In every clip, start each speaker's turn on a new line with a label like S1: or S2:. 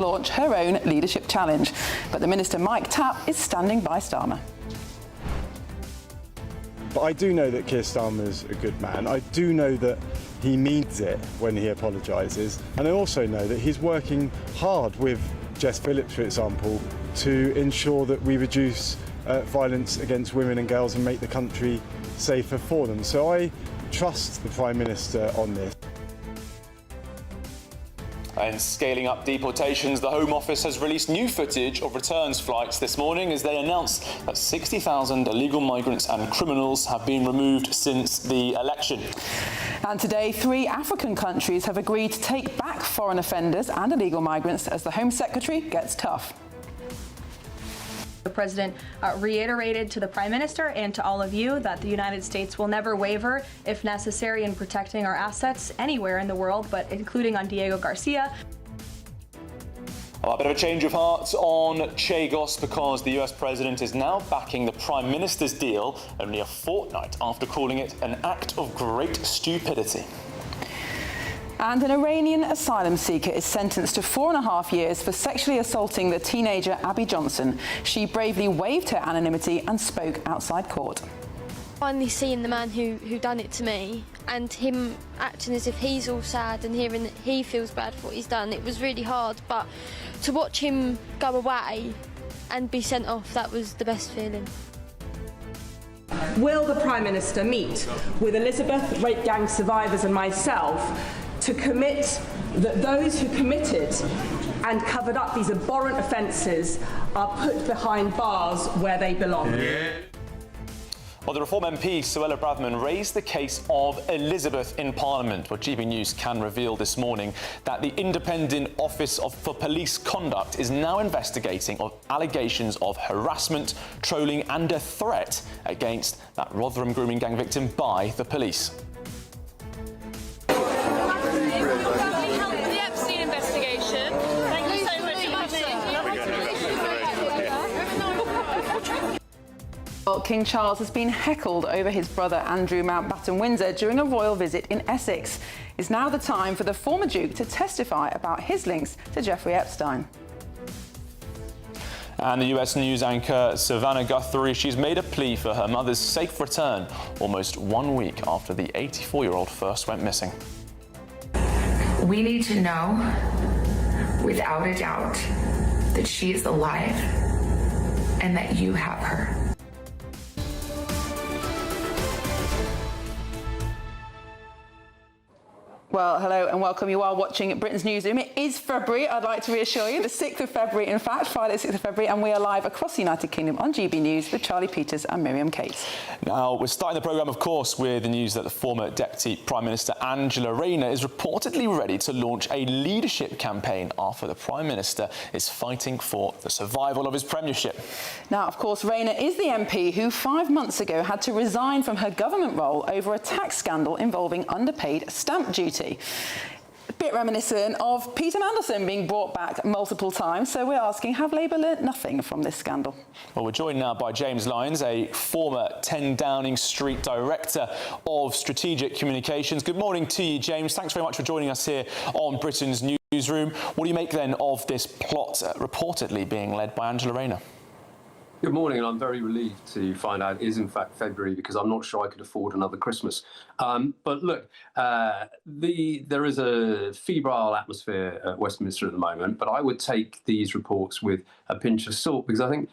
S1: launch her own leadership challenge. But the Minister Mike Tapp is standing by Starmer.
S2: But I do know that Keir Starmer's a good man. I do know that he means it when he apologises. And I also know that he's working hard with Jess Phillips, for example, to ensure that we reduce violence against women and girls and make the country safer for them. So I trust the Prime Minister on this.
S3: And scaling up deportations, the Home Office has released new footage of returns flights this morning as they announced that 60,000 illegal migrants and criminals have been removed since the election.
S1: And today, 3 African countries have agreed to take back foreign offenders and illegal migrants as the Home Secretary gets tough.
S4: The President reiterated to the Prime Minister and to all of you that the United States will never waver, if necessary, in protecting our assets anywhere in the world, but including on Diego Garcia.
S3: A bit of a change of heart on Chagos because the US President is now backing the Prime Minister's deal only a fortnight after calling it an act of great stupidity.
S1: And an Iranian asylum seeker is sentenced to 4.5 years for sexually assaulting the teenager Abby Johnson. She bravely waived her anonymity and spoke outside court.
S5: Finally seeing the man who done it to me and him acting as if he's all sad and hearing that he feels bad for what he's done, it was really hard, but to watch him go away and be sent off, that was the best feeling.
S6: Will the Prime Minister meet with Elizabeth, rape gang survivors and myself to commit that those who committed and covered up these abhorrent offences are put behind bars where they belong?
S3: Well, the Reform MP, Suella Braverman, raised the case of Elizabeth in Parliament, where GBNews can reveal this morning that the Independent Office for Police Conduct is now investigating allegations of harassment, trolling and a threat against that Rotherham grooming gang victim by the police.
S1: King Charles has been heckled over his brother Andrew Mountbatten-Windsor during a royal visit in Essex. It's now the time for the former Duke to testify about his links to Jeffrey Epstein.
S3: And the US news anchor Savannah Guthrie, she's made a plea for her mother's safe return almost 1 week after the 84-year-old first went missing.
S7: We need to know, without a doubt, that she is alive and that you have her.
S1: Well, hello and welcome. You are watching Britain's Newsroom. It is February, I'd like to reassure you, the 6th of February, in fact, Friday the 6th of February, and we are live across the United Kingdom on GB News with Charlie Peters and Miriam Cates. Now, we're starting the programme, of course, with the news that the former Deputy Prime Minister Angela Rayner is reportedly ready to launch a leadership campaign after the Prime Minister is fighting for the survival of his premiership. Now, of course, Rayner is the MP who 5 months ago had to resign from her government role over a tax scandal involving underpaid stamp duty. A bit reminiscent of Peter Mandelson being brought back multiple times, so we're asking, have Labour learnt nothing from this scandal? Well, we're joined now by James Lyons, a former 10 Downing Street Director of Strategic Communications. Good morning to you, James. Thanks very much for joining us here on Britain's Newsroom. What do you make then of this plot reportedly being led by Angela Rayner?
S8: Good morning, and I'm very relieved to find out it is in fact February because I'm not sure I could afford another Christmas. But look, there is a febrile atmosphere at Westminster at the moment, but I would take these reports with a pinch of salt because I think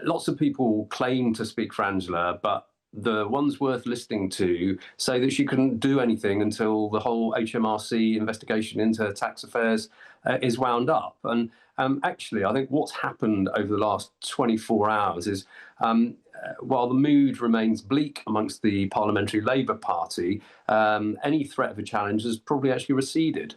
S8: lots of people claim to speak for Angela, but the ones worth listening to say that she couldn't do anything until the whole HMRC investigation into tax affairs is wound up. And actually, I think what's happened over the last 24 hours is while the mood remains bleak amongst the Parliamentary Labour Party, any threat of a challenge has probably actually receded.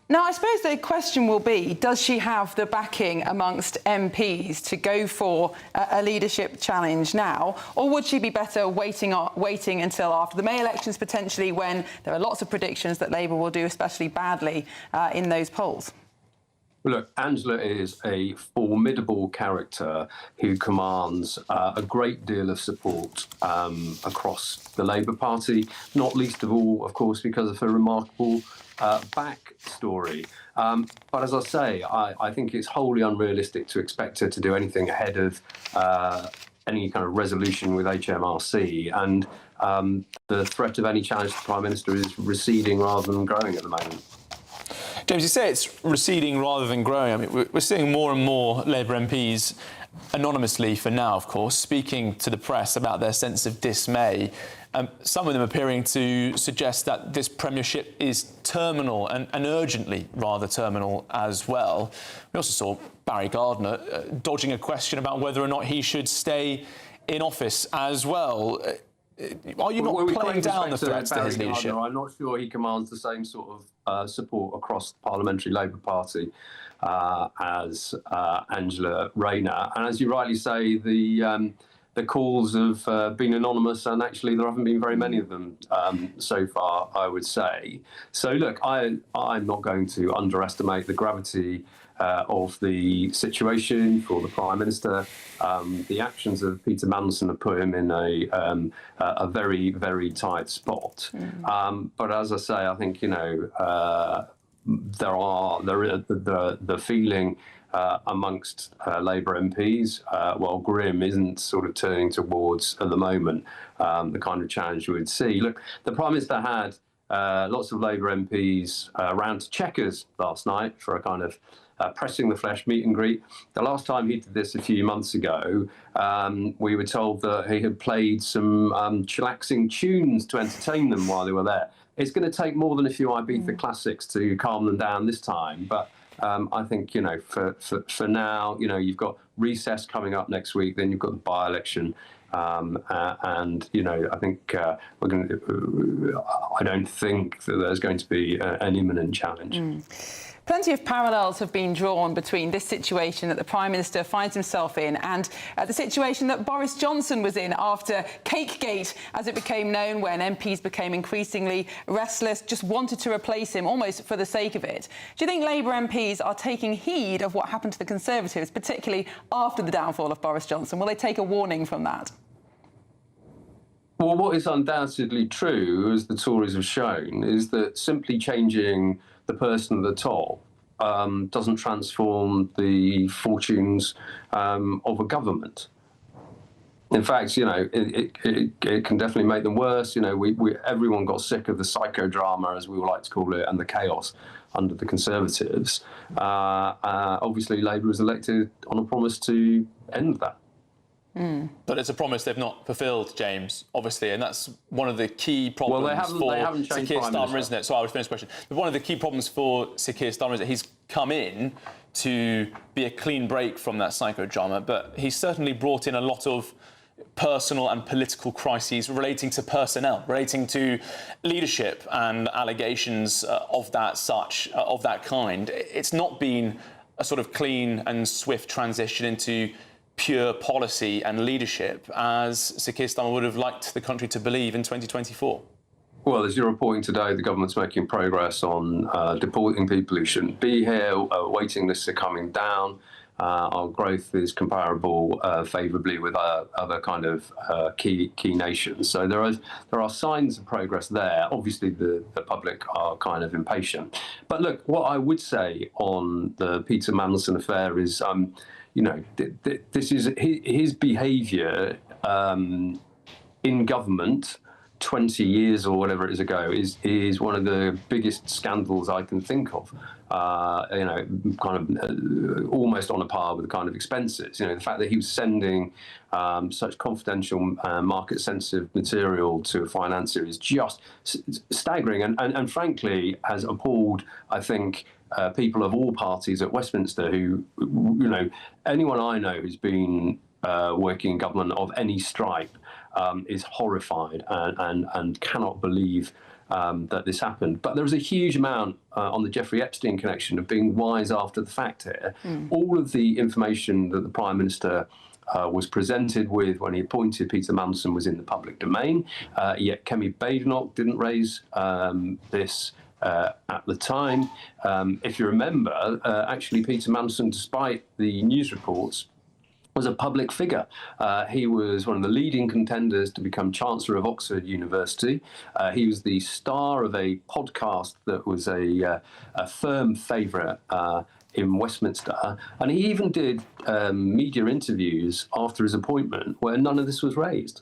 S1: Now, I suppose the question will be, does she have the backing amongst MPs to go for a leadership challenge now, or would she be better waiting until after the May elections, potentially, when there are lots of predictions that Labour will do especially badly in those polls?
S8: Well, look, Angela is a formidable character who commands a great deal of support across the Labour Party, not least of all, of course, because of her remarkable backstory. But as I say, I think it's wholly unrealistic to expect her to do anything ahead of any kind of resolution with HMRC. And the threat of any challenge to the Prime Minister is receding rather than growing at the moment.
S3: James, you say it's receding rather than growing. I mean, we're seeing more and more Labour MPs, anonymously for now, of course, speaking to the press about their sense of dismay. Some of them appearing to suggest that this premiership is terminal and urgently rather terminal as well. We also saw Barry Gardiner dodging a question about whether or not he should stay in office as well. Are you not playing down the threats to his leadership?
S8: I'm not sure he commands the same sort of support across the Parliamentary Labour Party as Angela Rayner. And as you rightly say, the calls have been anonymous, and actually there haven't been very many of them so far, I would say. So look, I'm not going to underestimate the gravity of the situation for the Prime Minister. The actions of Peter Mandelson have put him in a very, very tight spot. But as I say, I think, you know, there is the feeling amongst Labour MPs, while Grimm isn't sort of turning towards, at the moment, the kind of challenge you would see. Look, the Prime Minister had lots of Labour MPs round to Chequers last night for a kind of pressing the flesh meet and greet. The last time he did this a few months ago, we were told that he had played some chillaxing tunes to entertain them while they were there. It's going to take more than a few Ibiza classics to calm them down this time, but I think, you know, for now, you know, you've got recess coming up next week, then you've got the by-election, and you know, I think I don't think that there's going to be an imminent challenge.
S1: Plenty of parallels have been drawn between this situation that the Prime Minister finds himself in and the situation that Boris Johnson was in after Cakegate, as it became known, when MPs became increasingly restless, just wanted to replace him almost for the sake of it. Do you think Labour MPs are taking heed of what happened to the Conservatives, particularly after the downfall of Boris Johnson? Will they take a warning from that?
S8: Well, what is undoubtedly true, as the Tories have shown, is that simply changing the person at the top doesn't transform the fortunes of a government. In fact, you know, it can definitely make them worse. You know, everyone got sick of the psychodrama, as we would like to call it, and the chaos under the Conservatives. Obviously, Labour was elected on a promise to end that.
S3: But it's a promise they've not fulfilled, James, obviously, and that's one of the key problems for Sir Keir Starmer, isn't it? So I would finish the question. But one of the key problems for Sir Keir Starmer is that he's come in to be a clean break from that psychodrama, but he's certainly brought in a lot of personal and political crises relating to personnel, relating to leadership and allegations of that kind. It's not been a sort of clean and swift transition into pure policy and leadership, as Sir Keir Starmer would have liked the country to believe in 2024.
S8: Well, as you're reporting today, the government's making progress on deporting people who shouldn't be here. Waiting lists are coming down. Our growth is comparable favourably with other kind of key nations. So there are signs of progress there. Obviously, the public are kind of impatient. But look, what I would say on the Peter Mandelson affair is, you know, this is his behaviour in government 20 years or whatever it is ago is one of the biggest scandals I can think of. You know, kind of almost on a par with the kind of expenses. You know, the fact that he was sending such confidential, market-sensitive material to a financier is just staggering, and frankly has appalled, I think, people of all parties at Westminster who, you know, anyone I know who's been working in government of any stripe is horrified and cannot believe that this happened. But there was a huge amount on the Jeffrey Epstein connection of being wise after the fact here. All of the information that the Prime Minister was presented with when he appointed Peter Mandelson was in the public domain, yet Kemi Badenoch didn't raise this at the time. If you remember, actually Peter Mandelson, despite the news reports, was a public figure. He was one of the leading contenders to become Chancellor of Oxford University. He was the star of a podcast that was a firm favourite in Westminster, and he even did media interviews after his appointment where none of this was raised.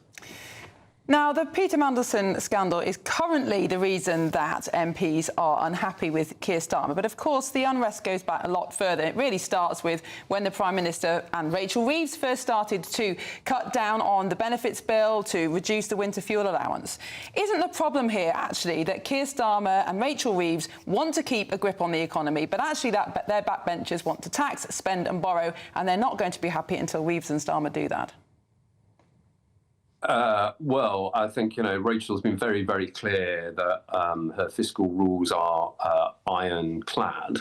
S1: Now, the Peter Mandelson scandal is currently the reason that MPs are unhappy with Keir Starmer. But of course, the unrest goes back a lot further. It really starts with when the Prime Minister and Rachel Reeves first started to cut down on the benefits bill to reduce the winter fuel allowance. Isn't the problem here, actually, that Keir Starmer and Rachel Reeves want to keep a grip on the economy, but actually that their backbenchers want to tax, spend and borrow, and they're not going to be happy until Reeves and Starmer do that?
S8: Well, I think, Rachel's been very, very clear that her fiscal rules are ironclad.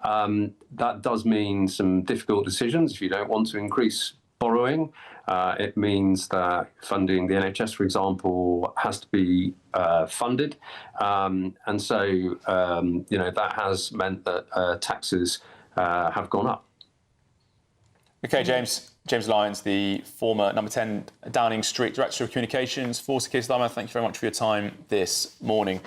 S8: That does mean some difficult decisions if you don't want to increase borrowing. It means that funding the NHS, for example, has to be funded. And so, that has meant that taxes have gone up.
S3: OK, James Lyons, the former number 10 Downing Street Director of Communications for Keir Starmer, thank you very much for your time this morning.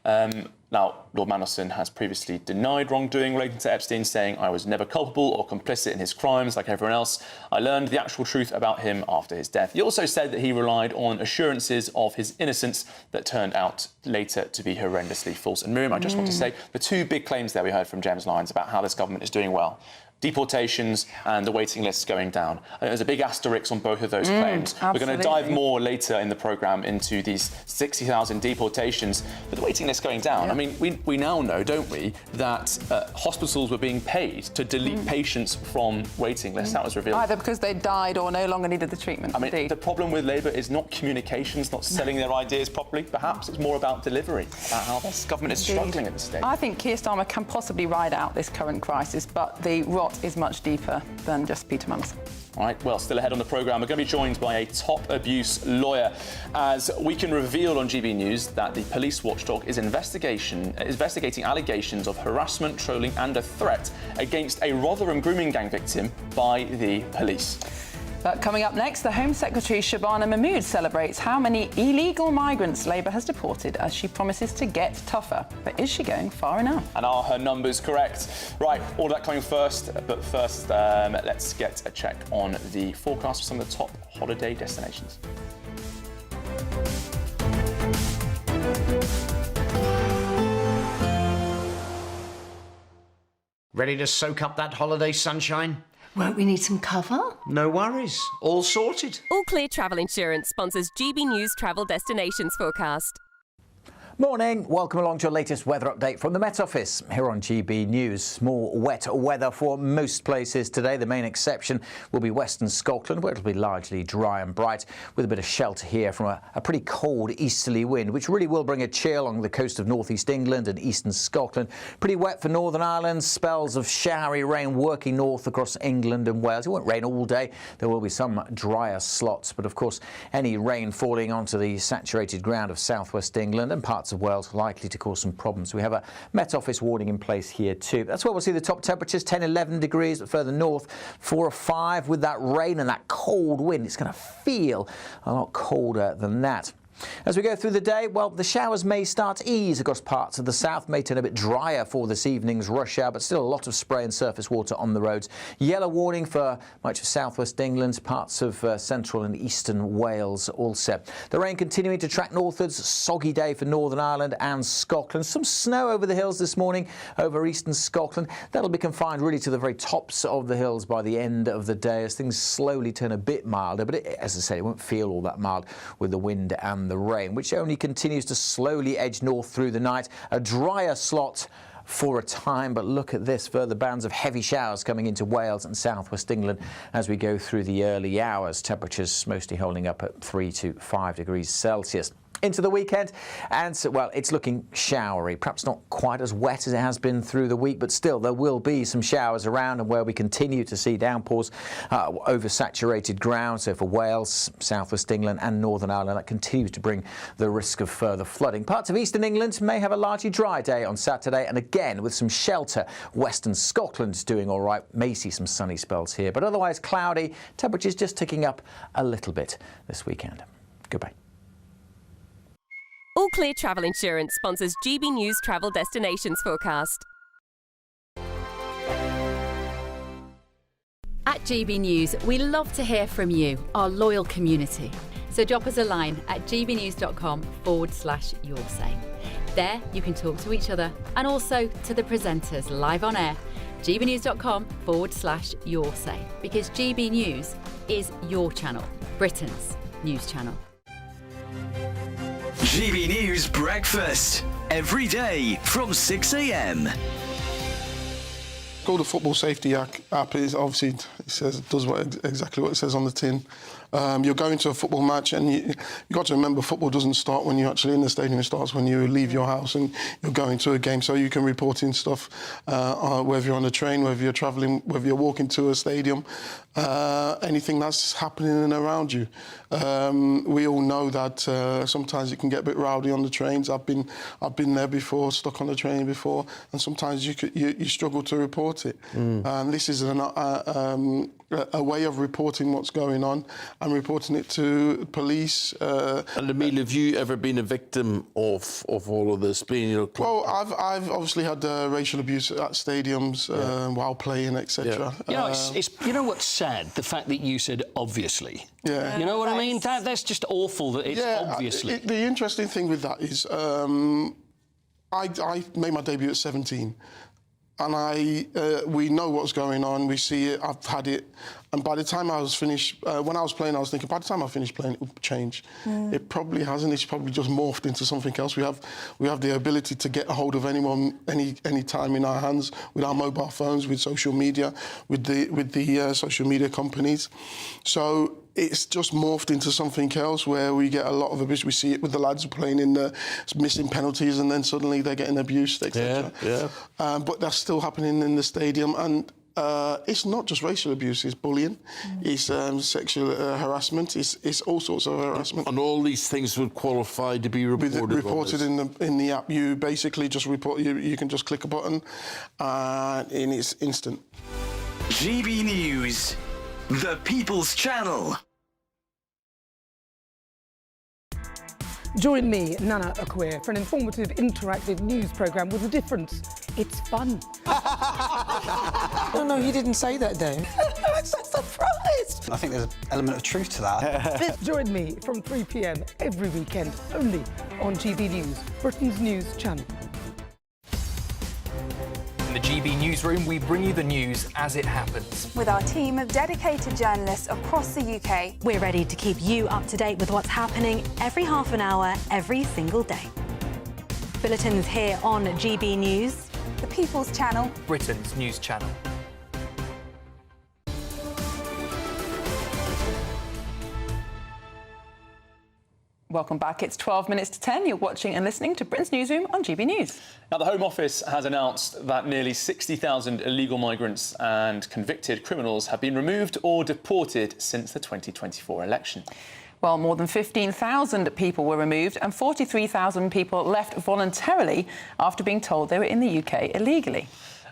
S3: Now, Lord Mandelson has previously denied wrongdoing relating to Epstein, saying, "I was never culpable or complicit in his crimes like everyone else. I learned the actual truth about him after his death." He also said that he relied on assurances of his innocence that turned out later to be horrendously false. And Miriam, I just want to say the two big claims there we heard from James Lyons about how this government is doing well: deportations and the waiting lists going down. There's a big asterisk on both of those claims.
S1: Absolutely.
S3: We're going to dive more later in the programme into these 60,000 deportations, but the waiting list going down. I mean, we now know, don't we, that hospitals were being paid to delete patients from waiting lists. That was revealed.
S1: Either because they died or no longer needed the treatment.
S3: I mean, the problem with Labour is not communications, not selling their ideas properly, perhaps. It's more about delivery, about how this government is struggling at this stage.
S1: I think Keir Starmer can possibly ride out this current crisis, but the rot is much deeper than just Peter Mandelson.
S3: All right, well, still ahead on the programme, we're going to be joined by a top abuse lawyer as we can reveal on GB News that the police watchdog is investigating allegations of harassment, trolling and a threat against a Rotherham grooming gang victim by the police.
S1: But coming up next, the Home Secretary Shabana Mahmood celebrates how many illegal migrants Labour has deported as she promises to get tougher. But is she going far enough?
S3: And are her numbers correct? Right, all that coming first. But first, let's get a check on the forecast for some of the top holiday destinations.
S9: Ready to soak up that holiday sunshine?
S10: Won't we need some cover?
S9: No worries. All sorted.
S11: All Clear Travel Insurance sponsors GB News Travel Destinations Forecast.
S12: Morning, welcome along to your latest weather update from the Met Office here on GB News. More wet weather for most places today. The main exception will be Western Scotland, where it'll be largely dry and bright, with a bit of shelter here from a pretty cold easterly wind, which really will bring a chill along the coast of northeast England and eastern Scotland. Pretty wet for Northern Ireland, spells of showery rain working north across England and Wales. It won't rain all day. There will be some drier slots, but of course any rain falling onto the saturated ground of southwest England and parts of Wales likely to cause some problems. We have a Met Office warning in place here too. That's where we'll see the top temperatures, 10, 11 degrees, but further north, 4 or 5 with that rain and that cold wind. It's going to feel a lot colder than that. As we go through the day, well, the showers may start to ease across parts of the south, may turn a bit drier for this evening's rush hour, but still a lot of spray and surface water on the roads. Yellow warning for much of southwest England, parts of central and eastern Wales also. The rain continuing to track northwards, soggy day for Northern Ireland and Scotland. Some snow over the hills this morning over eastern Scotland. That'll be confined really to the very tops of the hills by the end of the day as things slowly turn a bit milder, but as I say, it won't feel all that mild with the wind and the rain, which only continues to slowly edge north through the night. A drier slot for a time, but look at this, further bands of heavy showers coming into Wales and southwest England as we go through the early hours. Temperatures mostly holding up at 3 to 5 degrees Celsius. into the weekend, and so, well, it's looking showery, perhaps not quite as wet as it has been through the week, but still there will be some showers around, and where we continue to see downpours over saturated ground. So for Wales, South West England and Northern Ireland, that continues to bring the risk of further flooding. Parts of eastern England may have a largely dry day on Saturday, and again with some shelter. Western Scotland's doing all right, may see some sunny spells here, but otherwise cloudy. Temperatures just ticking up a little bit this weekend. Goodbye.
S11: All Clear Travel Insurance sponsors GB News Travel Destinations Forecast.
S10: At GB News, we love to hear from you, our loyal community. So drop us a line at gbnews.com/yoursay. There you can talk to each other and also to the presenters live on air. gbnews.com/yoursay, because GB News is your channel, Britain's news channel.
S13: GB News Breakfast, every day from 6 a.m.
S14: Called the Football Safety app is obviously does exactly what it says on the tin. You're going to a football match, and you got to remember football doesn't start when you're actually in the stadium. It starts when you leave your house and you're going to a game. So you can report in stuff, whether you're on a train, whether you're travelling, whether you're walking to a stadium, anything that's happening in and around you. We all know that sometimes it can get a bit rowdy on the trains. I've been there before, stuck on the train before, and sometimes you struggle to report it. And this is a way of reporting what's going on and reporting it to police.
S15: And Emil, have you ever been a victim of all of this?
S14: Well, I've obviously had racial abuse at stadiums while playing, etc.
S16: You know what's sad? The fact that you said obviously.
S14: Yeah.
S16: You know what I mean? That's just awful that it's obviously.
S14: The interesting thing with that is I made my debut at 17. And we know what's going on, we see it, I've had it. And by the time I was finished, when I was playing, I was thinking, by the time I finish playing, it will change. It probably hasn't, it's probably just morphed into something else. We have the ability to get a hold of anyone, any time in our hands, with our mobile phones, with social media, with the social media companies. So it's just morphed into something else where we get a lot of abuse. We see it with the lads playing in the missing penalties, and then suddenly they're getting abused, etc. But that's still happening in the stadium, and it's not just racial abuse, it's bullying, it's sexual harassment, it's all sorts of harassment.
S15: And all these things would qualify to be reported
S14: in the app. You basically just report, you can just click a button and it's instant.
S13: GB News, the People's Channel.
S17: Join me, Nana Akwe, for an informative, interactive news programme with a difference. It's fun.
S18: No, he didn't say that, Dave.
S17: I'm so surprised.
S18: I think there's an element of truth to that.
S17: Join me from 3 p.m. every weekend, only on GB News, Britain's news channel.
S19: In the GB Newsroom, we bring you the news as it happens.
S20: With our team of dedicated journalists across the UK.
S21: We're ready to keep you up to date with what's happening every half an hour, every single day. Bulletins here on GB News.
S20: The People's Channel.
S19: Britain's news channel.
S1: Welcome back. It's 12 minutes to 10. You're watching and listening to Britain's Newsroom on GB News.
S3: Now, the Home Office has announced that nearly 60,000 illegal migrants and convicted criminals have been removed or deported since the 2024 election.
S1: Well, more than 15,000 people were removed and 43,000 people left voluntarily after being told they were in the UK illegally.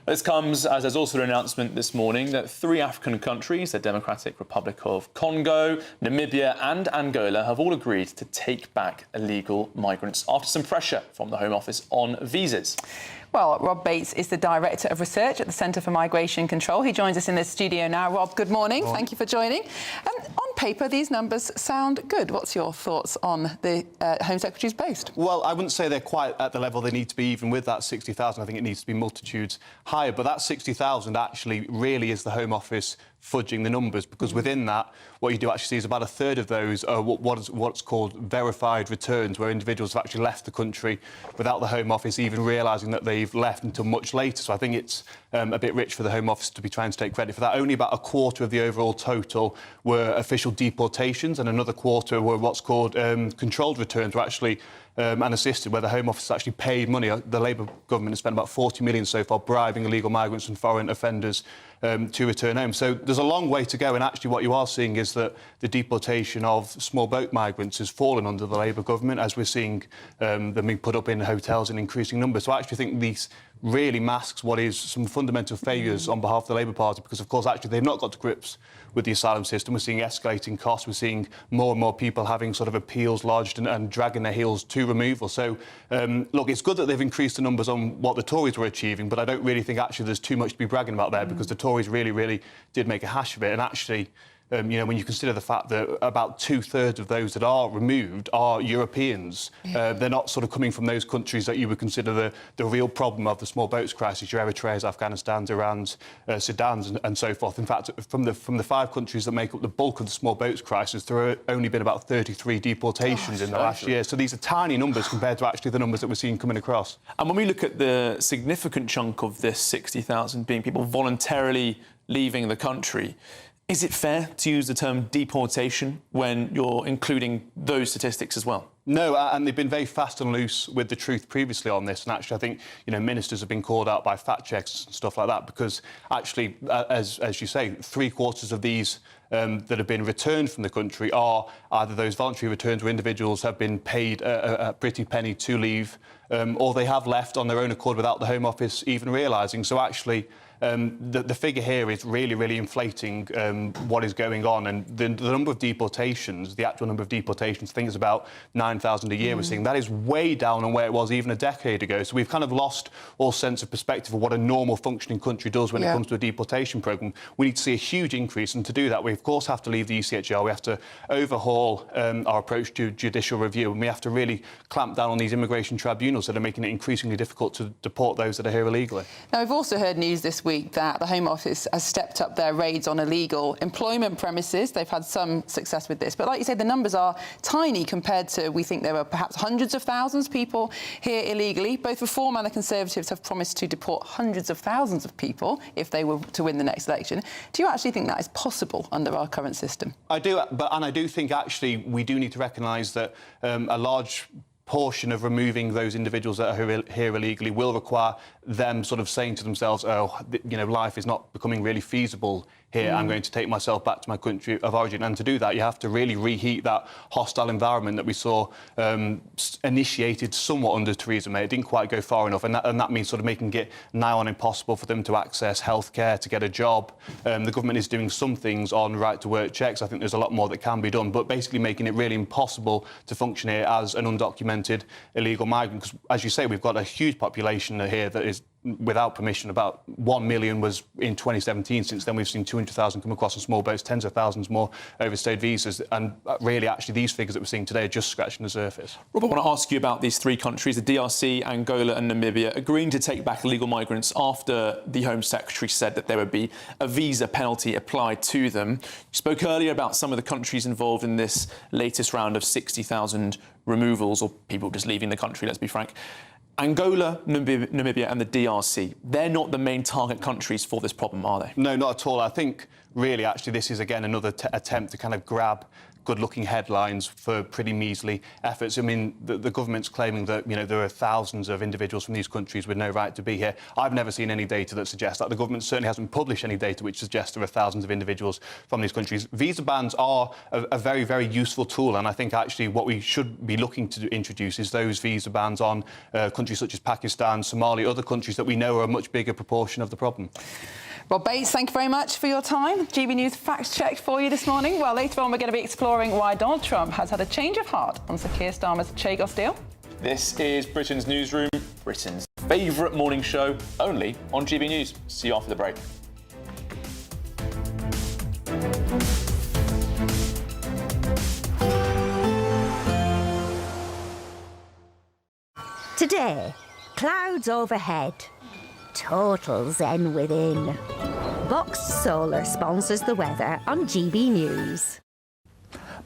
S3: This comes as there's also an announcement this morning that 3 African countries, the Democratic Republic of Congo, Namibia and Angola, have all agreed to take back illegal migrants after some pressure from the Home Office on visas.
S1: Well, Rob Bates is the Director of Research at the Centre for Migration Control. He joins us in the studio now. Rob, good morning. Thank you for joining. On paper, these numbers sound good. What's your thoughts on the Home Secretary's boast?
S22: Well, I wouldn't say they're quite at the level they need to be, even with that 60,000. I think it needs to be multitudes higher. But that 60,000 actually really is the Home Office fudging the numbers, because within that, what you do actually see is about a third of those are what's called verified returns, where individuals have actually left the country without the Home Office even realising that they've left until much later. So I think it's a bit rich for the Home Office to be trying to take credit for that. Only about a quarter of the overall total were official deportations, and another quarter were what's called controlled returns, were actually unassisted, where the Home Office actually paid money. The Labour government has spent about 40 million so far bribing illegal migrants and foreign offenders to return home. So there's a long way to go, and actually what you are seeing is that the deportation of small boat migrants has fallen under the Labour government, as we're seeing them being put up in hotels in increasing numbers. So I actually think these really masks what is some fundamental failures on behalf of the Labour Party, because, of course, actually they've not got to grips with the asylum system. We're seeing escalating costs. We're seeing more and more people having sort of appeals lodged and dragging their heels to removal. So, look, it's good that they've increased the numbers on what the Tories were achieving, but I don't really think actually there's too much to be bragging about there, because the Tories really, really did make a hash of it. And actually, you know, when you consider the fact that about 2/3 of those that are removed are Europeans, they're not sort of coming from those countries that you would consider the real problem of the small boats crisis, your Eritreas, Afghanistans, Irans, Sudans and so forth. In fact, from the 5 countries that make up the bulk of the small boats crisis, there have only been about 33 deportations in the last year. So these are tiny numbers compared to actually the numbers that we're seeing coming across.
S3: And when we look at the significant chunk of this 60,000 being people voluntarily leaving the country, is it fair to use the term deportation when you're including those statistics as well?
S22: No, and they've been very fast and loose with the truth previously on this. And actually, I think, you know, ministers have been called out by fact checks and stuff like that, because actually, as you say, 3/4 of these that have been returned from the country are either those voluntary returns where individuals have been paid a pretty penny to leave, or they have left on their own accord without the Home Office even realising. So actually, the figure here is really, really inflating what is going on. And the number of deportations, the actual number of deportations, I think it's about 9,000 a year we're seeing. That is way down on where it was even a decade ago. So we've kind of lost all sense of perspective of what a normal functioning country does when it comes to a deportation programme. We need to see a huge increase, and to do that we of course have to leave the ECHR. We have to overhaul our approach to judicial review, and we have to really clamp down on these immigration tribunals that are making it increasingly difficult to deport those that are here illegally.
S1: Now, we've also heard news this week that the Home Office has stepped up their raids on illegal employment premises. They've had some success with this, but like you say, the numbers are tiny compared to, we think there were perhaps hundreds of thousands of people here illegally. Both Reform and the Conservatives have promised to deport hundreds of thousands of people if they were to win the next election. Do you actually think that is possible under our current system?
S22: I do, and I do think actually we do need to recognise that a large portion of removing those individuals that are here illegally will require them sort of saying to themselves, oh, you know, life is not becoming really feasible here. I'm going to take myself back to my country of origin. And to do that, you have to really reheat that hostile environment that we saw initiated somewhat under Theresa May. It didn't quite go far enough, and that means sort of making it nigh on impossible for them to access healthcare, to get a job. The government is doing some things on right-to-work checks. I think there's a lot more that can be done, but basically making it really impossible to function here as an undocumented illegal migrant. Because, as you say, we've got a huge population here that is without permission. About 1 million was in 2017. Since then, we've seen 200,000 come across on small boats, tens of thousands more overstayed visas. And really, actually, these figures that we're seeing today are just scratching the surface.
S3: Rob, I want to ask you about these 3 countries, the DRC, Angola and Namibia, agreeing to take back illegal migrants after the Home Secretary said that there would be a visa penalty applied to them. You spoke earlier about some of the countries involved in this latest round of 60,000 removals, or people just leaving the country, let's be frank. Angola, Namibia and the DRC, they're not the main target countries for this problem, are they?
S22: No, not at all. I think, really, actually, this is, again, another attempt to kind of grab good-looking headlines for pretty measly efforts. I mean, the government's claiming that, you know, there are thousands of individuals from these countries with no right to be here. I've never seen any data that suggests that. The government certainly hasn't published any data which suggests there are thousands of individuals from these countries. Visa bans are a very, very useful tool, and I think actually what we should be looking to introduce is those visa bans on countries such as Pakistan, Somalia, other countries that we know are a much bigger proportion of the problem.
S1: Rob Bates, thank you very much for your time. GB News fact-checked for you this morning. Well, later on, we're going to be exploring why Donald Trump has had a change of heart on Sir Keir Starmer's Chagos deal.
S3: This is Britain's Newsroom, Britain's favourite morning show, only on GB News. See you after the break.
S2: Today, clouds overhead, total zen within. Box Solar sponsors the weather on GB News.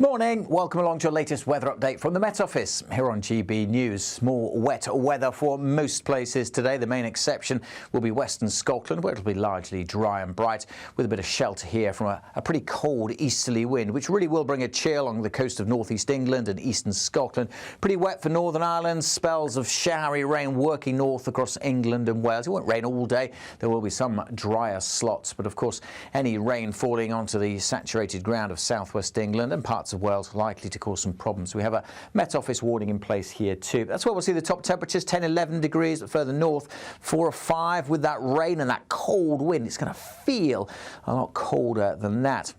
S12: Morning, welcome along to your latest weather update from the Met Office here on GB News. More wet weather for most places today. The main exception will be Western Scotland, where it'll be largely dry and bright, with a bit of shelter here from a pretty cold easterly wind, which really will bring a chill along the coast of northeast England and eastern Scotland. Pretty wet for Northern Ireland, spells of showery rain working north across England and Wales. It won't rain all day. There will be some drier slots, but of course any rain falling onto the saturated ground of southwest England and parts of Wales likely to cause some problems. We have a Met Office warning in place here too. That's where we'll see the top temperatures, 10, 11 degrees, but further north, 4 or 5 with that rain and that cold wind. It's going to feel a lot colder than that.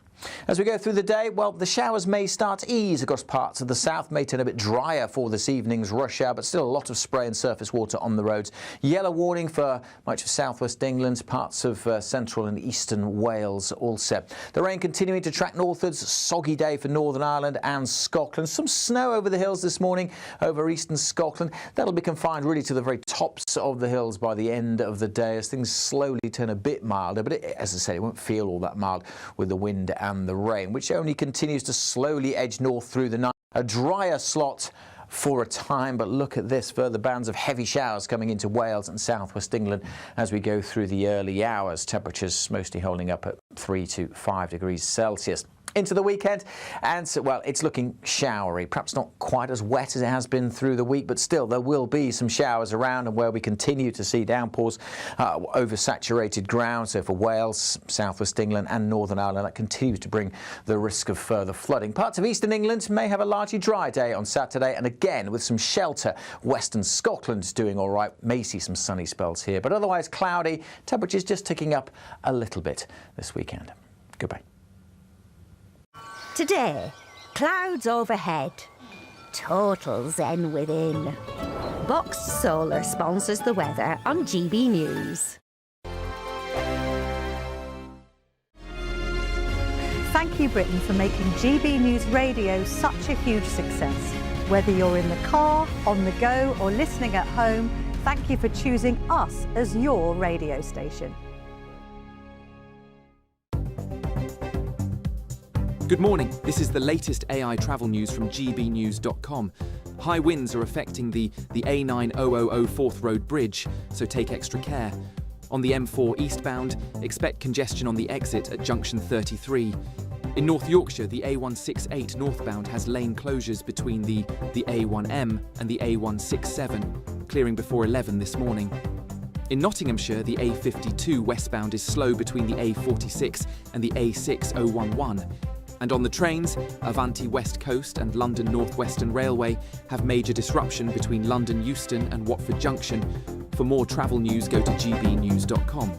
S12: As we go through the day, well, the showers may start to ease across parts of the south, may turn a bit drier for this evening's rush hour, but still a lot of spray and surface water on the roads. Yellow warning for much of southwest England, parts of central and eastern Wales also. The rain continuing to track northwards, soggy day for Northern Ireland and Scotland. Some snow over the hills this morning over eastern Scotland. That'll be confined really to the very tops of the hills by the end of the day as things slowly turn a bit milder, but as I said, it won't feel all that mild with the wind and the rain, which only continues to slowly edge north through the night. A drier slot for a time, but look at this, further bands of heavy showers coming into Wales and southwest England as we go through the early hours. Temperatures mostly holding up at 3 to 5 degrees Celsius. Into the weekend, and so, well, it's looking showery, perhaps not quite as wet as it has been through the week, but still there will be some showers around, and where we continue to see downpours over saturated ground. So for Wales, southwest England and Northern Ireland, that continues to bring the risk of further flooding. Parts of eastern England may have a largely dry day on Saturday, and again with some shelter. Western Scotland's doing all right, may see some sunny spells here, but otherwise cloudy. Temperatures just ticking up a little bit this weekend. Goodbye.
S2: Today, clouds overhead, total zen within. Box Solar sponsors the weather on GB News.
S4: Thank you, Britain, for making GB News Radio such a huge success. Whether you're in the car, on the go, or listening at home, thank you for choosing us as your radio station.
S23: Good morning. This is the latest AI travel news from gbnews.com. High winds are affecting the A9000 Forth Road Bridge, so take extra care. On the M4 eastbound, expect congestion on the exit at junction 33. In North Yorkshire, the A168 northbound has lane closures between the A1M and the A167, clearing before 11 this morning. In Nottinghamshire, the A52 westbound is slow between the A46 and the A6011. And on the trains, Avanti West Coast and London North Western Railway have major disruption between London Euston and Watford Junction. For more travel news, go to gbnews.com.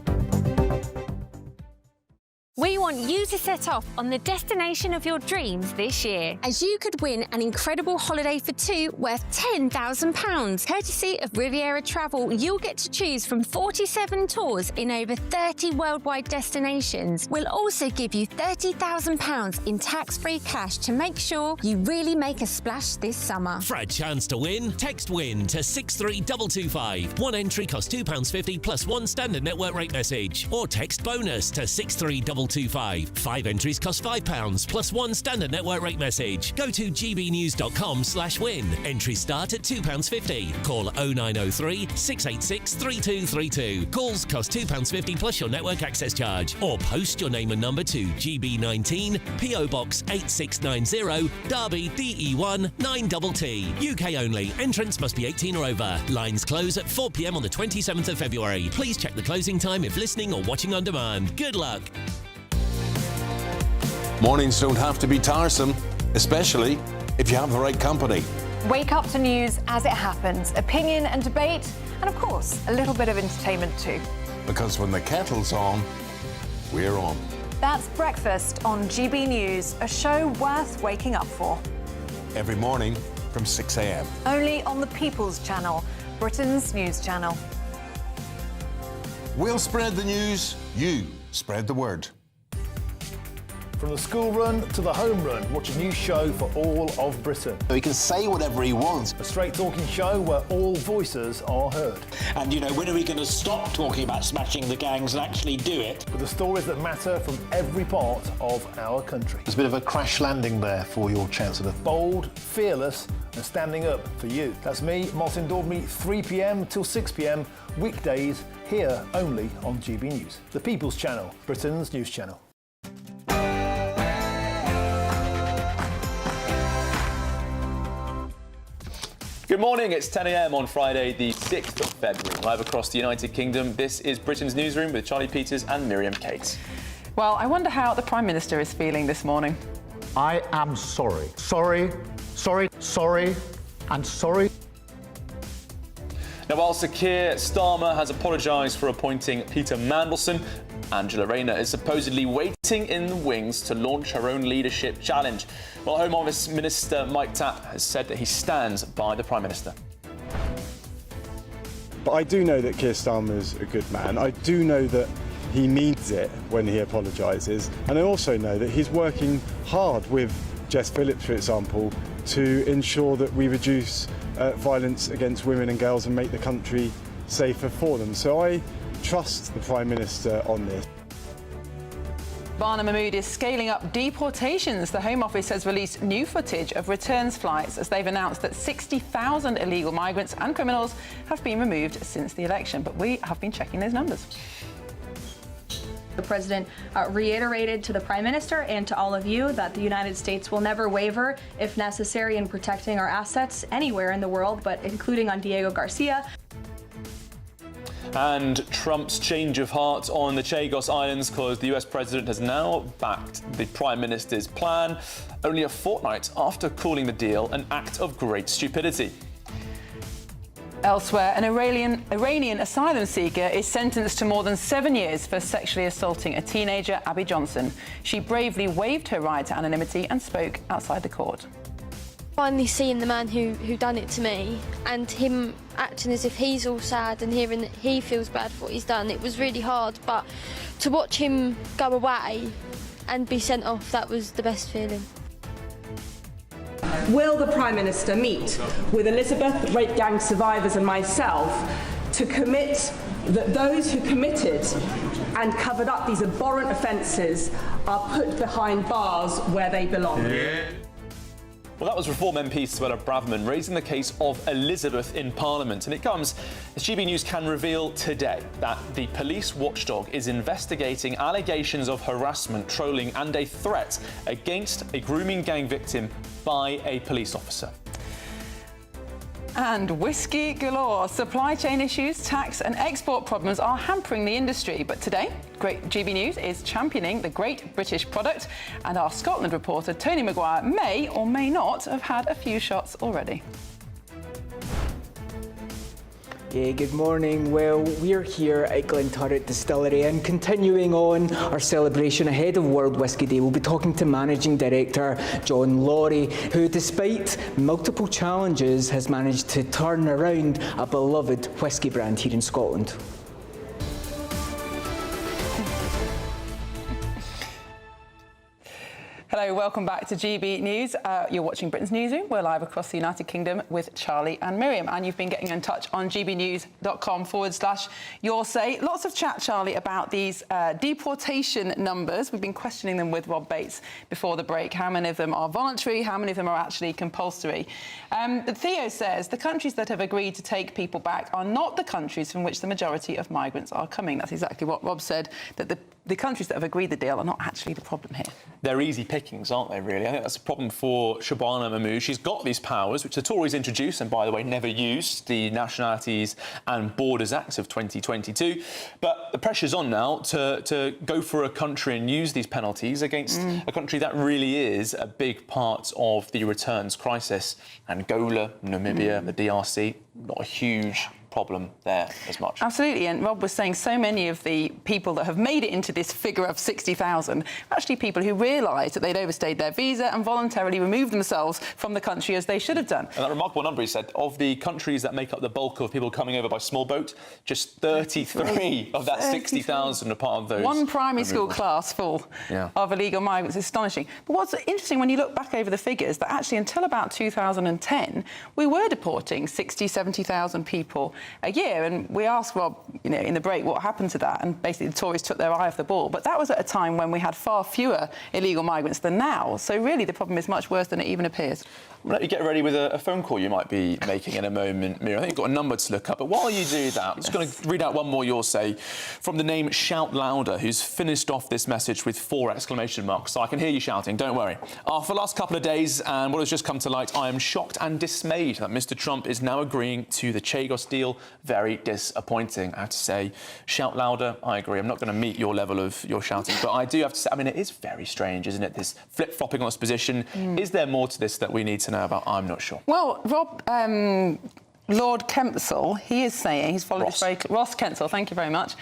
S24: We want you to set off on the destination of your dreams this year, as you could win an incredible holiday for two worth £10,000. Courtesy of Riviera Travel, you'll get to choose from 47 tours in over 30 worldwide destinations. We'll also give you £30,000 in tax-free cash to make sure you really make a splash this summer.
S25: For a chance to win, text WIN to 63225. One entry costs £2.50 plus one standard network rate message. Or text BONUS to 63225. 5 entries cost £5 plus one standard network rate message. Go to gbnews.com/win. Entries start at £2.50. Call 0903 686 3232. Calls cost £2.50 plus your network access charge. Or post your name and number to GB19 PO Box 8690 Derby DE1 9TT. UK only. Entrance must be 18 or over. Lines close at 4 p.m. on the 27th of February. Please check the closing time if listening or watching on demand. Good luck.
S15: Mornings don't have to be tiresome, especially if you have the right company.
S20: Wake up to news as it happens, opinion and debate, and of course, a little bit of entertainment too.
S15: Because when the kettle's on, we're on.
S20: That's Breakfast on GB News, a show worth waking up for.
S15: Every morning from 6 a.m.
S20: Only on the People's Channel, Britain's news channel.
S15: We'll spread the news, you spread the word.
S5: From the school run to the home run, watch a new show for all of Britain.
S6: He can say whatever he wants.
S5: A straight-talking show where all voices are heard.
S7: And, you know, when are we going to stop talking about smashing the gangs and actually do it?
S5: With the stories that matter from every part of our country.
S6: There's a bit of a crash landing there for your Chancellor.
S5: Bold, fearless and standing up for you. That's me, Martin Daubney, 3 p.m. till 6 p.m, weekdays, here only on GB News. The People's Channel, Britain's news channel.
S3: Good morning, it's 10 a.m. on Friday, the 6th of February. Live across the United Kingdom, this is Britain's Newsroom with Charlie Peters and Miriam Cates.
S1: Well, I wonder how the Prime Minister is feeling this morning.
S8: I am sorry. Sorry, sorry, sorry, and sorry.
S3: Now, while Sir Keir Starmer has apologised for appointing Peter Mandelson, Angela Rayner is supposedly waiting in the wings to launch her own leadership challenge. Well, Home Office Minister Mike Tapp has said that he stands by the Prime Minister.
S9: But I do know that Keir Starmer's a good man. I do know that he means it when he apologises. And I also know that he's working hard with Jess Phillips, for example, to ensure that we reduce violence against women and girls and make the country safer for them. So I trust the Prime Minister on this.
S1: Barnum Mahmood is scaling up deportations. The Home Office has released new footage of returns flights as they've announced that 60,000 illegal migrants and criminals have been removed since the election. But we have been checking those numbers.
S26: The President reiterated to the Prime Minister and to all of you that the United States will never waver, if necessary, in protecting our assets anywhere in the world, but including on Diego Garcia.
S3: And Trump's change of heart on the Chagos Islands because the US President has now backed the Prime Minister's plan, only a fortnight after calling the deal an act of great stupidity.
S1: Elsewhere, an Iranian asylum seeker is sentenced to more than 7 years for sexually assaulting a teenager, Abby Johnson. She bravely waived her right to anonymity and spoke outside the court.
S27: Finally seeing the man who done it to me and him acting as if he's all sad and hearing that he feels bad for what he's done, it was really hard, but to watch him go away and be sent off, that was the best feeling.
S28: Will the Prime Minister meet with Elizabeth, rape gang survivors and myself to commit that those who committed and covered up these abhorrent offences are put behind bars where they belong?
S3: Well, that was Reform MP Suella Braverman raising the case of Elizabeth in Parliament. And it comes as GB News can reveal today that the police watchdog is investigating allegations of harassment, trolling and a threat against a grooming gang victim by a police officer.
S1: And whiskey galore. Supply chain issues, tax and export problems are hampering the industry. But today, Great GB News is championing the great British product. And our Scotland reporter, Tony Maguire, may or may not have had a few shots already.
S29: Yeah, good morning. Well, we're here at Glenturret Distillery and continuing on our celebration ahead of World Whisky Day, we'll be talking to Managing Director John Laurie, who, despite multiple challenges, has managed to turn around a beloved whisky brand here in Scotland.
S1: Hello, welcome back to GB News. You're watching Britain's Newsroom. We're live across the United Kingdom with Charlie and Miriam. And you've been getting in touch on gbnews.com/your say. Lots of chat, Charlie, about these deportation numbers. We've been questioning them with Rob Bates before the break. How many of them are voluntary? How many of them are actually compulsory? Theo says the countries that have agreed to take people back are not the countries from which the majority of migrants are coming. That's exactly what Rob said, that the countries that have agreed the deal are not actually the problem here.
S3: They're easy pickings, aren't they, really? I think that's a problem for Shabana Mahmood. She's got these powers, which the Tories introduced and, by the way, never used, the Nationalities and Borders Act of 2022. But the pressure's on now to go for a country and use these penalties against a country that really is a big part of the returns crisis. Angola, Namibia, the DRC, not a huge problem there as much.
S1: Absolutely, and Rob was saying so many of the people that have made it into this figure of 60,000 actually people who realised that they'd overstayed their visa and voluntarily removed themselves from the country as they should have done.
S3: And that remarkable number, he said, of the countries that make up the bulk of people coming over by small boat, just 33 of that 60,000 are part of those.
S1: One primary school class full of illegal migrants is astonishing. But what's interesting when you look back over the figures, that actually until about 2010, we were deporting 60, 70,000 people a year. And we asked Rob, you know, in the break, what happened to that? And basically the Tories took their eye off the ball. But that was at a time when we had far fewer illegal migrants than now. So really the problem is much worse than it even appears.
S3: I'll let you get ready with a phone call you might be making in a moment, Miriam. I think you've got a number to look up. But while you do that, I'm just going to read out one more you'll say from the name Shout Louder, who's finished off this message with 4 exclamation marks. So I can hear you shouting, don't worry. For the last couple of days, and what has just come to light, I am shocked and dismayed that Mr Trump is now agreeing to the Chagos deal. Very disappointing, I have to say. Shout Louder, I agree. I'm not going to meet your level of your shouting, but I do have to say, I mean, it is very strange, isn't it, this flip-flopping on this position. Is there more to this that we need to know about? I'm not sure.
S1: Well, Rob, Lord Kempsell, he is saying, he's followed this very... Ross Kempsell, thank you very much.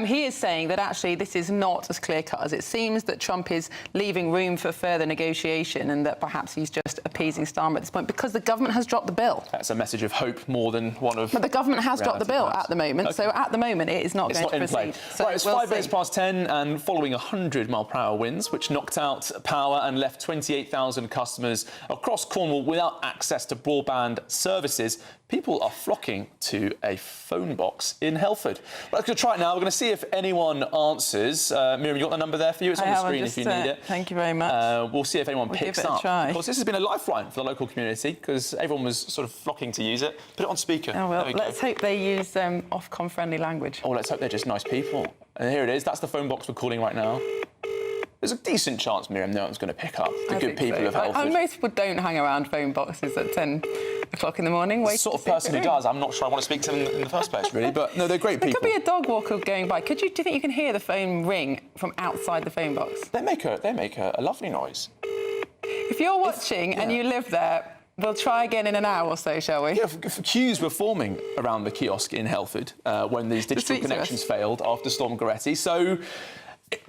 S1: He is saying that actually this is not as clear-cut as it seems, that Trump is leaving room for further negotiation and that perhaps he's just appeasing Starmer at this point because the government has dropped the bill.
S3: That's a message of hope more than one of...
S1: But the government has dropped the bill at the moment, so at the moment it is not going to proceed.
S3: So right, it's 5 minutes past 10 and following 100-mile-per-hour winds, which knocked out power and left 28,000 customers across Cornwall without access to broadband services, people are flocking to a phone box in Helford. Well, let's try it now. We're going to see if anyone answers. Miriam, you got the number there for you? It's on the screen if you need it.
S1: Thank you very much.
S3: We'll see if anyone picks up. Of course, this has been a lifeline for the local community because everyone was sort of flocking to use it. Put it on speaker.
S1: Oh, well, let's hope they use Ofcom friendly language.
S3: Oh, let's hope they're just nice people. And here it is. That's the phone box we're calling right now. There's a decent chance, Miriam, no one's going to pick up. The good people of Helford.
S1: Most people don't hang around phone boxes at 10 o'clock in the morning.
S3: The sort of person who does, I'm not sure I want to speak to them in the first place, really. But no, they're great people.
S1: There could be a dog walker going by. Do you think you can hear the phone ring from outside the phone box?
S3: They make a lovely noise.
S1: If you're watching and you live there, we'll try again in an hour or so, shall we?
S3: Yeah, queues were forming around the kiosk in Helford when these digital connections failed after Storm Goretti. So,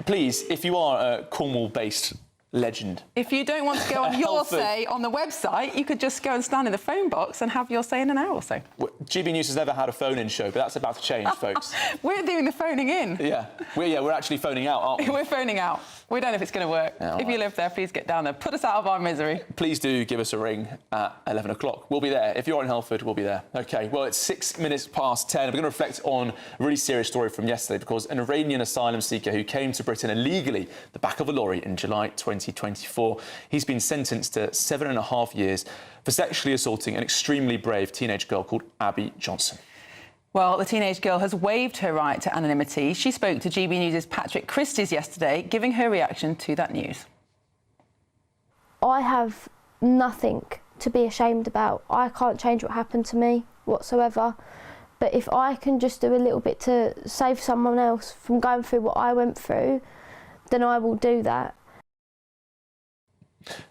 S3: please, if you are a Cornwall-based legend...
S1: If you don't want to go on your say on the website, you could just go and stand in the phone box and have your say in an hour or so.
S3: GB News has never had a phone-in show, but that's about to change, folks.
S1: We're doing the phoning in.
S3: Yeah, we're actually phoning out, aren't we?
S1: We're phoning out. We don't know if it's going to work. If you live there, please get down there. Put us out of our misery.
S3: Please do give us a ring at 11 o'clock. We'll be there. If you're in Helford, we'll be there. OK, well, it's 6 minutes past 10. We're going to reflect on a really serious story from yesterday because an Iranian asylum seeker who came to Britain illegally the back of a lorry in July 2024, he's been sentenced to 7.5 years for sexually assaulting an extremely brave teenage girl called Abby Johnson.
S1: Well, the teenage girl has waived her right to anonymity. She spoke to GB News' Patrick Christys yesterday, giving her reaction to that news.
S27: I have nothing to be ashamed about. I can't change what happened to me whatsoever. But if I can just do a little bit to save someone else from going through what I went through, then I will do that.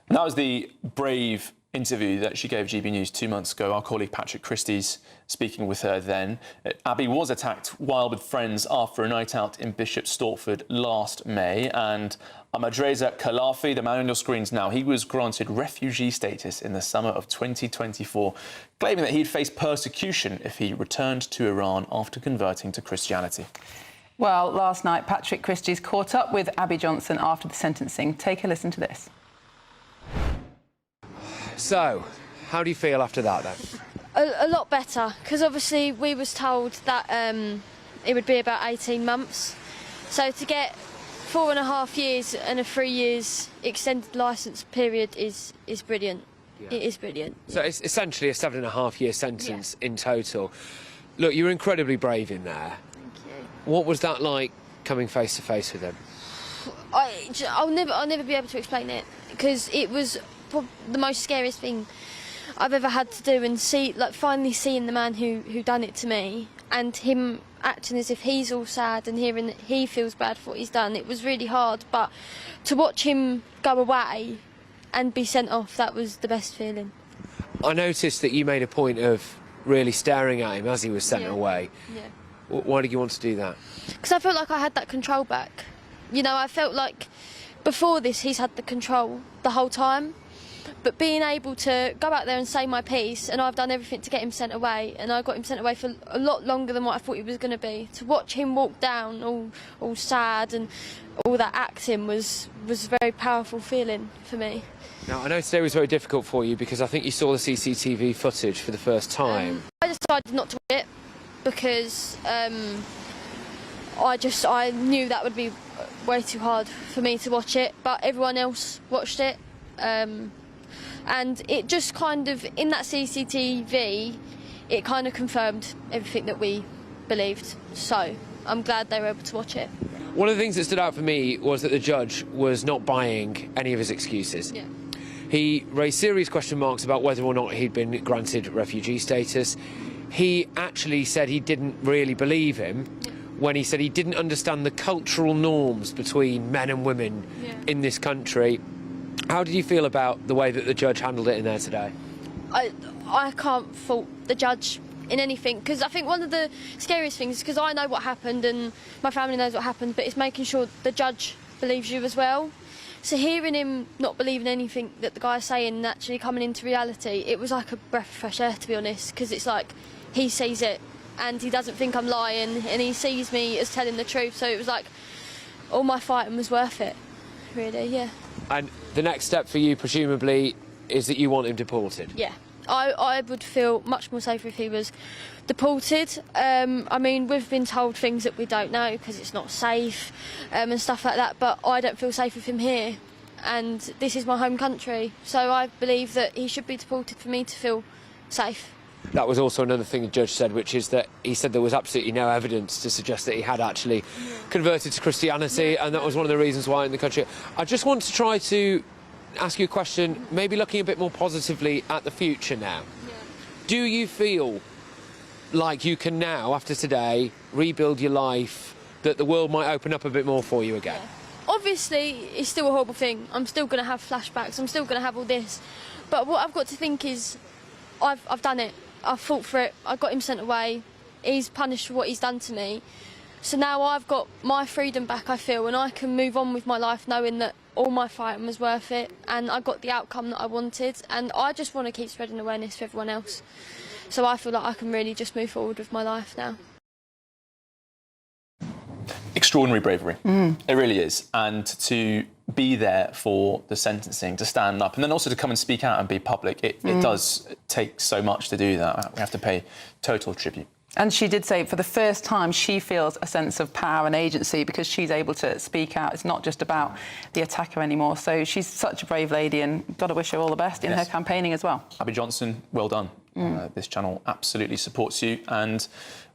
S3: And that was the brave interview that she gave GB News 2 months ago. Our colleague Patrick Christys speaking with her then. Abby was attacked while with friends after a night out in Bishop Stortford last May, and Ahmadreza Khalafi, the man on your screens now, he was granted refugee status in the summer of 2024, claiming that he'd face persecution if he returned to Iran after converting to Christianity.
S1: Well, last night Patrick Christys caught up with Abby Johnson after the sentencing. Take a listen to this.
S10: So, how do you feel after that then?
S27: A lot better, because obviously we was told that it would be about 18 months. So to get 4.5 years and a 3 years extended licence period is brilliant. Yeah. It is brilliant.
S10: So it's essentially a 7.5 year sentence in total. Look, you were incredibly brave in there.
S27: Thank you.
S10: What was that like coming face to face with him?
S27: I'll never be able to explain it, because it was the most scariest thing I've ever had to do, and finally seeing the man who done it to me and him acting as if he's all sad and hearing that he feels bad for what he's done. It was really hard, but to watch him go away and be sent off, that was the best feeling.
S10: I noticed that you made a point of really staring at him as he was sent away.
S27: Yeah.
S10: Why did you want to do that?
S27: Because I felt like I had that control back. You know, I felt like before this he's had the control the whole time. But being able to go out there and say my piece, and I've done everything to get him sent away, and I got him sent away for a lot longer than what I thought he was going to be. To watch him walk down all sad and all that acting was a very powerful feeling for me.
S10: Now, I know today was very difficult for you because I think you saw the CCTV footage for the first time.
S27: I decided not to watch it because I knew that would be way too hard for me to watch it, but everyone else watched it. And it just kind of, in that CCTV, it kind of confirmed everything that we believed. So I'm glad they were able to watch it.
S10: One of the things that stood out for me was that the judge was not buying any of his excuses.
S27: Yeah.
S10: He raised serious question marks about whether or not he'd been granted refugee status. He actually said he didn't really believe him when he said he didn't understand the cultural norms between men and women in this country. How did you feel about the way that the judge handled it in there today?
S27: I can't fault the judge in anything, because I think one of the scariest things is because I know what happened and my family knows what happened, but it's making sure the judge believes you as well. So hearing him not believing anything that the guy's saying and actually coming into reality, it was like a breath of fresh air, to be honest, because it's like he sees it and he doesn't think I'm lying and he sees me as telling the truth. So it was like all my fighting was worth it, really, yeah.
S10: And the next step for you, presumably, is that you want him deported?
S27: Yeah, I would feel much more safer if he was deported. I mean, we've been told things that we don't know because it's not safe and stuff like that, but I don't feel safe with him here. And this is my home country, so I believe that he should be deported for me to feel safe.
S10: That was also another thing the judge said, which is that he said there was absolutely no evidence to suggest that he had actually converted to Christianity, and that was one of the reasons why in the country. I just want to try to ask you a question, maybe looking a bit more positively at the future now. Do you feel like you can now, after today, rebuild your life, that the world might open up a bit more for you again?
S27: Obviously, it's still a horrible thing. I'm still going to have flashbacks, I'm still going to have all this. But what I've got to think is, I've done it. I've fought for it. I got him sent away. He's punished for what he's done to me. So now I've got my freedom back, I feel, and I can move on with my life knowing that all my fighting was worth it and I got the outcome that I wanted, and I just want to keep spreading awareness for everyone else. So I feel like I can really just move forward with my life now.
S3: Extraordinary bravery. It really is. And to be there for the sentencing, to stand up, and then also to come and speak out and be public, it does take so much to do that. We have to pay total tribute.
S1: And she did say for the first time she feels a sense of power and agency because she's able to speak out. It's not just about the attacker anymore. So she's such a brave lady, and got to wish her all the best in her campaigning as well.
S3: Abby Johnson, well done. This channel absolutely supports you, and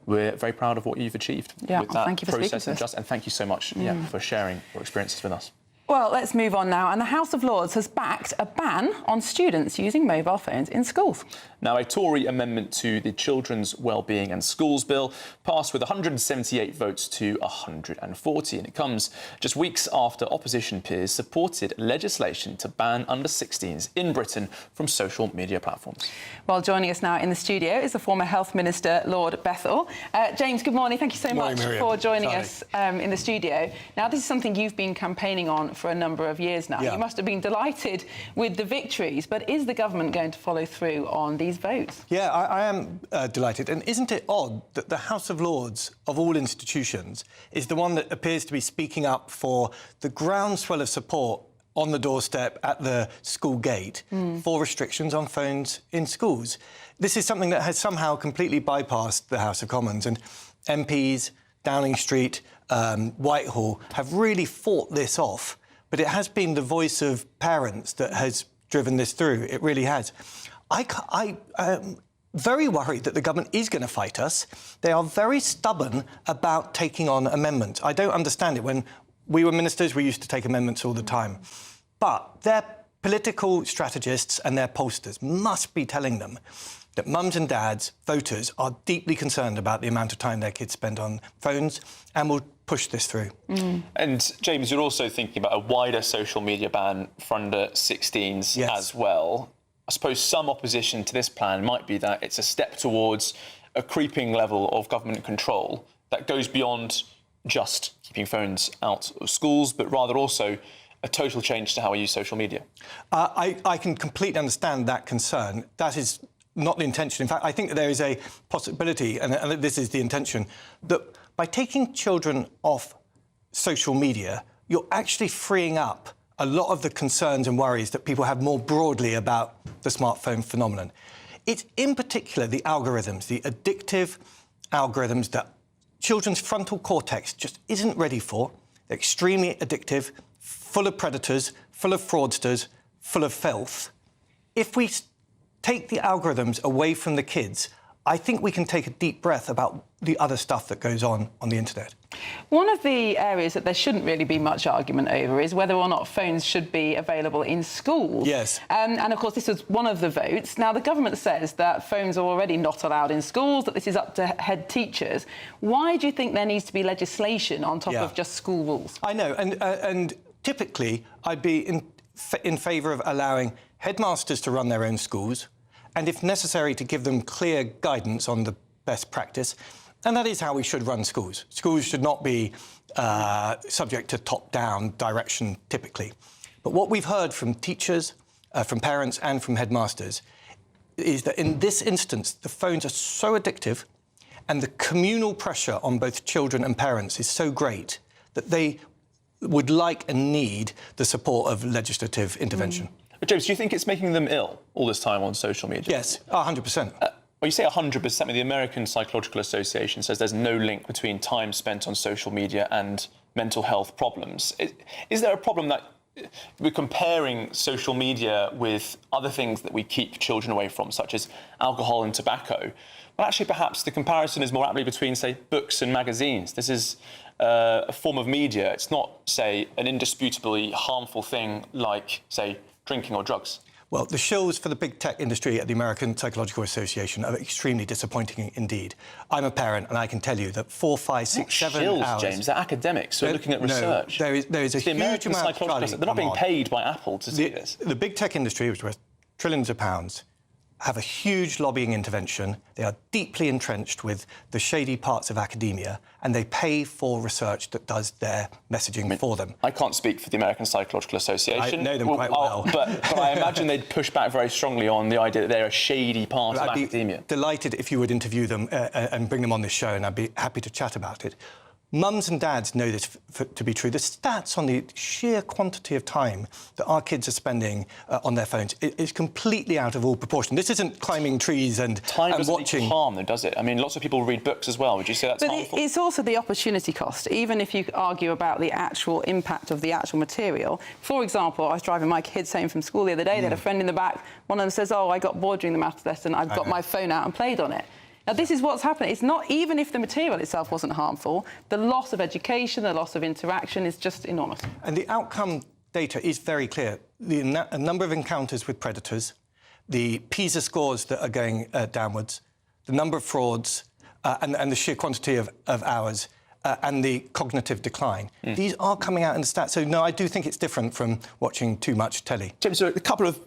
S3: we're very proud of what you've achieved with that
S1: thank you for
S3: process and thank you so much for sharing your experiences with us.
S1: Well, let's move on now. And the House of Lords has backed a ban on students using mobile phones in schools.
S3: Now, a Tory amendment to the Children's Wellbeing and Schools Bill passed with 178 votes to 140, and it comes just weeks after opposition peers supported legislation to ban under-16s in Britain from social media platforms.
S1: Well, joining us now in the studio is the former Health Minister, Lord Bethell. James, good morning. Thank you so much for joining us in the studio. Now, this is something you've been campaigning on for a number of years now. You must have been delighted with the victories, but is the government going to follow through on these votes?
S11: Yeah, I am delighted. And isn't it odd that the House of Lords of all institutions is the one that appears to be speaking up for the groundswell of support on the doorstep at the school gate for restrictions on phones in schools? This is something that has somehow completely bypassed the House of Commons, and MPs, Downing Street, Whitehall have really fought this off. But it has been the voice of parents that has driven this through. It really has. I'm very worried that the government is going to fight us. They are very stubborn about taking on amendments. I don't understand it. When we were ministers, we used to take amendments all the time. But their political strategists and their pollsters must be telling them that mums and dads, voters, are deeply concerned about the amount of time their kids spend on phones and will push this through.
S3: And, James, you're also thinking about a wider social media ban for under-16s as well. I suppose some opposition to this plan might be that it's a step towards a creeping level of government control that goes beyond just keeping phones out of schools, but rather also a total change to how we use social media.
S11: I can completely understand that concern. That is not the intention. In fact, I think that there is a possibility, and this is the intention, that by taking children off social media, you're actually freeing up a lot of the concerns and worries that people have more broadly about the smartphone phenomenon. It's in particular the algorithms, the addictive algorithms that children's frontal cortex just isn't ready for. They're extremely addictive, full of predators, full of fraudsters, full of filth. If we take the algorithms away from the kids, I think we can take a deep breath about the other stuff that goes on the internet.
S1: One of the areas that there shouldn't really be much argument over is whether or not phones should be available in schools.
S11: Yes.
S1: And of course, this was one of the votes. Now, the government says that phones are already not allowed in schools, that this is up to head teachers. Why do you think there needs to be legislation on top of just school rules?
S11: I know, and typically I'd be in favour of allowing headmasters to run their own schools, and if necessary to give them clear guidance on the best practice. And that is how we should run schools. Schools should not be subject to top-down direction, typically. But what we've heard from teachers, from parents and from headmasters is that in this instance, the phones are so addictive and the communal pressure on both children and parents is so great that they would like and need the support of legislative intervention.
S3: But James, do you think it's making them ill all this time on social media?
S11: Yes, 100%.
S3: Well, you say 100%, but the American Psychological Association says there's no link between time spent on social media and mental health problems. Is there a problem that we're comparing social media with other things that we keep children away from, such as alcohol and tobacco? Well, actually, perhaps the comparison is more aptly between, say, books and magazines. This is a form of media. It's not, say, an indisputably harmful thing like, say, drinking or drugs.
S11: Well, the shills for the big tech industry at the American Psychological Association are extremely disappointing indeed. I'm a parent, and I can tell you that 4, 5, 6, 7
S3: shills,
S11: hours...
S3: James, they're academics who are looking at research.
S11: No, there is a huge amount of...
S3: They're not being paid by Apple to see this.
S11: The big tech industry, which is worth trillions of pounds, have a huge lobbying intervention. They are deeply entrenched with the shady parts of academia, and they pay for research that does their messaging for them.
S3: I can't speak for the American Psychological Association.
S11: I know them quite well.
S3: But I imagine they'd push back very strongly on the idea that they're a shady part of academia.
S11: I'd be delighted if you would interview them and bring them on this show, and I'd be happy to chat about it. Mums and dads know this to be true. The stats on the sheer quantity of time that our kids are spending on their phones is completely out of all proportion. This isn't climbing trees and watching...
S3: Time doesn't equal harm, though, does it? I mean, lots of people read books as well. Would you say that's harmful?
S1: It's also the opportunity cost, even if you argue about the actual impact of the actual material. For example, I was driving my kids home from school the other day. They had a friend in the back. One of them says, "Oh, I got bored during the maths lesson. I've got my phone out and played on it." Now, this is what's happening. It's not, even if the material itself wasn't harmful, the loss of education, the loss of interaction is just enormous.
S11: And the outcome data is very clear. A number of encounters with predators, the PISA scores that are going downwards, the number of frauds, and the sheer quantity of hours, and the cognitive decline. These are coming out in the stats. So, no, I do think it's different from watching too much telly.
S3: James, so a couple of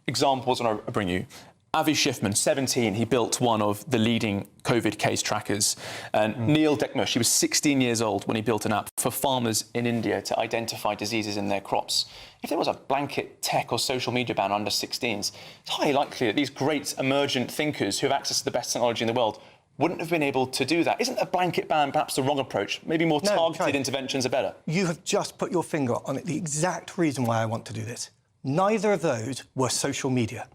S3: examples I bring you. Avi Schiffman, 17, he built one of the leading COVID case trackers. And Neil Dekmush, he was 16 years old when he built an app for farmers in India to identify diseases in their crops. If there was a blanket tech or social media ban under 16s, it's highly likely that these great emergent thinkers who have access to the best technology in the world wouldn't have been able to do that. Isn't a blanket ban perhaps the wrong approach? Maybe more targeted interventions are better?
S11: You have just put your finger on it, the exact reason why I want to do this. Neither of those were social media.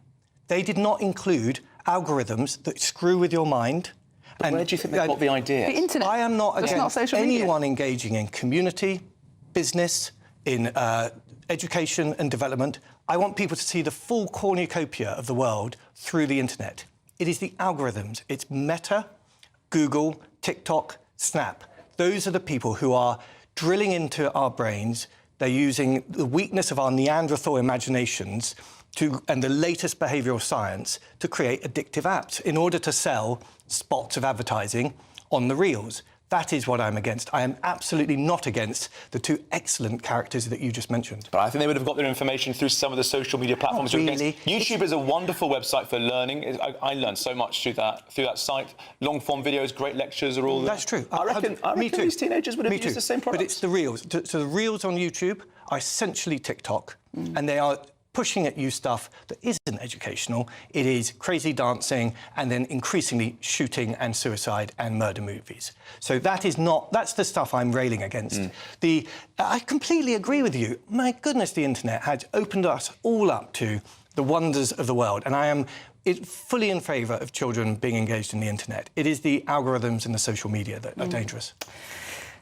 S11: They did not include algorithms that screw with your mind.
S3: But where do you think they got the idea?
S1: The internet.
S11: I am not against anyone
S1: media.
S11: engaging in community, business, in education and development. I want people to see the full cornucopia of the world through the internet. It is the algorithms. It's Meta, Google, TikTok, Snap. Those are the people who are drilling into our brains. They're using the weakness of our Neanderthal imaginations and the latest behavioural science to create addictive apps in order to sell spots of advertising on the reels. That is what I'm against. I am absolutely not against the two excellent characters that you just mentioned.
S3: But I think they would have got their information through some of the social media platforms.
S11: Really.
S3: YouTube is a wonderful website for learning. I learned so much through that site. Long-form videos, great lectures are all there.
S11: That's true.
S3: I reckon these teenagers would have used the same product.
S11: But it's the Reels. So the Reels on YouTube are essentially TikTok, and they are pushing at you stuff that isn't educational. It is crazy dancing and then increasingly shooting and suicide and murder movies. So that's the stuff I'm railing against. I completely agree with you. My goodness, the internet has opened us all up to the wonders of the world, and I am fully in favour of children being engaged in the internet. It is the algorithms and the social media that are dangerous.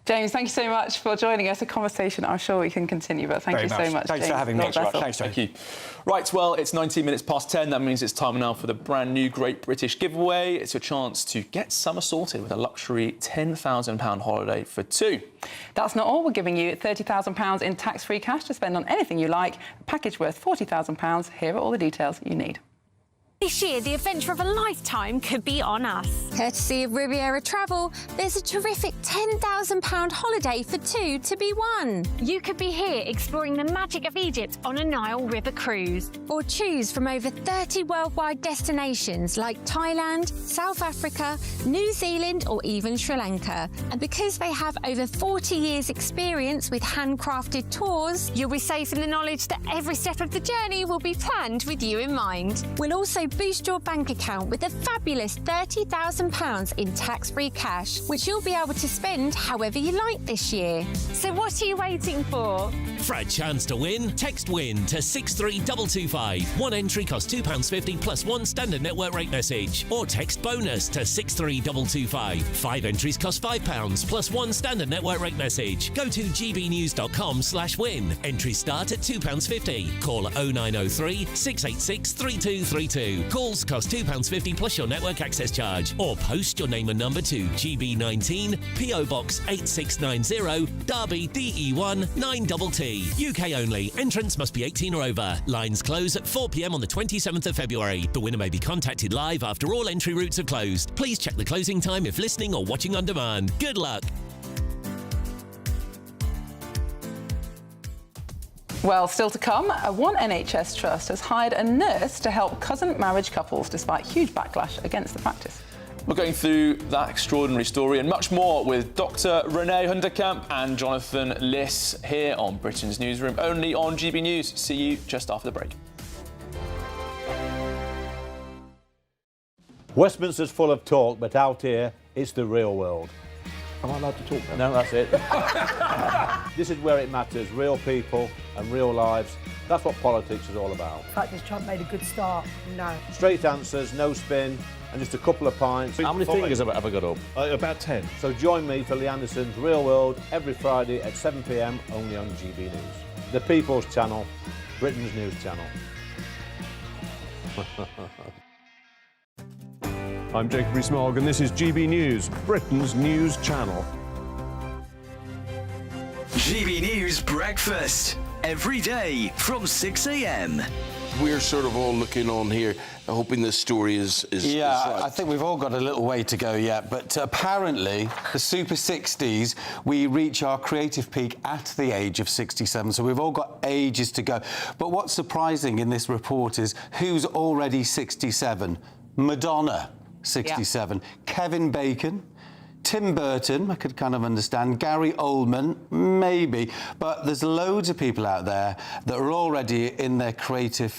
S1: James, thank you so much for joining us. A conversation I'm sure we can continue, but thank you so much.
S11: Thanks
S1: James.
S11: for having me.
S3: Thank you. Right, well, it's 19 minutes past 10. That means it's time now for the brand new Great British giveaway. It's your chance to get summer sorted with a luxury £10,000 holiday for two.
S1: That's not all. We're giving you £30,000 in tax-free cash to spend on anything you like. A package worth £40,000. Here are all the details you need.
S24: This year, the adventure of a lifetime could be on us. Courtesy of Riviera Travel, there's a terrific £10,000 holiday for two to be won. You could be here exploring the magic of Egypt on a Nile River cruise, or choose from over 30 worldwide destinations like Thailand, South Africa, New Zealand, or even Sri Lanka. And because they have over 40 years' experience with handcrafted tours, you'll be safe in the knowledge that every step of the journey will be planned with you in mind. We'll also boost your bank account with a fabulous £30,000 in tax-free cash, which you'll be able to spend however you like this year. So what are you waiting for?
S25: For a chance to win, text WIN to 63225. One entry costs £2.50 plus one standard network rate message. Or text BONUS to 63225. 5 entries cost £5 plus one standard network rate message. Go to gbnews.com/win. Entries start at £2.50. Call 0903 686 3232. Calls cost £2.50 plus your network access charge. Or post your name and number to GB19, PO Box 8690, Derby DE1 9TT. UK only. Entrance must be 18 or over. Lines close at 4 p.m. on the 27th of February. The winner may be contacted live after all entry routes have closed. Please check the closing time if listening or watching on demand. Good luck.
S1: Well, still to come, one NHS trust has hired a nurse to help cousin marriage couples despite huge backlash against the practice.
S3: We're going through that extraordinary story and much more with Dr. Renee Hunderkamp and Jonathan Liss here on Britain's Newsroom, only on GB News. See you just after the break.
S12: Westminster's full of talk, but out here, it's the real world. Am I allowed to talk now? No, that's it. This is where it matters, real people and real lives. That's what politics is all about.
S13: In fact, has Trump made a good start? No.
S12: Straight answers, no spin, and just a couple of pints. How many fingers have I got up?
S6: About 10.
S12: So join me for Lee Anderson's Real World every Friday at 7 p.m. only on GB News. The People's Channel, Britain's news channel.
S14: I'm Jacob Rees-Mogg and this is GB News, Britain's news channel.
S16: GB News Breakfast, every day from 6 a.m.
S15: We're sort of all looking on here, hoping this story is right.
S17: I think we've all got a little way to go yet, but apparently the Super 60s, we reach our creative peak at the age of 67, so we've all got ages to go. But what's surprising in this report is who's already 67? Madonna. 67. Yeah. Kevin Bacon, Tim Burton, I could kind of understand, Gary Oldman, maybe, but there's loads of people out there that are already in their creative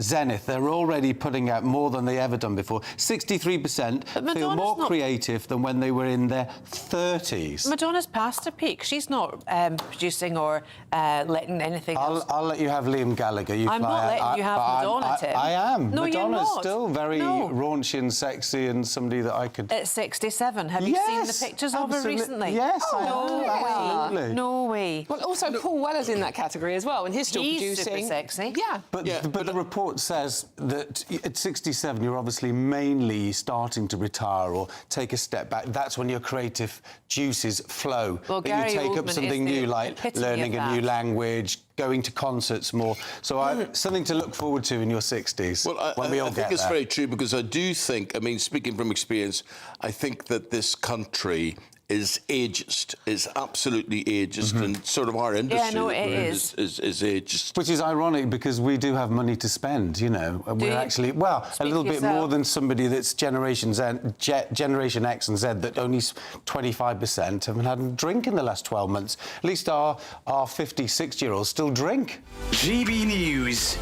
S17: zenith. They're already putting out more than they ever done before. 63% feel more creative than when they were in their 30s.
S18: Madonna's past her peak. She's not producing or letting anything else.
S17: I'll let you have Liam Gallagher.
S18: I'm not letting you have Madonna, Tim.
S17: I am.
S18: No,
S17: Madonna's
S18: you're not.
S17: Still very raunchy and sexy and somebody that I could...
S18: At 67, have you seen the pictures of her recently?
S17: Yes,
S18: Absolutely. No way.
S19: Well, also Paul Weller's in that category as well, and he's still producing.
S18: Super sexy.
S19: Yeah.
S17: But the report says that at 67, you're obviously mainly starting to retire or take a step back. That's when your creative juices flow.
S18: Well,
S17: you take up something new, like learning a new language, going to concerts more. So something to look forward to in your 60s.
S15: Well, I think it's very true, because I do think, I mean, speaking from experience, I think that this country is ageist. It's absolutely ageist, and sort of our industry is ageist.
S17: Which is ironic because we do have money to spend, you know. We're actually, well, a little bit more than somebody that's Generation X and Z that only 25% haven't had a drink in the last 12 months. At least our 50, 60-year-olds still drink.
S16: GB News,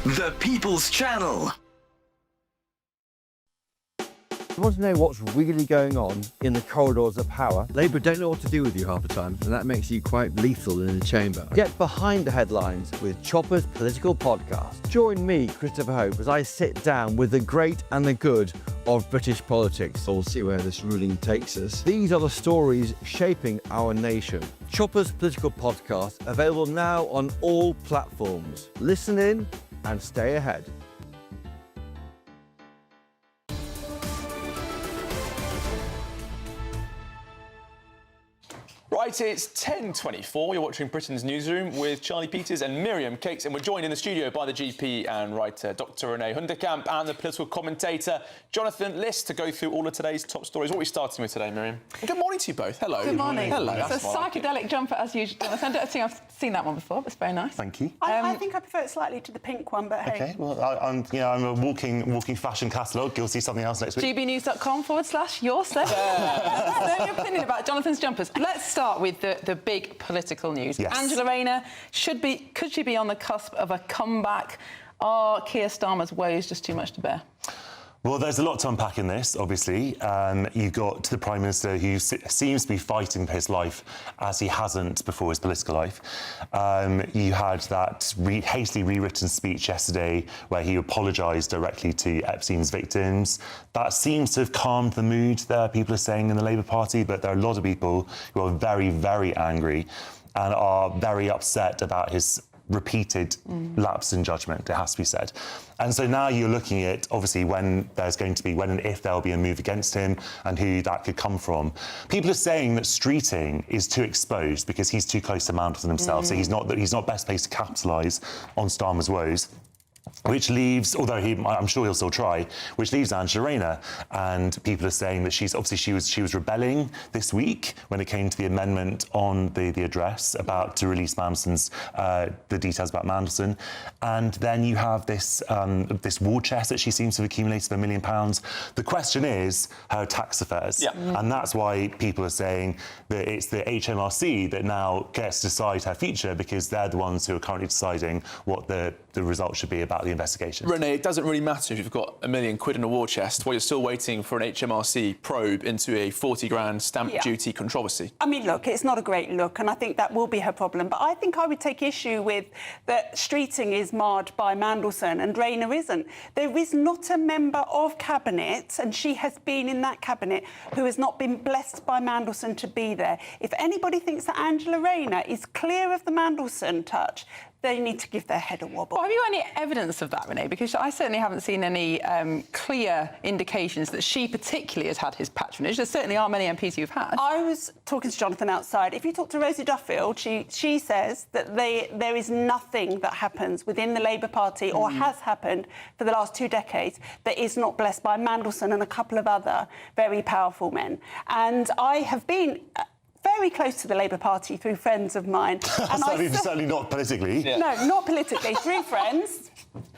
S16: the People's Channel.
S2: You want to know what's really going on in the corridors of power? Labour don't know what to do with you half the time, and that makes you quite lethal in the chamber. Get behind the headlines with Chopper's Political Podcast. Join me, Christopher Hope, as I sit down with the great and the good of British politics. We'll see where this ruling takes us. These are the stories shaping our nation. Chopper's Political Podcast, available now on all platforms. Listen in and stay ahead.
S3: Right, it's 10:24. You're watching Britain's Newsroom with Charlie Peters and Miriam Cates, and we're joined in the studio by the GP and writer Dr. Renee Hunderkamp and the political commentator Jonathan List to go through all of today's top stories. What are we starting with today, Miriam? And good morning to you both. Hello.
S1: Good morning.
S3: Hello.
S1: It's a psychedelic jumper as usual, Jonathan. I don't think I've seen that one before, but it's very nice.
S4: Thank you.
S5: I think I prefer it slightly to the pink one, but hey.
S4: Okay, well, I'm a walking fashion catalogue. You'll see something else next week.
S1: GBnews.com/your Let me opinion about Jonathan's jumpers. Let's start with the big political news.
S4: Yes.
S1: Angela Rayner could she be on the cusp of a comeback? Are Keir Starmer's woes just too much to bear?
S4: Well, there's a lot to unpack in this, obviously. You've got the Prime Minister who seems to be fighting for his life as he hasn't before his political life. You had that hastily rewritten speech yesterday where he apologised directly to Epstein's victims. That seems to have calmed the mood there, people are saying, in the Labour Party, but there are a lot of people who are very, very angry and are very upset about his repeated lapse in judgment, it has to be said. And so now you're looking at, obviously, when and if there'll be a move against him and who that could come from. People are saying that Streeting is too exposed because he's too close to Mandelson himself, so he's not best placed to capitalise on Starmer's woes. Which leaves, although I'm sure he'll still try, which leaves Angela Rayner. And people are saying that she was rebelling this week when it came to the amendment on the address to release Mandelson's the details about Mandelson. And then you have this war chest that she seems to have accumulated of £1 million. The question is her tax affairs, and that's why people are saying that it's the HMRC that now gets to decide her future because they're the ones who are currently deciding what the result should be about the investigation.
S3: Renee, it doesn't really matter if you've got £1 million in a war chest while you're still waiting for an HMRC probe into a 40 grand stamp duty controversy.
S5: I mean, look, it's not a great look, and I think that will be her problem. But I think I would take issue with that Streeting is marred by Mandelson and Rayner isn't. There is not a member of Cabinet, and she has been in that Cabinet, who has not been blessed by Mandelson to be there. If anybody thinks that Angela Rayner is clear of the Mandelson touch, they need to give their head a wobble.
S1: Well, have you got any evidence of that, Renee? Because I certainly haven't seen any clear indications that she particularly has had his patronage. There certainly are many MPs you've had.
S5: I was talking to Jonathan outside. If you talk to Rosie Duffield, she says that there is nothing that happens within the Labour Party or has happened for the last 2 decades that is not blessed by Mandelson and a couple of other very powerful men. And I have been very close to the Labour Party through friends of mine. And
S4: certainly not politically.
S5: Yeah. No, not politically. Through friends.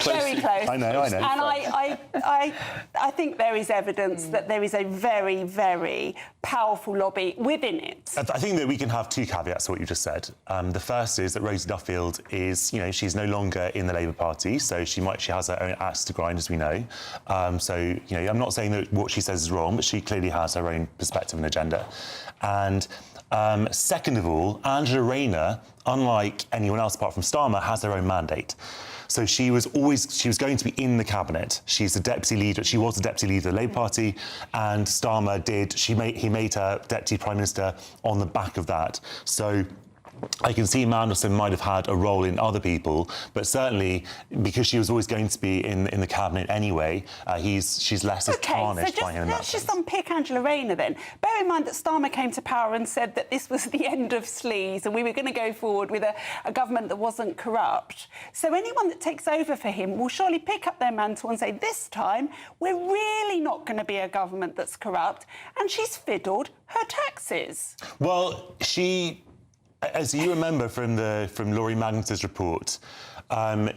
S5: Very close.
S4: I know.
S5: And I think there is evidence that there is a very, very powerful lobby within it.
S4: I think that we can have 2 caveats to what you just said. The first is that Rosie Duffield is, she's no longer in the Labour Party, so she has her own axe to grind, as we know. So, I'm not saying that what she says is wrong, but she clearly has her own perspective and agenda. And second of all, Angela Rayner, unlike anyone else apart from Starmer, has her own mandate. So she was going to be in the cabinet. She's the deputy leader. She was the deputy leader of the Labour Party, and Starmer he made her deputy prime minister on the back of that. So I can see Mandelson might have had a role in other people, but certainly because she was always going to be in the cabinet anyway, she's less as tarnished by him in that
S5: let's just unpick Angela Rayner then. Bear in mind that Starmer came to power and said that this was the end of sleaze and we were going to go forward with a government that wasn't corrupt. So anyone that takes over for him will surely pick up their mantle and say, this time we're really not going to be a government that's corrupt, and she's fiddled her taxes.
S4: Well, as you remember from Laurie Magnus's report, I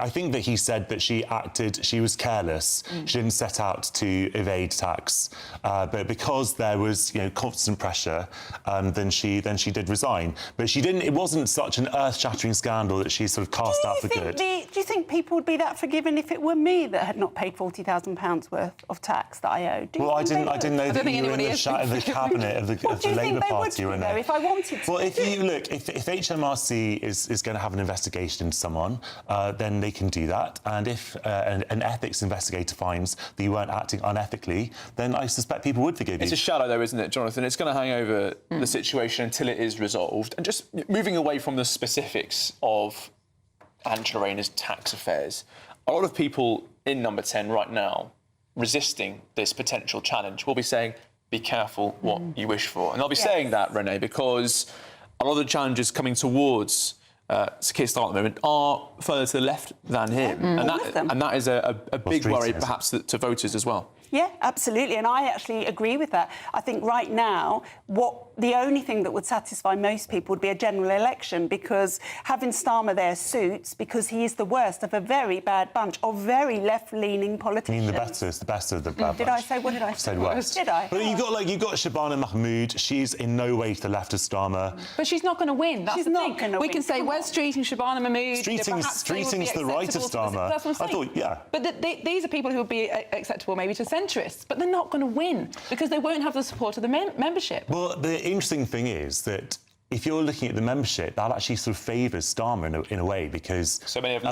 S4: think that he said that she was careless. She didn't set out to evade tax, but because there was, constant pressure, then she did resign. But she didn't. It wasn't such an earth-shattering scandal that she sort of cast out for good.
S5: Do you think people would be that forgiving if it were me that had not paid £40,000 worth of tax that I owed?
S4: I didn't know that you were in the cabinet of the Labour Party, Renee.
S5: If I wanted to.
S4: Well, if HMRC is going to have an investigation into someone, then they can do that. And if an ethics investigator finds that you weren't acting unethically, then I suspect people would forgive you.
S3: It's a shadow, though, isn't it, Jonathan? It's going to hang over the situation until it is resolved. And just moving away from the specifics of Angela Rayner's tax affairs, a lot of people in Number 10 right now resisting this potential challenge will be saying, be careful what you wish for. And they'll be saying that, Renee, because a lot of the challenges coming towards Keir Starmer at the moment are further to the left than him. And that is a big worry, perhaps, to voters as well.
S5: Yeah, absolutely. And I actually agree with that. I think right now, the only thing that would satisfy most people would be a general election, because having Starmer there suits, because he is the worst of a very bad bunch of very left-leaning politicians.
S4: I mean, the best of the bad
S5: bunch. What did I say?
S4: Said worst.
S5: Did I?
S4: But you've got Shabana Mahmood. She's in no way to the left of Starmer.
S1: But she's not going to win. That's
S5: she's
S1: the
S5: not
S1: thing.
S5: Going to
S1: we
S5: win.
S1: can say we're streeting Shabana Mahmood.
S4: Streeting's the right of Starmer.
S1: That's what I'm saying.
S4: I thought,
S1: But these are people who would be acceptable maybe to centrists, but they're not going to win because they won't have the support of the membership.
S4: Well, the interesting thing is that if you're looking at the membership, that actually sort of favours Starmer in a way, because
S3: so many of
S4: them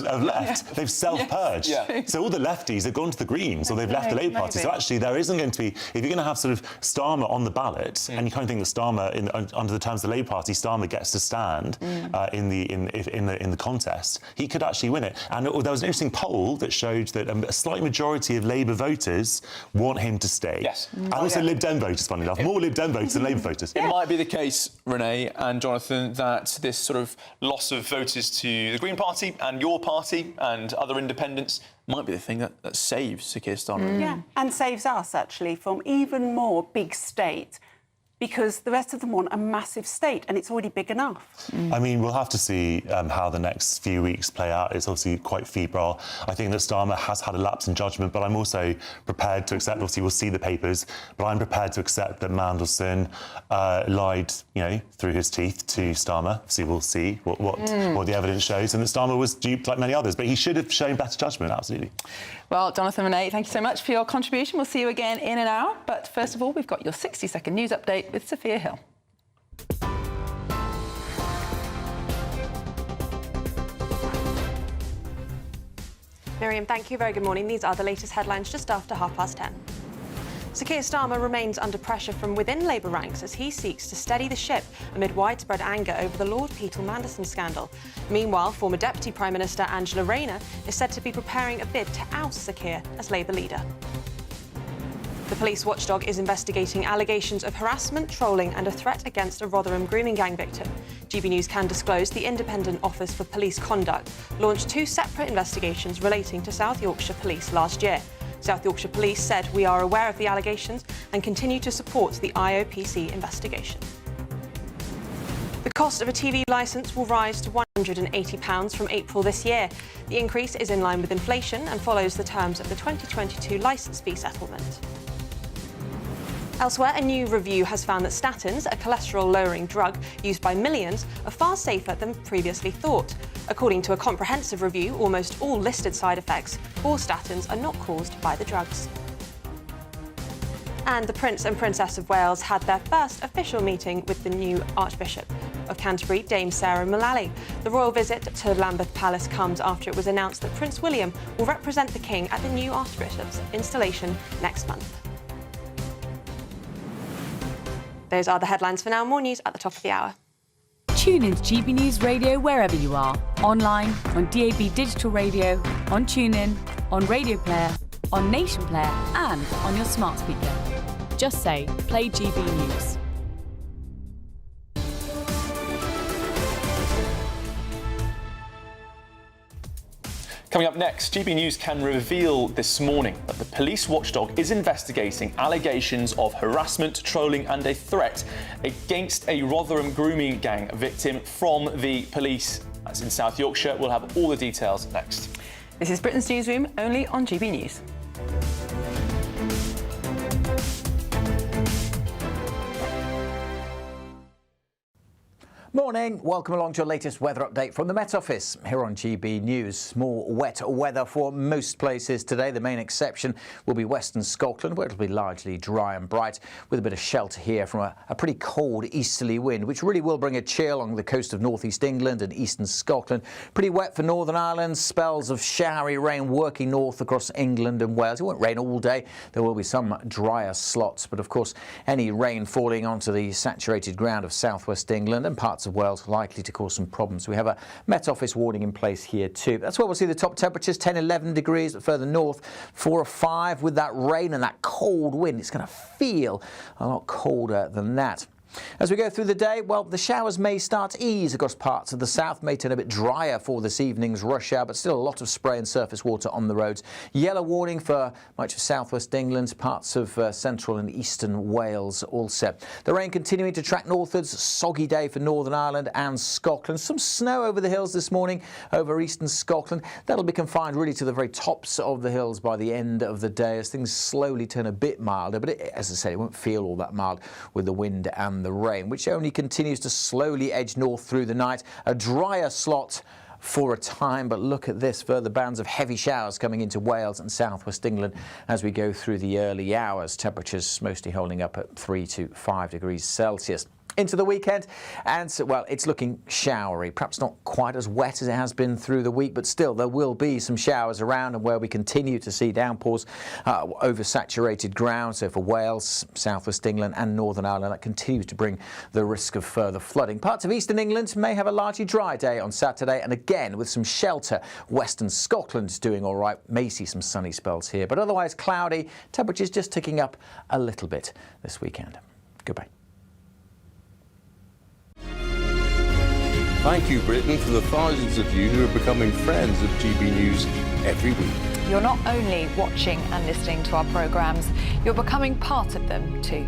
S4: have left. They've self-purged. So all the lefties have gone to the Greens, or they've left the Labour Party. So actually, there isn't going to be, if you're going to have sort of Starmer on the ballot, and you kind of think that Starmer, under the terms of the Labour Party, Starmer gets to stand in the contest, he could actually win it. And there was an interesting poll that showed that a slight majority of Labour voters want him to stay.
S3: Yes.
S4: And also Lib Dem voters, funny enough. More Lib Dem voters than Labour voters.
S3: It might be the case, Renee and Jonathan, that this sort of loss of voters to the Green Party and your party and other independents might be the thing that saves Sir Keir Starmer.
S5: Yeah, and saves us, actually, from even more big state, because the rest of them want a massive state, and it's already big enough.
S4: I mean, we'll have to see how the next few weeks play out. It's obviously quite febrile. I think that Starmer has had a lapse in judgment, but I'm also prepared to accept, obviously we'll see the papers, but I'm prepared to accept that Mandelson lied, through his teeth to Starmer. Obviously, we'll see what the evidence shows, and that Starmer was duped like many others, but he should have shown better judgment, absolutely.
S1: Well, Jonathan, Renee, thank you so much for your contribution. We'll see you again in an hour. But first of all, we've got your 60-second news update with Sophia Hill.
S7: Miriam, thank you. Very good morning. These are the latest headlines just after 10:30. Sir Keir Starmer remains under pressure from within Labour ranks as he seeks to steady the ship amid widespread anger over the Lord Peter Mandelson scandal. Meanwhile, former Deputy Prime Minister Angela Rayner is said to be preparing a bid to oust Sir Keir as Labour leader. The police watchdog is investigating allegations of harassment, trolling and a threat against a Rotherham grooming gang victim. GB News can disclose the Independent Office for Police Conduct launched 2 separate investigations relating to South Yorkshire Police last year. South Yorkshire Police said, "We are aware of the allegations and continue to support the IOPC investigation." The cost of a TV licence will rise to £180 from April this year. The increase is in line with inflation and follows the terms of the 2022 licence fee settlement. Elsewhere, a new review has found that statins, a cholesterol-lowering drug used by millions, are far safer than previously thought. According to a comprehensive review, almost all listed side effects for statins are not caused by the drugs. And the Prince and Princess of Wales had their first official meeting with the new Archbishop of Canterbury, Dame Sarah Mullally. The royal visit to Lambeth Palace comes after it was announced that Prince William will represent the King at the new Archbishop's installation next month. Those are the headlines for now. More news at the top of the hour.
S8: Tune in to GB News Radio wherever you are. Online, on DAB digital radio, on TuneIn, on Radio Player, on Nation Player and on your smart speaker. Just say, play GB News.
S3: Coming up next, GB News can reveal this morning that the police watchdog is investigating allegations of harassment, trolling and a threat against a Rotherham grooming gang victim from the police. That's in South Yorkshire. We'll have all the details next.
S1: This is Britain's Newsroom, only on GB News.
S9: Morning, welcome along to your latest weather update from the Met Office here on GB News. More wet weather for most places today. The main exception will be Western Scotland, where it'll be largely dry and bright with a bit of shelter here from a pretty cold easterly wind, which really will bring a chill along the coast of northeast England and eastern Scotland. Pretty wet for Northern Ireland, spells of showery rain working north across England and Wales. It won't rain all day. There will be some drier slots, but of course any rain falling onto the saturated ground of southwest England and parts of Wales likely to cause some problems. We have a Met Office warning in place here too. That's where we'll see the top temperatures, 10, 11 degrees, but further north, 4 or 5 with that rain and that cold wind. It's going to feel a lot colder than that. As we go through the day, well, the showers may start to ease across parts of the south, may turn a bit drier for this evening's rush hour, but still a lot of spray and surface water on the roads. Yellow warning for much of southwest England, parts of central and eastern Wales also. The rain continuing to track northwards, soggy day for Northern Ireland and Scotland. Some snow over the hills this morning over eastern Scotland. That'll be confined really to the very tops of the hills by the end of the day as things slowly turn a bit milder, but as I say, it won't feel all that mild with the wind and the rain, which only continues to slowly edge north through the night. A drier slot for a time, but look at this, further bands of heavy showers coming into Wales and southwest England as we go through the early hours. Temperatures mostly holding up at 3 to 5 degrees Celsius. Into the weekend, and so, well, it's looking showery, perhaps not quite as wet as it has been through the week, but still there will be some showers around, and where we continue to see downpours over saturated ground. So for Wales, southwest England and Northern Ireland, that continues to bring the risk of further flooding. Parts of eastern England may have a largely dry day on Saturday, and again with some shelter. Western Scotland's doing all right, may see some sunny spells here, but otherwise cloudy. Temperatures just ticking up a little bit this weekend. Goodbye.
S20: Thank you, Britain, for the thousands of you who are becoming friends of GB News every week.
S21: You're not only watching and listening to our programmes, you're becoming part of them too.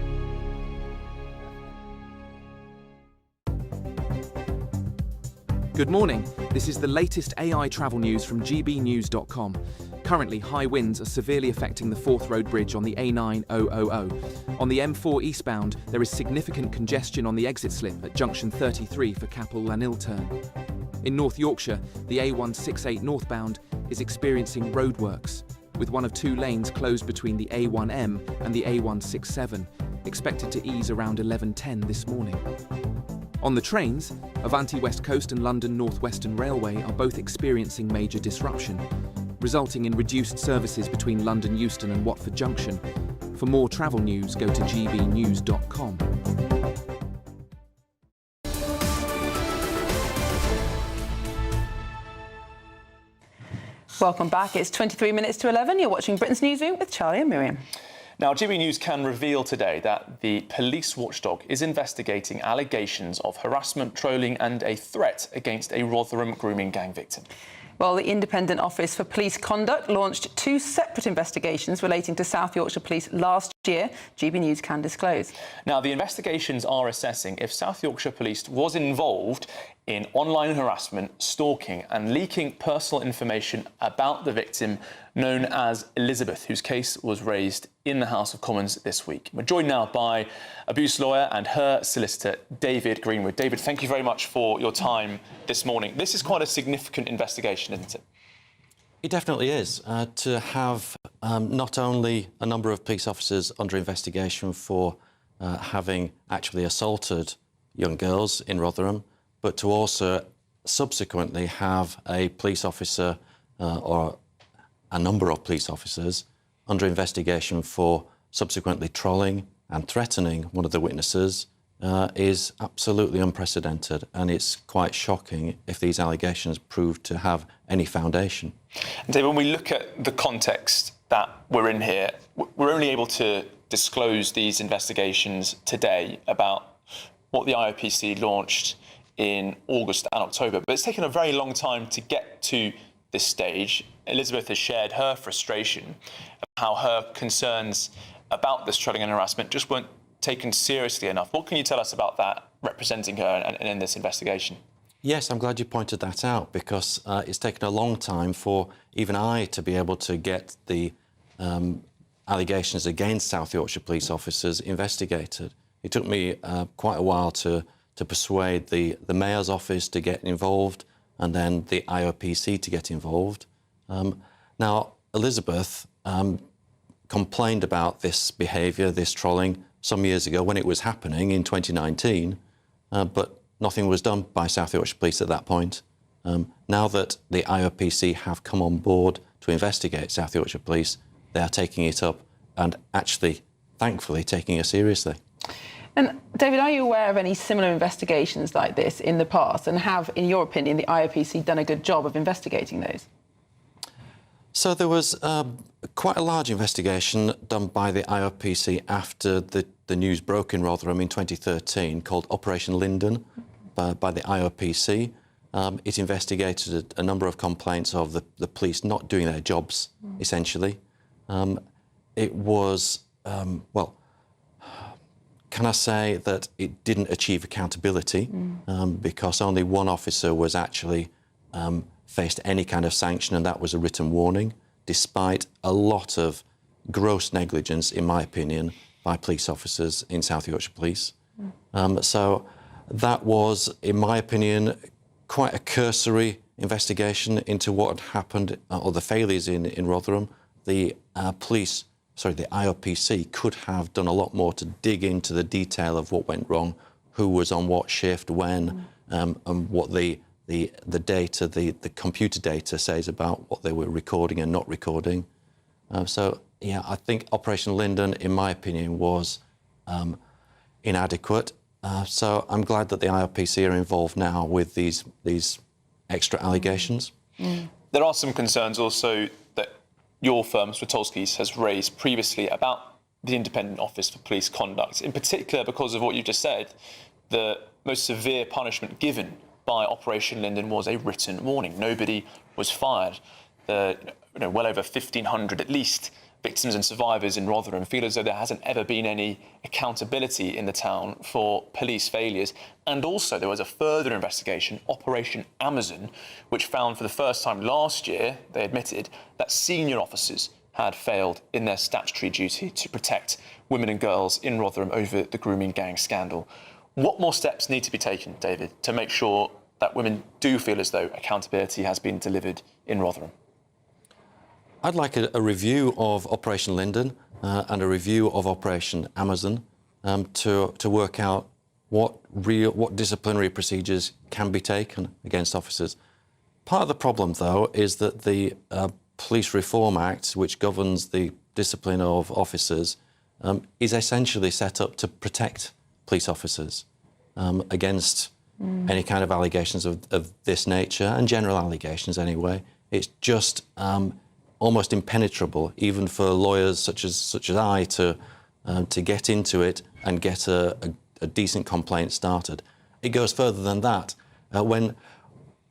S22: Good morning. This is the latest AI travel news from gbnews.com. Currently, high winds are severely affecting the Forth Road Bridge on the A9000. On the M4 eastbound, there is significant congestion on the exit slip at junction 33 for Capel Lanil turn. In North Yorkshire, the A168 northbound is experiencing roadworks, with one of 2 lanes closed between the A1M and the A167, expected to ease around 11:10 this morning. On the trains, Avanti West Coast and London North Western Railway are both experiencing major disruption, resulting in reduced services between London Euston and Watford Junction. For more travel news, go to gbnews.com.
S1: Welcome back. It's 23 minutes to 11. You're watching Britain's Newsroom with Charlie and Miriam.
S3: Now, GB News can reveal today that the police watchdog is investigating allegations of harassment, trolling and a threat against a Rotherham grooming gang victim.
S1: Well, the Independent Office for Police Conduct launched 2 separate investigations relating to South Yorkshire Police last year, GB News can disclose.
S3: Now, the investigations are assessing if South Yorkshire Police was involved in online harassment, stalking and leaking personal information about the victim, known as Elizabeth, whose case was raised in the House of Commons this week. We're joined now by abuse lawyer and her solicitor, David Greenwood. David, thank you very much for your time this morning. This is quite a significant investigation, isn't it?
S23: It definitely is. To have not only a number of police officers under investigation for having actually assaulted young girls in Rotherham, but to also subsequently have a police officer or a number of police officers under investigation for subsequently trolling and threatening one of the witnesses is absolutely unprecedented, and it's quite shocking if these allegations prove to have any foundation.
S3: And David, when we look at the context that we're in here, we're only able to disclose these investigations today about what the IOPC launched in August and October, but it's taken a very long time to get to this stage. Elizabeth has shared her frustration, how her concerns about this trolling and harassment just weren't taken seriously enough. What can you tell us about that, representing her and in this investigation?
S23: Yes, I'm glad you pointed that out, because it's taken a long time for even I to be able to get the allegations against South Yorkshire police officers investigated. It took me quite a while to persuade the Mayor's office to get involved, and then the IOPC to get involved. Now, Elizabeth complained about this behaviour, this trolling, some years ago when it was happening in 2019, but nothing was done by South Yorkshire Police at that point. Now that the IOPC have come on board to investigate South Yorkshire Police, they are taking it up and actually, thankfully, taking it seriously.
S1: And David, are you aware of any similar investigations like this in the past? And have, in your opinion, the IOPC done a good job of investigating those?
S23: So there was quite a large investigation done by the IOPC after the news broke in Rotherham in 2013, called Operation Linden, by the IOPC. It investigated a number of complaints of the police not doing their jobs, essentially. It was, well, can I say that it didn't achieve accountability, because only one officer was actually faced any kind of sanction, and that was a written warning, despite a lot of gross negligence, in my opinion, by police officers in South Yorkshire Police. So that was, in my opinion, quite a cursory investigation into what had happened, or the failures in Rotherham. The the IOPC could have done a lot more to dig into the detail of what went wrong, who was on what shift, when, and what the data, the computer data says about what they were recording and not recording. So, yeah, I think Operation Linden, in my opinion, was inadequate. So I'm glad that the IOPC are involved now with these extra allegations.
S3: There are some concerns also that your firm, Swatolski's, has raised previously about the Independent Office for Police Conduct, in particular because of what you just said. The most severe punishment given by Operation Linden was a written warning. Nobody was fired. Well over 1,500 at least victims and survivors in Rotherham feel as though there hasn't ever been any accountability in the town for police failures. And also there was a further investigation, Operation Amazon, which found for the first time last year, they admitted, that senior officers had failed in their statutory duty to protect women and girls in Rotherham over the grooming gang scandal. What more steps need to be taken, David, to make sure that women do feel as though accountability has been delivered in Rotherham?
S23: I'd like a review of Operation Linden and a review of Operation Amazon to work out what disciplinary procedures can be taken against officers. Part of the problem, though, is that the Police Reform Act, which governs the discipline of officers, is essentially set up to protect police officers against any kind of allegations of this nature, and general allegations anyway. It's just almost impenetrable, even for lawyers such as I, to get into it and get a decent complaint started. It goes further than that. When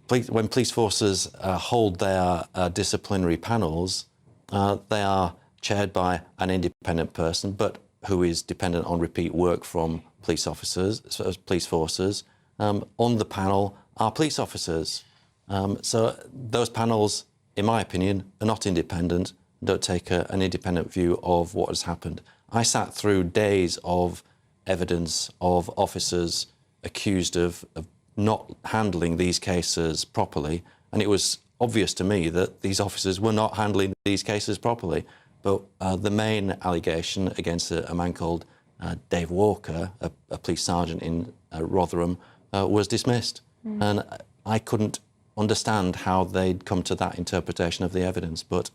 S23: police forces hold their disciplinary panels, they are chaired by an independent person, but who is dependent on repeat work from police officers, police forces. On the panel are police officers. So those panels, in my opinion, are not independent, don't take an independent view of what has happened. I sat through days of evidence of officers accused of not handling these cases properly, and it was obvious to me that these officers were not handling these cases properly. But the main allegation against a man called Dave Walker, a police sergeant in Rotherham, was dismissed. And I couldn't understand how they'd come to that interpretation of the evidence, but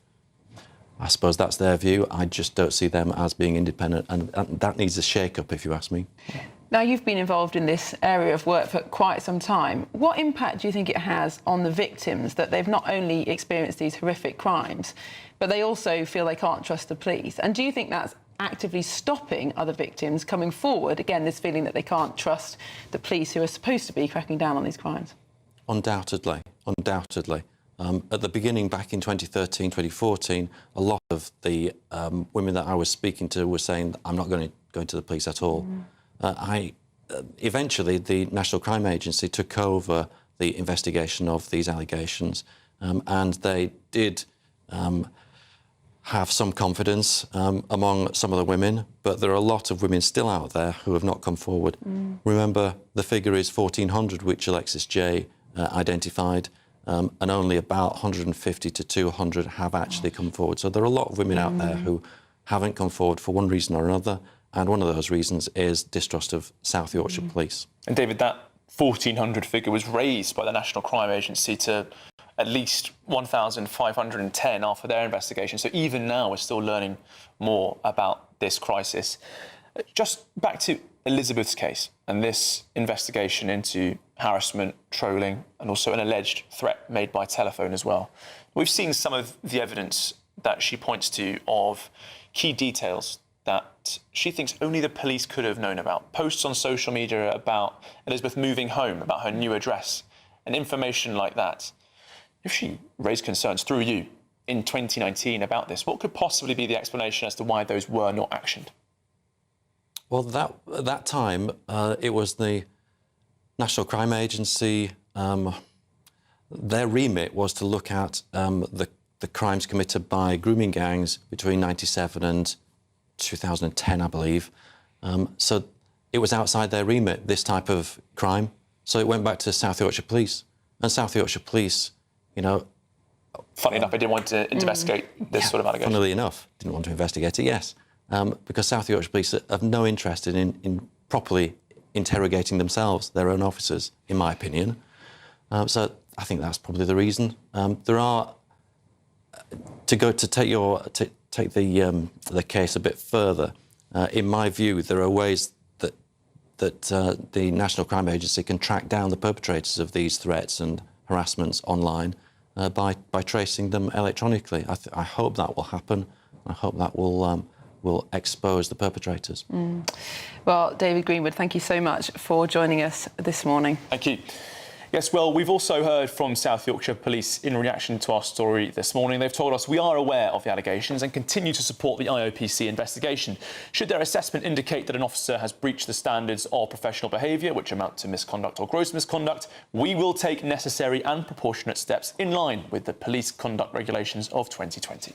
S23: I suppose that's their view. I just don't see them as being independent, and that needs a shake-up, if you ask me.
S1: Now, you've been involved in this area of work for quite some time. What impact do you think it has on the victims that they've not only experienced these horrific crimes, but they also feel they can't trust the police? And do you think that's actively stopping other victims coming forward? Again, this feeling that they can't trust the police who are supposed to be cracking down on these crimes.
S23: Undoubtedly, undoubtedly. At the beginning, back in 2013, 2014, a lot of the women that I was speaking to were saying, I'm not going to go into the police at all. Eventually, the National Crime Agency took over the investigation of these allegations, and they did have some confidence among some of the women, but there are a lot of women still out there who have not come forward. Remember, the figure is 1,400, which Alexis J identified, and only about 150 to 200 have actually come forward. So there are a lot of women out there who haven't come forward for one reason or another. And one of those reasons is distrust of South Yorkshire Police.
S3: And David, that 1,400 figure was raised by the National Crime Agency to at least 1,510 after their investigation. So even now, we're still learning more about this crisis. Just back to Elizabeth's case and this investigation into harassment, trolling, and also an alleged threat made by telephone as well. We've seen some of the evidence that she points to of key details that she thinks only the police could have known about. Posts on social media about Elizabeth moving home, about her new address, and information like that. If she raised concerns through you in 2019 about this, what could possibly be the explanation as to why those were not actioned?
S23: Well, at that time, it was the National Crime Agency. Their remit was to look at the crimes committed by grooming gangs between 1997 and 2010, I believe. So it was outside their remit, this type of crime. So it went back to South Yorkshire Police. And South Yorkshire Police, you know...
S3: Funny enough, I didn't want to investigate this sort of allegation.
S23: Funnily enough, didn't want to investigate it, yes. Because South Yorkshire Police have no interest in properly interrogating themselves, their own officers, in my opinion. So I think that's probably the reason. There are... Take the case a bit further. In my view, there are ways that the National Crime Agency can track down the perpetrators of these threats and harassments online by tracing them electronically. I hope that will happen. I hope that will expose the perpetrators.
S1: Well, David Greenwood, thank you so much for joining us this morning.
S3: Thank you. Yes, well, we've also heard from South Yorkshire Police in reaction to our story this morning. They've told us we are aware of the allegations and continue to support the IOPC investigation. Should their assessment indicate that an officer has breached the standards of professional behaviour, which amount to misconduct or gross misconduct, we will take necessary and proportionate steps in line with the police conduct regulations of 2020.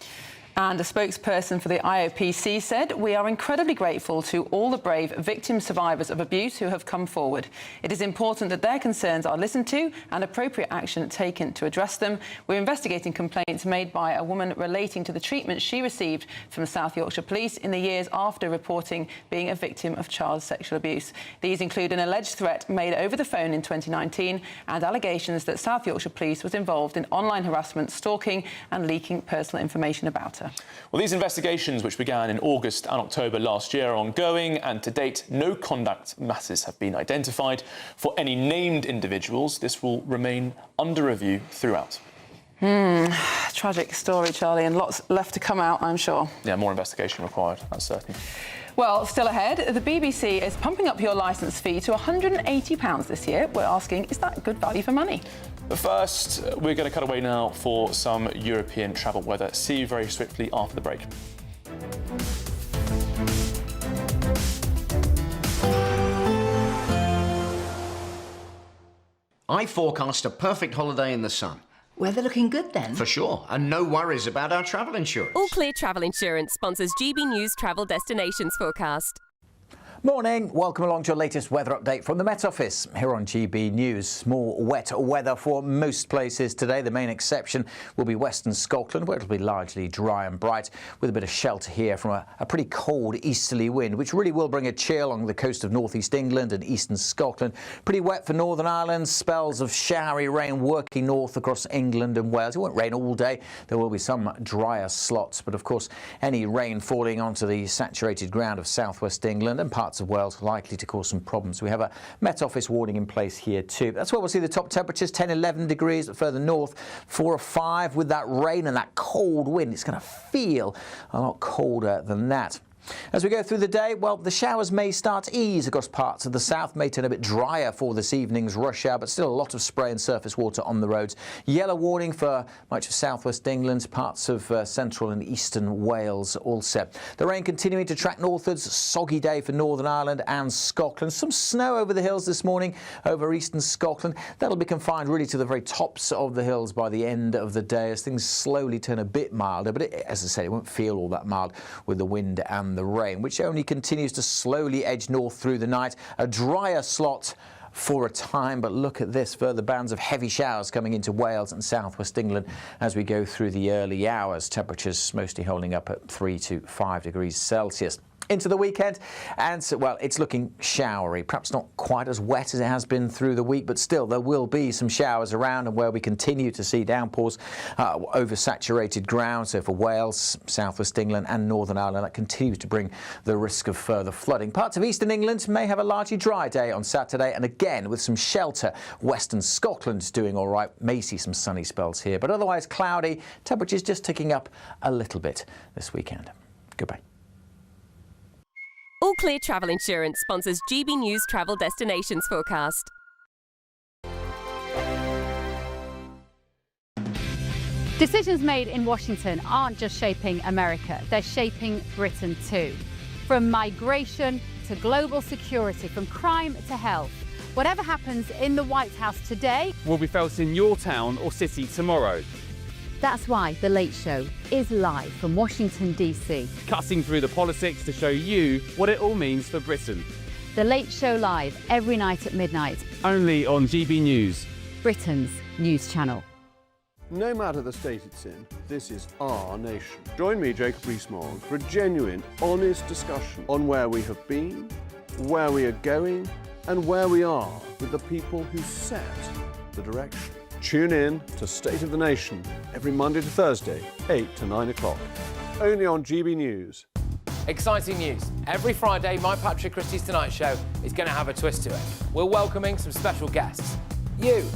S1: And a spokesperson for the IOPC said, "We are incredibly grateful to all the brave victim survivors of abuse who have come forward. It is important that their concerns are listened to and appropriate action taken to address them. We're investigating complaints made by a woman relating to the treatment she received from South Yorkshire Police in the years after reporting being a victim of child sexual abuse. These include an alleged threat made over the phone in 2019 and allegations that South Yorkshire Police was involved in online harassment, stalking and leaking personal information about her."
S3: Well, these investigations, which began in August and October last year, are ongoing, and to date, no conduct matters have been identified. For any named individuals, this will remain under review throughout.
S1: Tragic story, Charlie, and lots left to come out, I'm sure.
S3: Yeah, more investigation required, that's certain.
S1: Well, still ahead, the BBC is pumping up your licence fee to £180 this year. We're asking, is that good value for money?
S3: But first, we're going to cut away now for some European travel weather. See you very swiftly after the break.
S10: I forecast a perfect holiday in the sun.
S11: Weather looking good then?
S10: For sure, and no worries about our travel insurance.
S13: All Clear Travel Insurance sponsors GB News Travel Destinations Forecast.
S9: Morning, welcome along to your latest weather update from the Met Office here on GB News. More wet weather for most places today. The main exception will be western Scotland, where it'll be largely dry and bright, with a bit of shelter here from a pretty cold easterly wind, which really will bring a chill along the coast of northeast England and eastern Scotland. Pretty wet for Northern Ireland, spells of showery rain working north across England and Wales. It won't rain all day. There will be some drier slots, but of course any rain falling onto the saturated ground of southwest England and parts parts of Wales, likely to cause some problems. We have a Met Office warning in place here too. That's where we'll see the top temperatures, 10, 11 degrees, but further north, 4 or 5 with that rain and that cold wind. It's going to feel a lot colder than that. As we go through the day, well, the showers may start to ease across parts of the south, may turn a bit drier for this evening's rush hour, but still a lot of spray and surface water on the roads. Yellow warning for much of southwest England, parts of central and eastern Wales also. The rain continuing to track northwards, soggy day for Northern Ireland and Scotland. Some snow over the hills this morning over eastern Scotland. That'll be confined really to the very tops of the hills by the end of the day as things slowly turn a bit milder, but as I said, it won't feel all that mild with the wind and the rain, which only continues to slowly edge north through the night. A drier slot for a time, but look at this, further bands of heavy showers coming into Wales and southwest England as we go through the early hours. Temperatures mostly holding up at 3 to 5 degrees Celsius. Into the weekend, and so, well, it's looking showery, perhaps not quite as wet as it has been through the week, but still there will be some showers around, and where we continue to see downpours over saturated ground. So for Wales, southwest England and Northern Ireland, that continues to bring the risk of further flooding. Parts of eastern England may have a largely dry day on Saturday, and again with some shelter. Western Scotland's doing all right, may see some sunny spells here, but otherwise cloudy. Temperatures just ticking up a little bit this weekend. Goodbye.
S13: All Clear Travel Insurance sponsors GB News Travel Destinations Forecast.
S6: Decisions made in Washington aren't just shaping America, they're shaping Britain too. From migration to global security, from crime to health. Whatever happens in the White House today
S11: will be felt in your town or city tomorrow.
S6: That's why The Late Show is live from Washington, D.C.
S11: Cutting through the politics to show you what it all means for Britain.
S6: The Late Show live every night at midnight.
S11: Only on GB News,
S6: Britain's news channel.
S14: No matter the state it's in, this is our nation. Join me, Jacob Rees-Mogg, for a genuine, honest discussion on where we have been, where we are going, and where we are with the people who set the direction. Tune in to State of the Nation every Monday to Thursday, 8 to 9 o'clock. Only on GB News.
S12: Exciting news. Every Friday, my Patrick Christie's Tonight Show is going to have a twist to it. We're welcoming some special guests. You.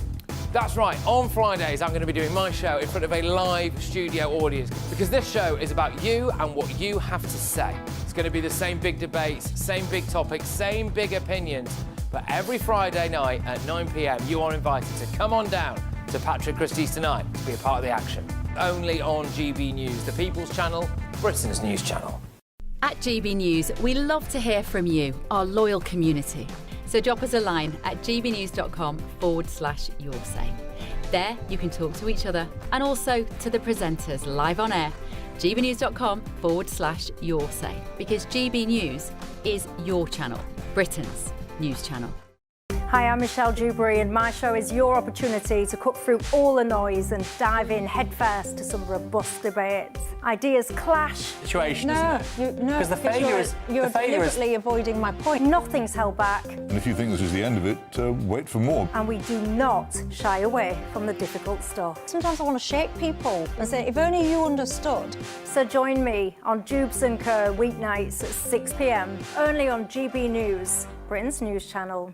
S12: That's right, on Fridays I'm going to be doing my show in front of a live studio audience because this show is about you and what you have to say. It's going to be the same big debates, same big topics, same big opinions. But every Friday night at 9 p.m, you are invited to come on down to Patrick Christie's Tonight to be a part of the action. Only on GB News, the People's Channel, Britain's news channel.
S8: At GB News, we love to hear from you, our loyal community. So drop us a line at gbnews.com/yoursay. There you can talk to each other and also to the presenters live on air. gbnews.com/yoursay, because GB News is your channel, Britain's news channel.
S24: Hi, I'm Michelle Dewberry, and my show is your opportunity to cut through all the noise and dive in headfirst to some robust debates. Ideas clash.
S12: Situation,
S24: no,
S12: isn't it?
S24: No,
S12: because the failure is
S24: you're deliberately avoiding my point. Nothing's held back.
S25: And if you think this is the end of it, wait for more.
S24: And we do not shy away from the difficult stuff. Sometimes I want to shake people and say, if only you understood. So join me on Jubes & Co. weeknights at 6 p.m, only on GB News, Britain's news channel.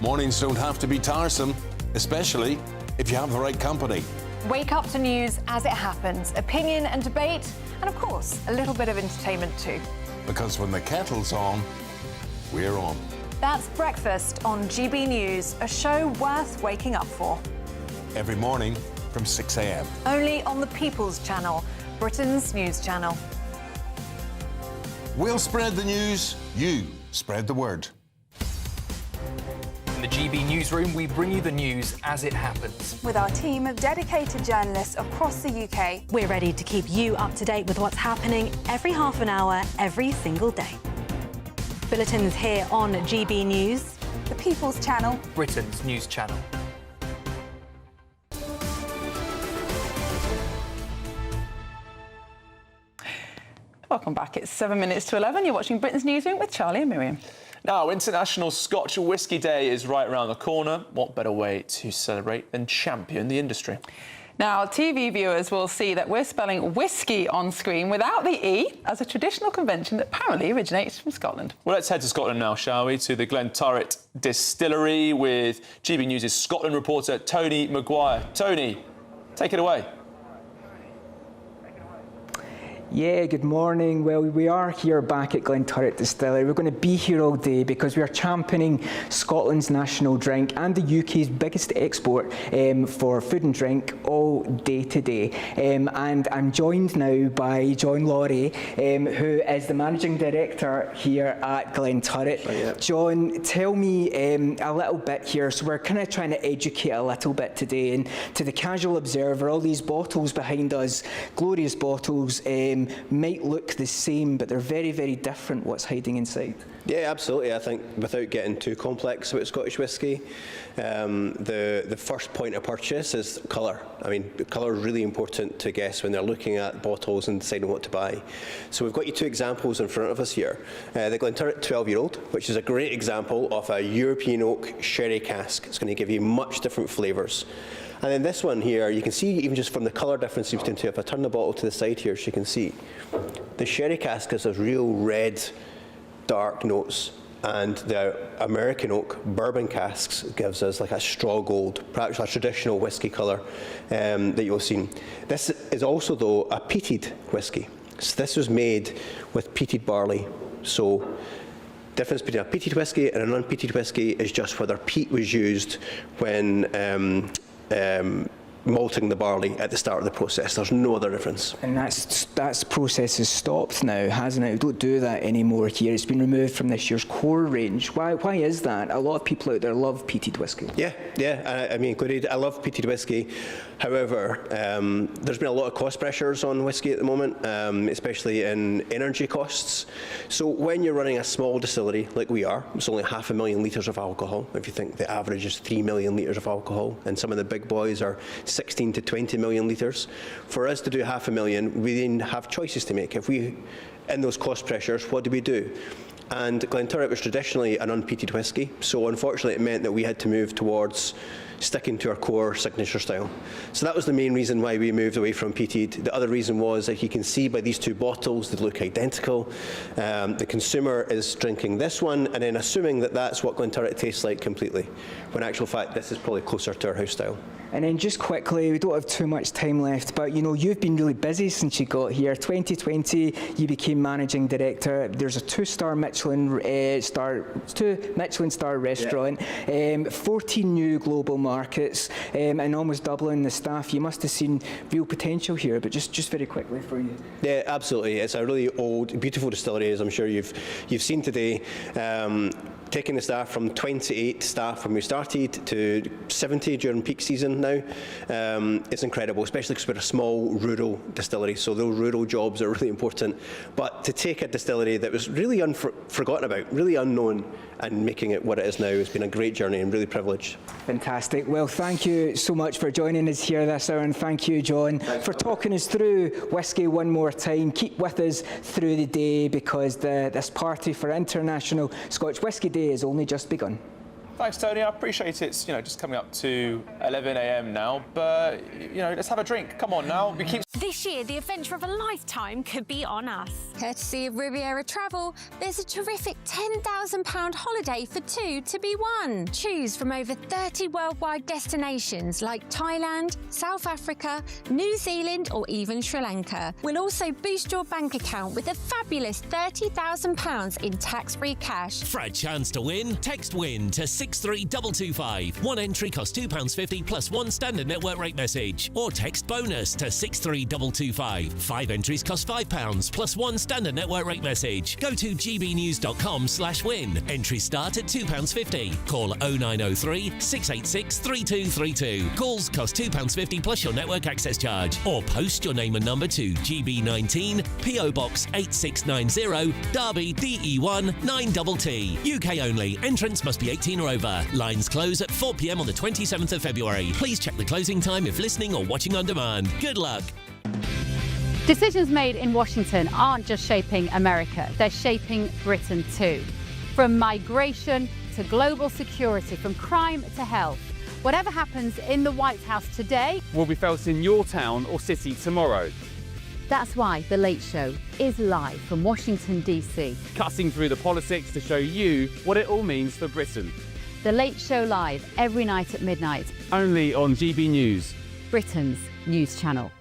S26: Mornings don't have to be tiresome, especially if you have the right company.
S21: Wake up to news as it happens, opinion and debate, and of course, a little bit of entertainment too.
S26: Because when the kettle's on, we're on.
S21: That's Breakfast on GB News, a show worth waking up for.
S26: Every morning from 6 a.m.
S21: Only on the People's Channel, Britain's news channel.
S26: We'll spread the news, you spread the word.
S12: In the GB Newsroom, we bring you the news as it happens.
S27: With our team of dedicated journalists across the UK,
S28: we're ready to keep you up to date with what's happening every half an hour, every single day. Bulletins here on GB News,
S27: the People's Channel,
S12: Britain's news channel.
S1: Welcome back. It's 7 minutes to 11. You're watching Britain's Newsroom with Charlie and Miriam.
S3: Now, International Scotch Whisky Day is right around the corner. What better way to celebrate than champion the industry?
S1: Now, TV viewers will see that we're spelling whiskey on screen without the E, as a traditional convention that apparently originates from Scotland.
S3: Well, let's head to Scotland now, shall we, to the Glenturret distillery with GB News' Scotland reporter Tony Maguire. Tony, take it away.
S2: Yeah, good morning. Well, we are here back at Glenturret Distillery. We're going to be here all day because we are championing Scotland's national drink and the UK's biggest export for food and drink all day today. And I'm joined now by John Laurie, who is the Managing Director here at Glenturret. Oh, yeah. John, tell me a little bit here. So we're kind of trying to educate a little bit today. And to the casual observer, all these bottles behind us, glorious bottles, might look the same, but they're very, very different what's hiding inside.
S4: Yeah, absolutely. I think without getting too complex about Scottish whisky, the first point of purchase is colour. I mean, colour is really important to guests when they're looking at bottles and deciding what to buy. So we've got you two examples in front of us here. The Glenturret 12-year-old, which is a great example of a European oak sherry cask. It's going to give you much different flavours. And then this one here, you can see even just from the colour differences between two, if I turn the bottle to the side here, so you can see, the sherry cask has those real red, dark notes, and the American oak bourbon casks gives us like a straw gold, perhaps a traditional whisky colour that you'll see. This is also, though, a peated whisky. So this was made with peated barley. So difference between a peated whisky and an unpeated whisky is just whether peat was used when malting the barley at the start of the process. There's no other difference.
S2: And that process has stopped now, hasn't it? We don't do that anymore here. It's been removed from this year's core range. Why is that? A lot of people out there love peated whisky.
S4: Yeah. I mean, included. I love peated whisky. However, there's been a lot of cost pressures on whisky at the moment, especially in energy costs. So when you're running a small distillery like we are, it's only 500,000 litres of alcohol. If you think the average is 3 million litres of alcohol, and some of the big boys are 16 to 20 million litres. For us to do 500,000, we then have choices to make. If we, in those cost pressures, what do we do? And Glenturret was traditionally an unpeated whisky, so unfortunately it meant that we had to move towards sticking to our core signature style. So that was the main reason why we moved away from peated. The other reason was that you can see by these two bottles, they look identical. The consumer is drinking this one and then assuming that that's what Glenturret tastes like completely, when in actual fact this is probably closer to our house style.
S2: And then just quickly, we don't have too much time left, but you know, you've been really busy since you got here. 2020, you became managing director. There's a two Michelin star restaurant, 14 new global markets, and almost doubling the staff. You must have seen real potential here, but just very quickly for you.
S4: Yeah, absolutely. It's a really old, beautiful distillery, as I'm sure you've seen today. Taking the staff from 28 staff when we started to 70 during peak season now. It's incredible, especially because we're a small rural distillery, so those rural jobs are really important. But to take a distillery that was really forgotten about, really unknown, and making it what it is now has been a great journey and really privileged.
S2: Fantastic. Well, thank you so much for joining us here this hour, and thank you, John, for talking us through whisky one more time. Keep with us through the day because this party for International Scotch Whisky Day has only just begun.
S3: Thanks, Tony. I appreciate it's just coming up to 11 a.m. now, but let's have a drink. Come on now.
S5: This year, the adventure of a lifetime could be on us. Courtesy of Riviera Travel, there's a terrific £10,000 holiday for two to be won. Choose from over 30 worldwide destinations like Thailand, South Africa, New Zealand, or even Sri Lanka. We'll also boost your bank account with a fabulous £30,000 in tax-free cash.
S15: For a chance to win, text WIN to 63225. One entry costs £2.50 plus one standard network rate message. Or text BONUS to 63225. 5 entries cost £5 plus one standard network rate message. Go to gbnews.com/win. Entries start at £2.50. Call 0903 686 3232. Calls cost £2.50 plus your network access charge. Or post your name and number to GB19 PO Box 8690 Derby DE1 9TT. UK only. Entrance must be 18 or over. Lines close at 4 p.m. on the 27th of February. Please check the closing time if listening or watching on demand. Good luck.
S6: Decisions made in Washington aren't just shaping America, they're shaping Britain too. From migration to global security, from crime to health, Whatever happens in the White House today
S11: will be felt in your town or city tomorrow.
S6: That's why The Late Show is live from Washington, DC.
S11: Cutting through the politics to show you what it all means for Britain.
S6: The Late Show live every night at midnight.
S11: Only on GB News,
S6: Britain's news channel.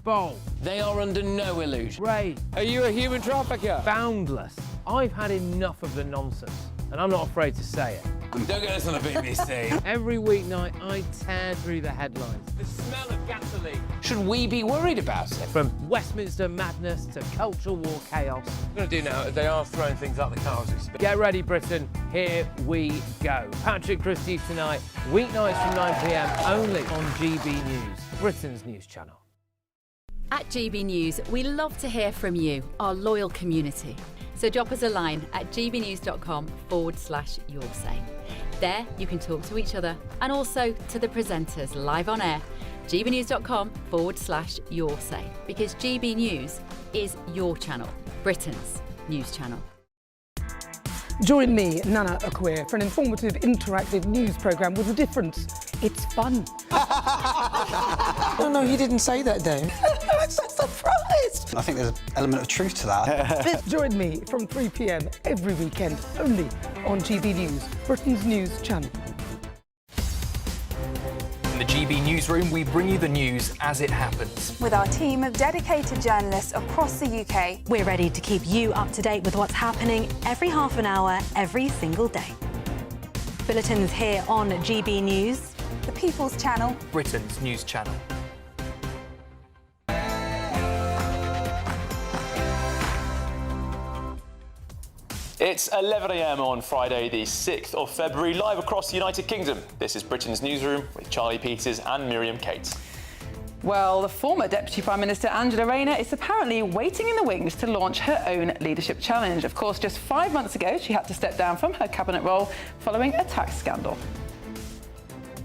S12: Bold. They are under no illusion. Ray, are you a human trafficker? Boundless. I've had enough of the nonsense, and I'm not afraid to say it.
S10: Don't get us on the BBC.
S12: Every weeknight, I tear through the headlines. The smell of gasoline. Should we be worried about it? From Westminster madness to cultural war chaos. I'm going to do now, they are throwing things out the car as we speak. Get ready, Britain. Here we go. Patrick Christie's tonight, weeknights from 9 p.m, only on GB News, Britain's news channel.
S6: At GB News, we love to hear from you, our loyal community. So drop us a line at gbnews.com/yoursay. There you can talk to each other and also to the presenters live on air. gbnews.com/yoursay, because GB News is your channel, Britain's news channel.
S7: Join me, Nana Okoye, for an informative, interactive news programme with a difference. It's fun.
S16: No, he didn't say that, Dave.
S7: I'm so surprised.
S16: I think there's an element of truth to that.
S7: Join me from 3 p.m. every weekend, only on GB News, Britain's news channel.
S17: In the GB Newsroom, we bring you the news as it happens.
S27: With our team of dedicated journalists across the UK.
S28: We're ready to keep you up to date with what's happening every half an hour, every single day. Bulletins here on GB News,
S27: the People's Channel,
S17: Britain's news channel.
S3: It's 11 a.m. on Friday, the 6th of February, live across the United Kingdom. This is Britain's Newsroom with Charlie Peters and Miriam Cates.
S1: Well, the former Deputy Prime Minister Angela Rayner is apparently waiting in the wings to launch her own leadership challenge. Of course, just 5 months ago, she had to step down from her cabinet role following a tax scandal.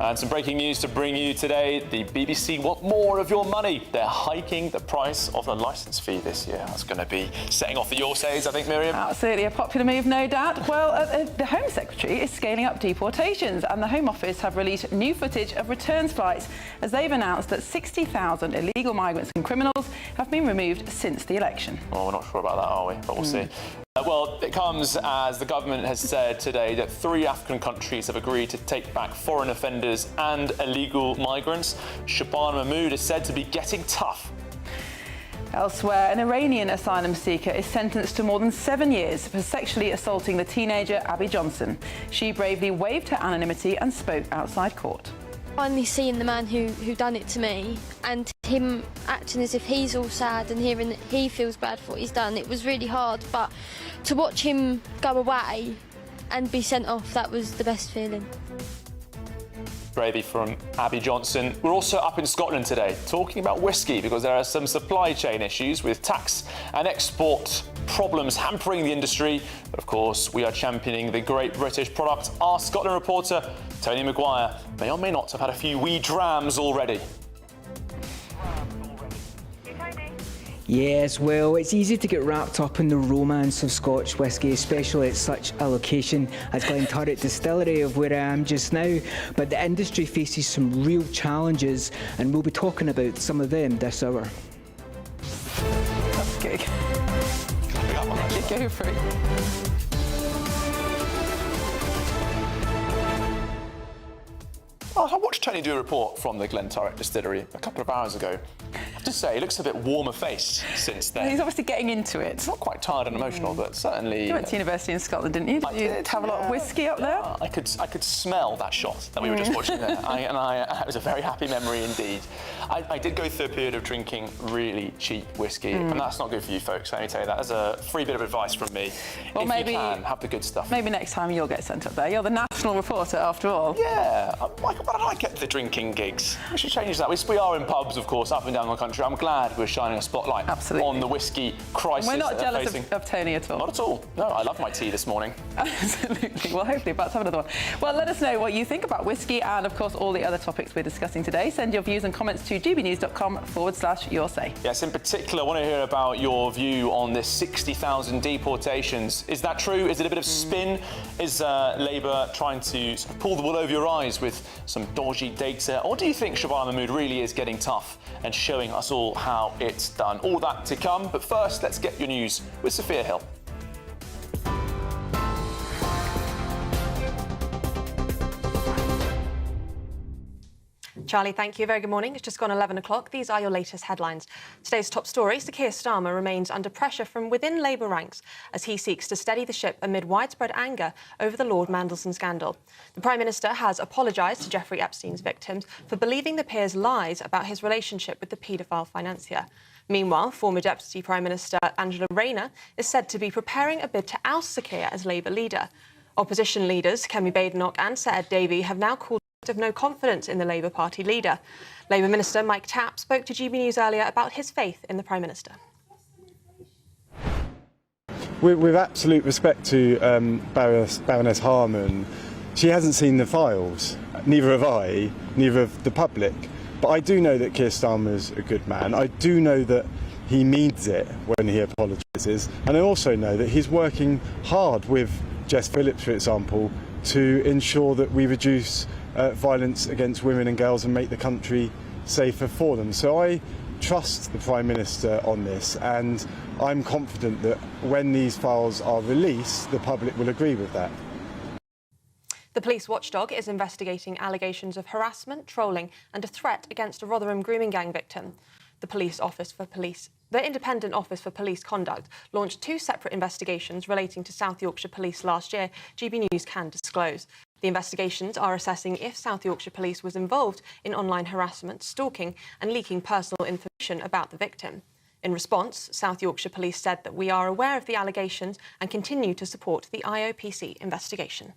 S3: And some breaking news to bring you today. The BBC want more of your money. They're hiking the price of the licence fee this year. That's going to be setting off the your says, I think, Miriam.
S1: Absolutely a popular move, no doubt. Well, the Home Secretary is scaling up deportations, and the Home Office have released new footage of returns flights as they've announced that 60,000 illegal migrants and criminals have been removed since the election.
S3: Well, we're not sure about that, are we? But we'll see. Well, it comes as the government has said today that 3 African countries have agreed to take back foreign offenders and illegal migrants. Shabana Mahmood is said to be getting tough.
S1: Elsewhere, an Iranian asylum seeker is sentenced to more than 7 years for sexually assaulting the teenager Abby Johnson. She bravely waived her anonymity and spoke outside court.
S18: Finally seeing the man who done it to me and him acting as if he's all sad and hearing that he feels bad for what he's done, it was really hard, but to watch him go away and be sent off, that was the best feeling.
S3: Bravery from Abby Johnson. We're also up in Scotland today talking about whisky because there are some supply chain issues with tax and export problems hampering the industry. But of course, we are championing the great British product. Our Scotland reporter, Tony Maguire, may or may not have had a few wee drams already.
S2: Yes, well, it's easy to get wrapped up in the romance of Scotch whisky, especially at such a location as Glenturret Distillery, of where I am just now. But the industry faces some real challenges, and we'll be talking about some of them this hour.
S1: That's good. Go for it.
S3: Oh, I watched Tony do a report from the Glenturret Distillery a couple of hours ago. I have to say, he looks a bit warmer faced since then.
S1: He's obviously getting into it.
S3: It's not quite tired and emotional, but certainly...
S1: You went to university in Scotland, didn't you? Did you have a lot of whisky up there?
S3: I could smell that shot that we were just watching there. It was a very happy memory indeed. I did go through a period of drinking really cheap whisky, and that's not good for you folks, let me tell you that. That's a free bit of advice from me.
S1: Well,
S3: if
S1: maybe,
S3: you can, have the good stuff.
S1: Maybe next time you'll get sent up there. You're the national reporter, after all.
S3: Yeah. Why did I get the drinking gigs? We should change that. We are in pubs, of course, up and down the country. country. I'm glad we're shining a spotlight on the whiskey crisis.
S1: We're not
S3: that
S1: jealous of Tony at all.
S3: Not at all. No, I love my tea this morning.
S1: Absolutely. Well, hopefully about to have another one. Well, let us know what you think about whiskey and, of course, all the other topics we're discussing today. Send your views and comments to gbnews.com/your say.
S3: Yes, in particular, I want to hear about your view on this 60,000 deportations. Is that true? Is it a bit of spin? Is Labour trying to sort of pull the wool over your eyes with some dodgy data? Or do you think Shabana Mahmood really is getting tough and showing us all how it's done? All that to come. But first, let's get your news with Sophia Hill.
S8: Charlie, thank you. Very good morning. It's just gone 11 o'clock. These are your latest headlines. Today's top story, Sir Keir Starmer remains under pressure from within Labour ranks as he seeks to steady the ship amid widespread anger over the Lord Mandelson scandal. The Prime Minister has apologised to Jeffrey Epstein's victims for believing the peer's lies about his relationship with the paedophile financier. Meanwhile, former Deputy Prime Minister Angela Rayner is said to be preparing a bid to oust Sir Keir as Labour leader. Opposition leaders Kemi Badenoch and Sir Ed Davey have now called of no confidence in the Labour Party leader. Labour Minister Mike Tapp spoke to GB News earlier about his faith in the Prime Minister.
S9: With absolute respect to Baroness Harman, she hasn't seen the files. Neither have I, neither have the public. But I do know that Keir Starmer's a good man. I do know that he means it when he apologises. And I also know that he's working hard with Jess Phillips, for example, to ensure that we reduce violence against women and girls and make the country safer for them. So I trust the Prime Minister on this, and I'm confident that when these files are released, the public will agree with that.
S8: The police watchdog is investigating allegations of harassment, trolling and a threat against a Rotherham grooming gang victim. The Independent Office for Police Conduct launched 2 separate investigations relating to South Yorkshire Police last year, GB News can disclose. The investigations are assessing if South Yorkshire Police was involved in online harassment, stalking and leaking personal information about the victim. In response, South Yorkshire Police said that we are aware of the allegations and continue to support the IOPC investigation.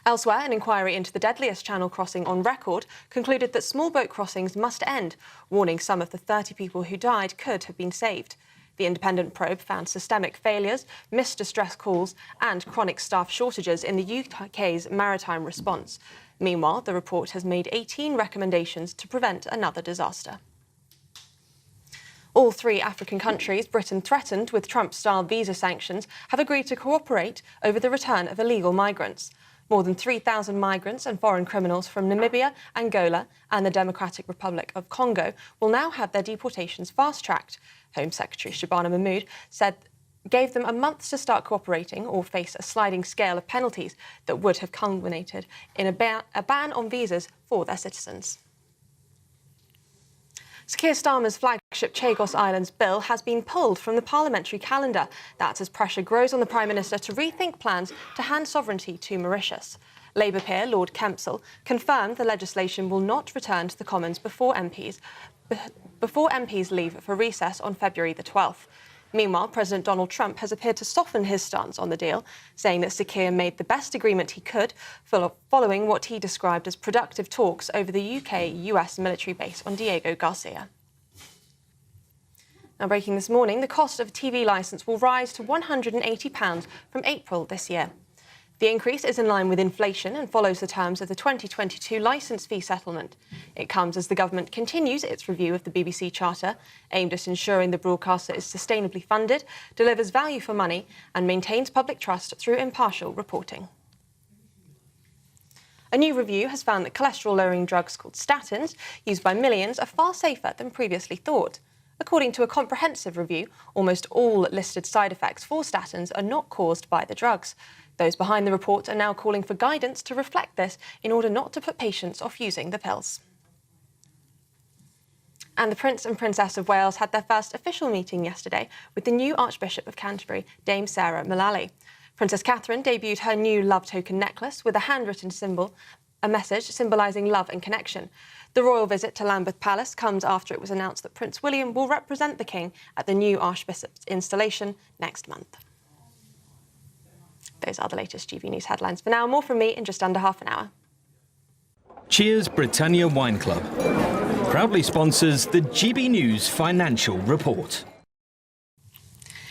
S8: Elsewhere, an inquiry into the deadliest channel crossing on record concluded that small boat crossings must end, warning some of the 30 people who died could have been saved. The independent probe found systemic failures, missed distress calls and chronic staff shortages in the UK's maritime response. Meanwhile, the report has made 18 recommendations to prevent another disaster. All 3 African countries Britain threatened with Trump-style visa sanctions have agreed to cooperate over the return of illegal migrants. More than 3,000 migrants and foreign criminals from Namibia, Angola and the Democratic Republic of Congo will now have their deportations fast-tracked. Home Secretary Shabana Mahmood gave them a month to start cooperating or face a sliding scale of penalties that would have culminated in a ban on visas for their citizens. Sir Keir Starmer's flagship Chagos Islands bill has been pulled from the parliamentary calendar. That's as pressure grows on the Prime Minister to rethink plans to hand sovereignty to Mauritius. Labour peer Lord Kempsell confirmed the legislation will not return to the Commons before MPs leave for recess on February the 12th. Meanwhile, President Donald Trump has appeared to soften his stance on the deal, saying that Sir Keir made the best agreement he could following what he described as productive talks over the UK-US military base on Diego Garcia. Now, breaking this morning, the cost of a TV licence will rise to £180 from April this year. The increase is in line with inflation and follows the terms of the 2022 licence fee settlement. It comes as the government continues its review of the BBC Charter, aimed at ensuring the broadcaster is sustainably funded, delivers value for money and maintains public trust through impartial reporting. A new review has found that cholesterol-lowering drugs called statins, used by millions, are far safer than previously thought. According to a comprehensive review, almost all listed side effects for statins are not caused by the drugs. Those behind the report are now calling for guidance to reflect this in order not to put patients off using the pills. And the Prince and Princess of Wales had their first official meeting yesterday with the new Archbishop of Canterbury, Dame Sarah Mullally. Princess Catherine debuted her new love token necklace with a handwritten symbol, a message symbolising love and connection. The royal visit to Lambeth Palace comes after it was announced that Prince William will represent the King at the new Archbishop's installation next month. Those are the latest GB News headlines for now. More from me in just under half an hour.
S13: Cheers Britannia Wine Club. proudly sponsors the GB News Financial Report.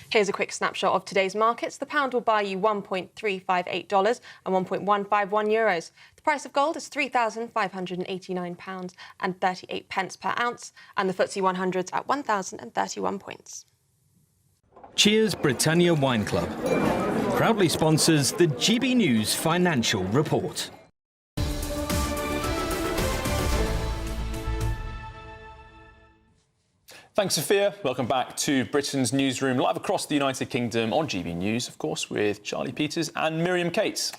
S8: Here's a quick snapshot of today's markets. The pound will buy you $1.358 and 1.151 euros. The price of gold is £3,589 and 38 pence per ounce, and the FTSE 100's at 1,031 points.
S13: Cheers Britannia Wine Club proudly sponsors the GB News Financial Report.
S3: Thanks, Sophia. Welcome back to Britain's Newsroom, live across the United Kingdom on GB News, of course, with Charlie Peters and Miriam Cates.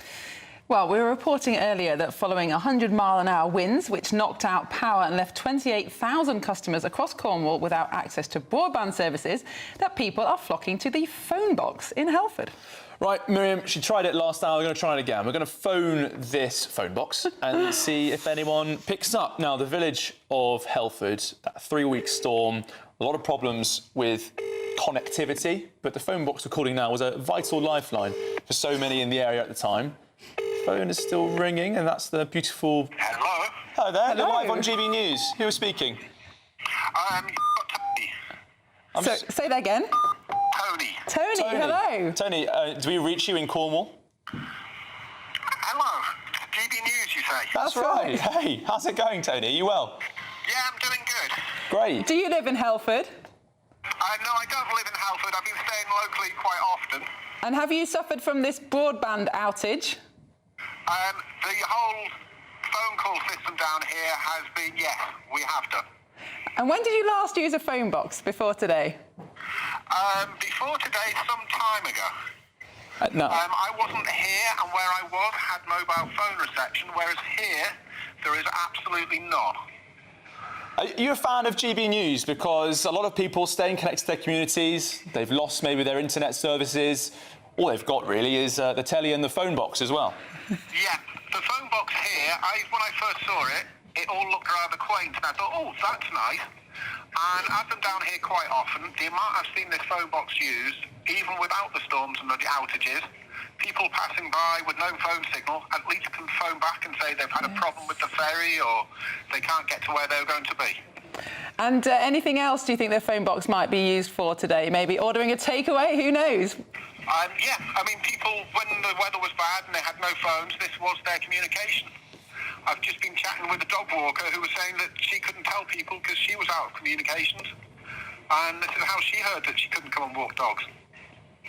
S1: Well, we were reporting earlier that following 100-mile-an-hour winds, which knocked out power and left 28,000 customers across Cornwall without access to broadband services, that people are flocking to the phone box in Helford.
S3: Right, Miriam, she tried it last hour. We're going to try it again. We're going to phone this phone box and see if anyone picks up. Now, the village of Helford, that 3-week storm, a lot of problems with connectivity, but the phone box we're calling now was a vital lifeline for so many in the area at the time. The phone is still ringing, and that's the beautiful...
S14: Hello.
S3: Hello there.
S14: Hello.
S3: You're live on GB News. Who is speaking?
S1: So, say that again. Tony, hello.
S3: Tony, do we reach you in Cornwall?
S14: Hello. GB News, you say?
S3: That's right. Hey, how's it going, Tony? Are you well?
S14: Yeah, I'm doing good.
S3: Great.
S1: Do you live in Helford?
S14: No, I don't live in Helford. I've been staying locally quite often.
S1: And have you suffered from this broadband outage?
S14: The whole phone call system down here has been, yes, we have done.
S1: And when did you last use a phone box before today?
S14: Before today, some time ago.
S3: No.
S14: I wasn't here, and where I was had mobile phone reception, whereas here, there is absolutely none.
S3: Are you a fan of GB News? Because a lot of people staying connected to their communities, they've lost maybe their internet services. All they've got really is the telly and the phone box as well.
S14: Yeah, the phone box here, when I first saw it, it all looked rather quaint, and I thought, oh, that's nice. And as I'm down here quite often, the amount I've seen this phone box used, even without the storms and the outages, people passing by with no phone signal at least can phone back and say they've had a problem with the ferry or they can't get to where they're going to be.
S1: And anything else do you think the phone box might be used for today? Maybe ordering a takeaway? Who knows?
S14: Yeah, I mean, people, when the weather was bad and they had no phones, this was their communication. I've just been chatting with a dog walker who was saying that she couldn't tell people because she was out of communications. And this is how she heard that she couldn't come and walk dogs.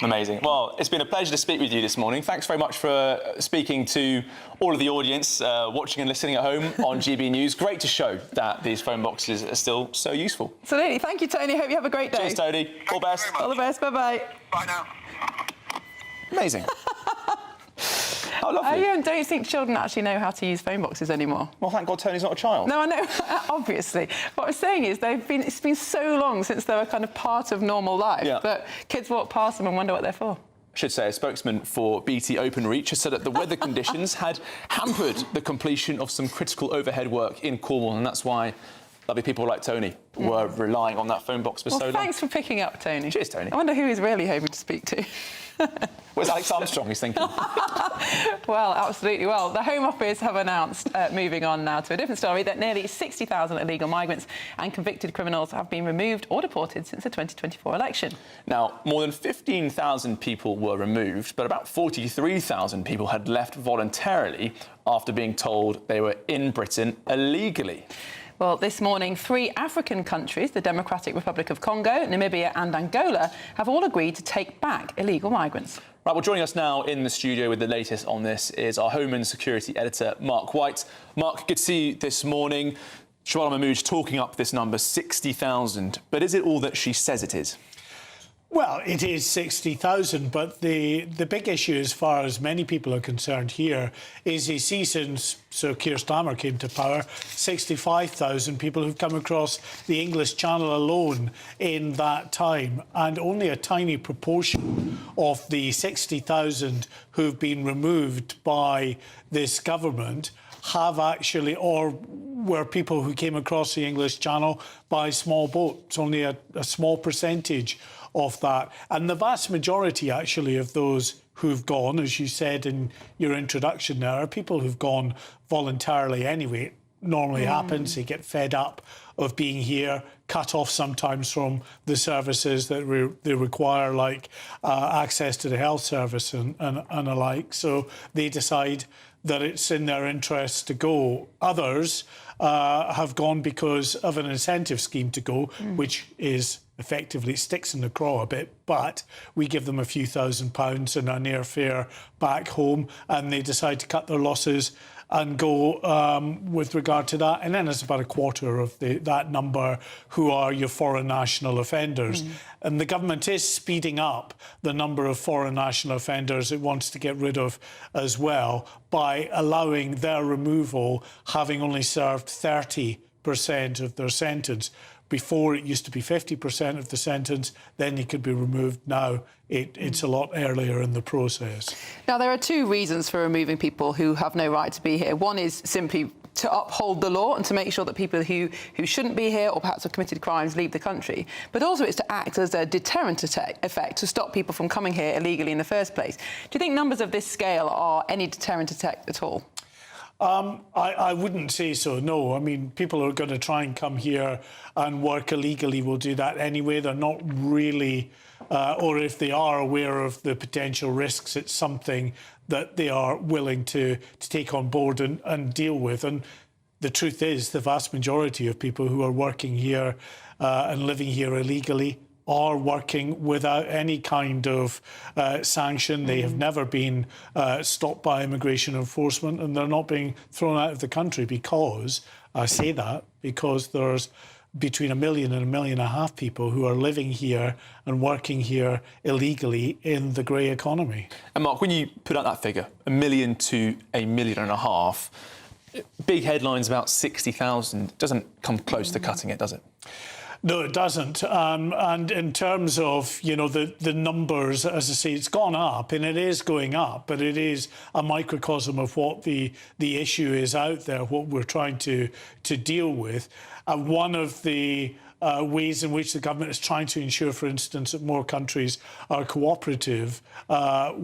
S3: Amazing. Well, it's been a pleasure to speak with you this morning. Thanks very much for speaking to all of the audience watching and listening at home on GB News. Great to show that these phone boxes are still so useful.
S1: Absolutely. Thank you, Tony. Hope you have a great day.
S3: Cheers, Tony. All the best.
S1: All the best. Bye-bye.
S14: Bye now.
S3: Amazing. How lovely.
S1: Don't you think children actually know how to use phone boxes anymore?
S3: Well, thank God Tony's not a child.
S1: No, I know, obviously. What I was saying is it's been so long since they were kind of part of normal life that kids walk past them and wonder what they're for.
S3: I should say a spokesman for BT Openreach has said that the weather conditions had hampered the completion of some critical overhead work in Cornwall, and that's why lovely people like Tony were relying on that phone box for so long.
S1: Thanks for picking up, Tony.
S3: Cheers, Tony.
S1: I wonder who he's really hoping to speak to.
S3: Where's Alex Armstrong, he's thinking?
S1: Well, absolutely. Well, the Home Office have announced, moving on now to a different story, that nearly 60,000 illegal migrants and convicted criminals have been removed or deported since the 2024 election.
S3: Now, more than 15,000 people were removed, but about 43,000 people had left voluntarily after being told they were in Britain illegally.
S1: Well, this morning, 3 African countries, the Democratic Republic of Congo, Namibia and Angola, have all agreed to take back illegal migrants.
S3: Right, well, joining us now in the studio with the latest on this is our Home and Security editor, Mark White. Mark, good to see you this morning. Shuala Mahmood talking up this number, 60,000. But is it all that she says it is?
S19: Well, it is 60,000, but the big issue, as far as many people are concerned here, is you see since Sir Keir Starmer came to power, 65,000 people who've come across the English Channel alone in that time, and only a tiny proportion of the 60,000 who've been removed by this government have actually, or were people who came across the English Channel by small boats, only a small percentage of that. And the vast majority, actually, of those who've gone, as you said in your introduction there, are people who've gone voluntarily anyway. normally happens. They get fed up of being here, cut off sometimes from the services that they require, like access to the health service and alike. So they decide that it's in their interest to go. Others have gone because of an incentive scheme to go, which is effectively sticks in the craw a bit, but we give them a few £1,000s and an airfare back home, and they decide to cut their losses and go with regard to that. And then there's about a quarter of that number who are your foreign national offenders. And the government is speeding up the number of foreign national offenders it wants to get rid of as well by allowing their removal having only served 30% of their sentence. Before, it used to be 50% of the sentence, then he could be removed. Now it's a lot earlier in the process.
S1: Now, there are two reasons for removing people who have no right to be here. One is simply to uphold the law and to make sure that people who shouldn't be here or perhaps have committed crimes leave the country. But also it's to act as a deterrent effect to stop people from coming here illegally in the first place. Do you think numbers of this scale are any deterrent effect at all?
S19: I wouldn't say so, no. I mean, people who are going to try and come here and work illegally will do that anyway. They're not really, or if they are aware of the potential risks, it's something that they are willing to take on board and deal with. And the truth is, the vast majority of people who are working here and living here illegally are working without any kind of sanction. They have never been stopped by immigration enforcement, and they're not being thrown out of the country because, I say that, because there's between 1 million and 1.5 million people who are living here and working here illegally in the grey economy.
S3: And Mark, when you put out that figure, 1 million to 1.5 million, big headlines about 60,000 doesn't come close to cutting it, does it?
S19: No, it doesn't. And in terms of, you know, the numbers, as I say, it's gone up and it is going up, but it is a microcosm of what the issue is out there, what we're trying to deal with. One of the ways in which the government is trying to ensure, for instance, that more countries are cooperative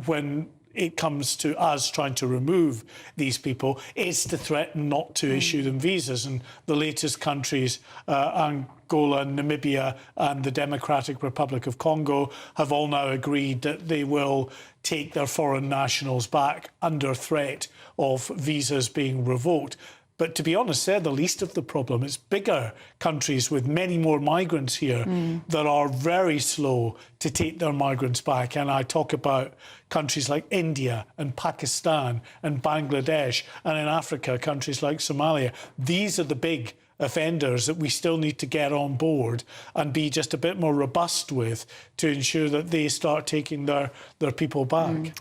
S19: when it comes to us trying to remove these people is to threaten not to issue them visas. And the latest countries, Angola, Namibia and the Democratic Republic of Congo, have all now agreed that they will take their foreign nationals back under threat of visas being revoked. But to be honest, they're the least of the problem. It's bigger countries with many more migrants here that are very slow to take their migrants back. And I talk about countries like India and Pakistan and Bangladesh, and in Africa, countries like Somalia. These are the big offenders that we still need to get on board and be just a bit more robust with to ensure that they start taking their people back.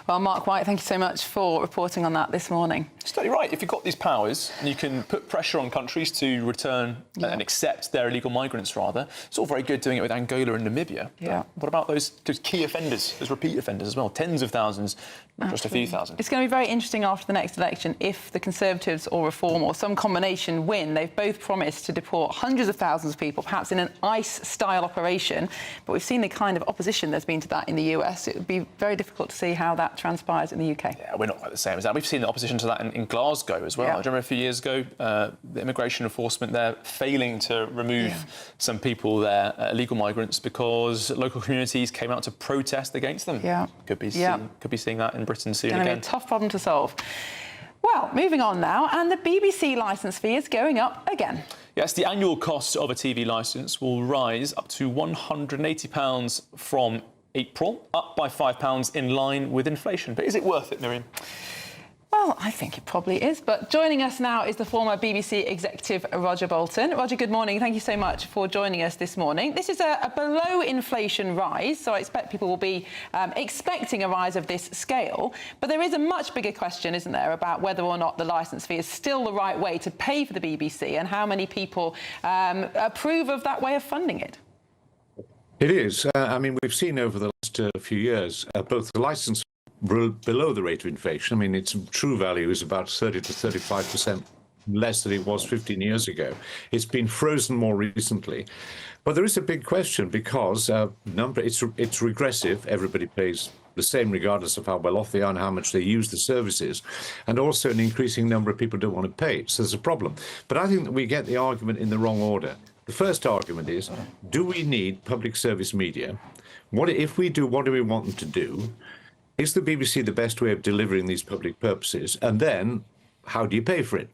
S1: Well, Mark White, thank you so much for reporting on that this morning.
S3: It's totally right. If you've got these powers and you can put pressure on countries to return and accept their illegal migrants, rather, it's all very good doing it with Angola and Namibia.
S1: Yeah.
S3: What about those key offenders, those repeat offenders as well? Tens of thousands, not just a few thousand.
S1: It's going to be very interesting after the next election if the Conservatives or Reform or some combination win. They've both promised to deport hundreds of thousands of people, perhaps in an ICE-style operation. But we've seen the kind of opposition there's been to that in the US. It would be very difficult to see how that transpires in the UK.
S3: Yeah, we're not quite the same as that. We've seen the opposition to that in Glasgow as well. I remember a few years ago, the immigration enforcement there failing to remove some people there, illegal migrants, because local communities came out to protest against them. Could be seeing that in Britain soon again.
S1: It's going to be a tough problem to solve. Well, moving on now, and the BBC licence fee is going up again.
S3: Yes, the annual cost of a TV licence will rise up to £180 from April, up by £5 in line with inflation. But is it worth it, Miriam?
S1: Well, I think it probably is. But joining us now is the former BBC executive, Roger Bolton. Roger, good morning. Thank you so much for joining us this morning. This is a below-inflation rise, so I expect people will be expecting a rise of this scale. But there is a much bigger question, isn't there, about whether or not the licence fee is still the right way to pay for the BBC and how many people approve of that way of funding it.
S4: It is. I mean, we've seen over the last few years both the licence below the rate of inflation. I mean, its true value is about 30 to 35% less than it was 15 years ago. It's been frozen more recently. But there is a big question because it's regressive. Everybody pays the same regardless of how well off they are and how much they use the services. And also an increasing number of people don't want to pay it. So there's a problem. But I think that we get the argument in the wrong order. The first argument is, do we need public service media? If we do, what do we want them to do? Is the BBC the best way of delivering these public purposes? And then, how do you pay for it?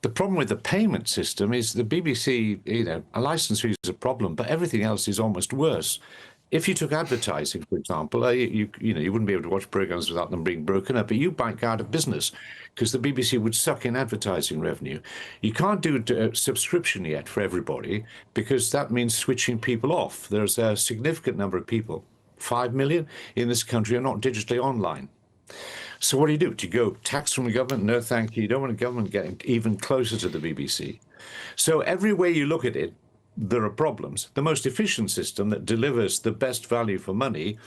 S4: The problem with the payment system is the BBC, a license fee is a problem, but everything else is almost worse. If you took advertising, for example, you wouldn't be able to watch programmes without them being broken up, but you might go out of business because the BBC would suck in advertising revenue. You can't do a subscription yet for everybody because that means switching people off. There's a significant number of people, 5 million in this country, are not digitally online. So what do? Do you go tax from the government? No, thank you. You don't want the government getting even closer to the BBC. So every way you look at it, there are problems. The most efficient system that delivers the best value for money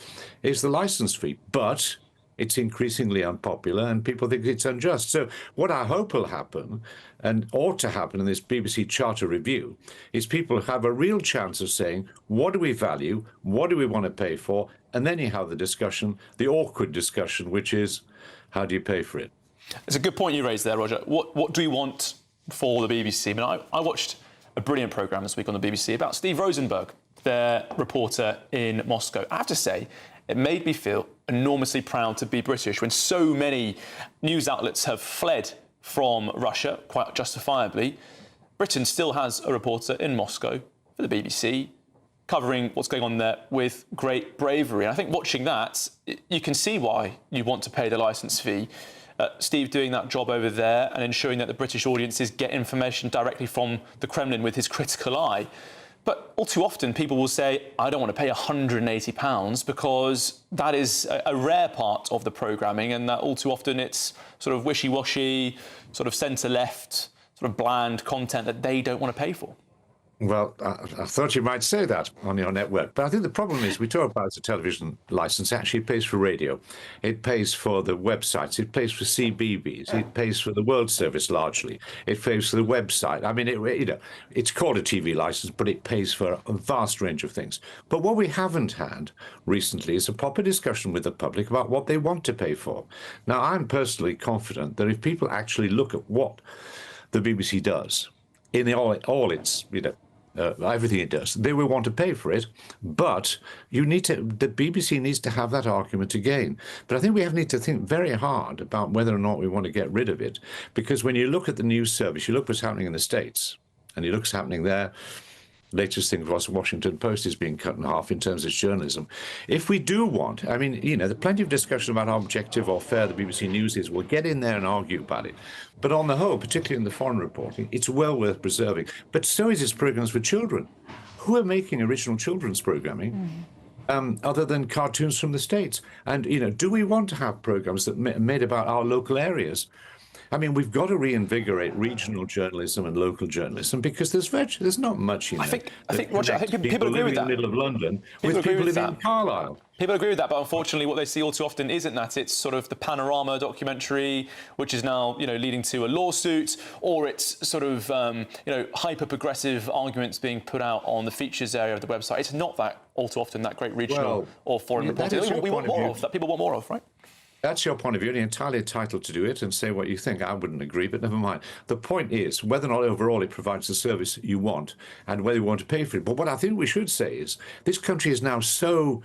S4: is the license fee, but it's increasingly unpopular and people think it's unjust. So what I hope will happen, and ought to happen in this BBC Charter review, is people have a real chance of saying, what do we value? What do we want to pay for? And then you have the discussion, the awkward discussion, which is, how do you pay for it?
S3: It's a good point you raised there, Roger. What do we want for the BBC? I mean, I watched a brilliant programme this week on the BBC about Steve Rosenberg, their reporter in Moscow. I have to say, it made me feel enormously proud to be British when so many news outlets have fled from Russia, quite justifiably. Britain still has a reporter in Moscow for the BBC, covering what's going on there with great bravery. And I think watching that, you can see why you want to pay the licence fee. Steve doing that job over there and ensuring that the British audiences get information directly from the Kremlin with his critical eye. But all too often, people will say, I don't want to pay £180 because that is a rare part of the programming, and that all too often it's sort of wishy-washy, sort of centre-left, sort of bland content that they don't want to pay for.
S4: Well, I thought you might say that on your network. But I think the problem is we talk about the television licence. Actually, it pays for radio. It pays for the websites. It pays for CBeebies. It pays for the World Service largely. It pays for the website. I mean, it's called a TV licence, but it pays for a vast range of things. But what we haven't had recently is a proper discussion with the public about what they want to pay for. Now, I'm personally confident that if people actually look at what the BBC does, in all its, everything it does, they will want to pay for it, but the BBC needs to have that argument again. But I think we need to think very hard about whether or not we want to get rid of it, because when you look at the news service, you look what's happening in the States, and you look what's happening there. Latest thing was the Washington Post is being cut in half in terms of its journalism. If we do want, there's plenty of discussion about how objective or fair the BBC News is. We'll get in there and argue about it. But on the whole, particularly in the foreign reporting, it's well worth preserving. But so is its programmes for children. Who are making original children's programming? Other than cartoons from the States? And, do we want to have programmes that are made about our local areas? I mean, we've got to reinvigorate regional journalism and local journalism because there's not much.
S3: I think Roger, I think people agree with that.
S4: In the middle of London with people living in Carlisle.
S3: People agree with that, but unfortunately, what they see all too often isn't that. It's sort of the Panorama documentary, which is now leading to a lawsuit, or it's sort of hyper progressive arguments being put out on the features area of the website. It's not that all too often that great regional or foreign reporting. We want more of that. People want more of, right?
S4: That's your point of view, and you're entirely entitled to do it and say what you think. I wouldn't agree, but never mind. The point is whether or not overall it provides the service you want and whether you want to pay for it. But what I think we should say is this country is now so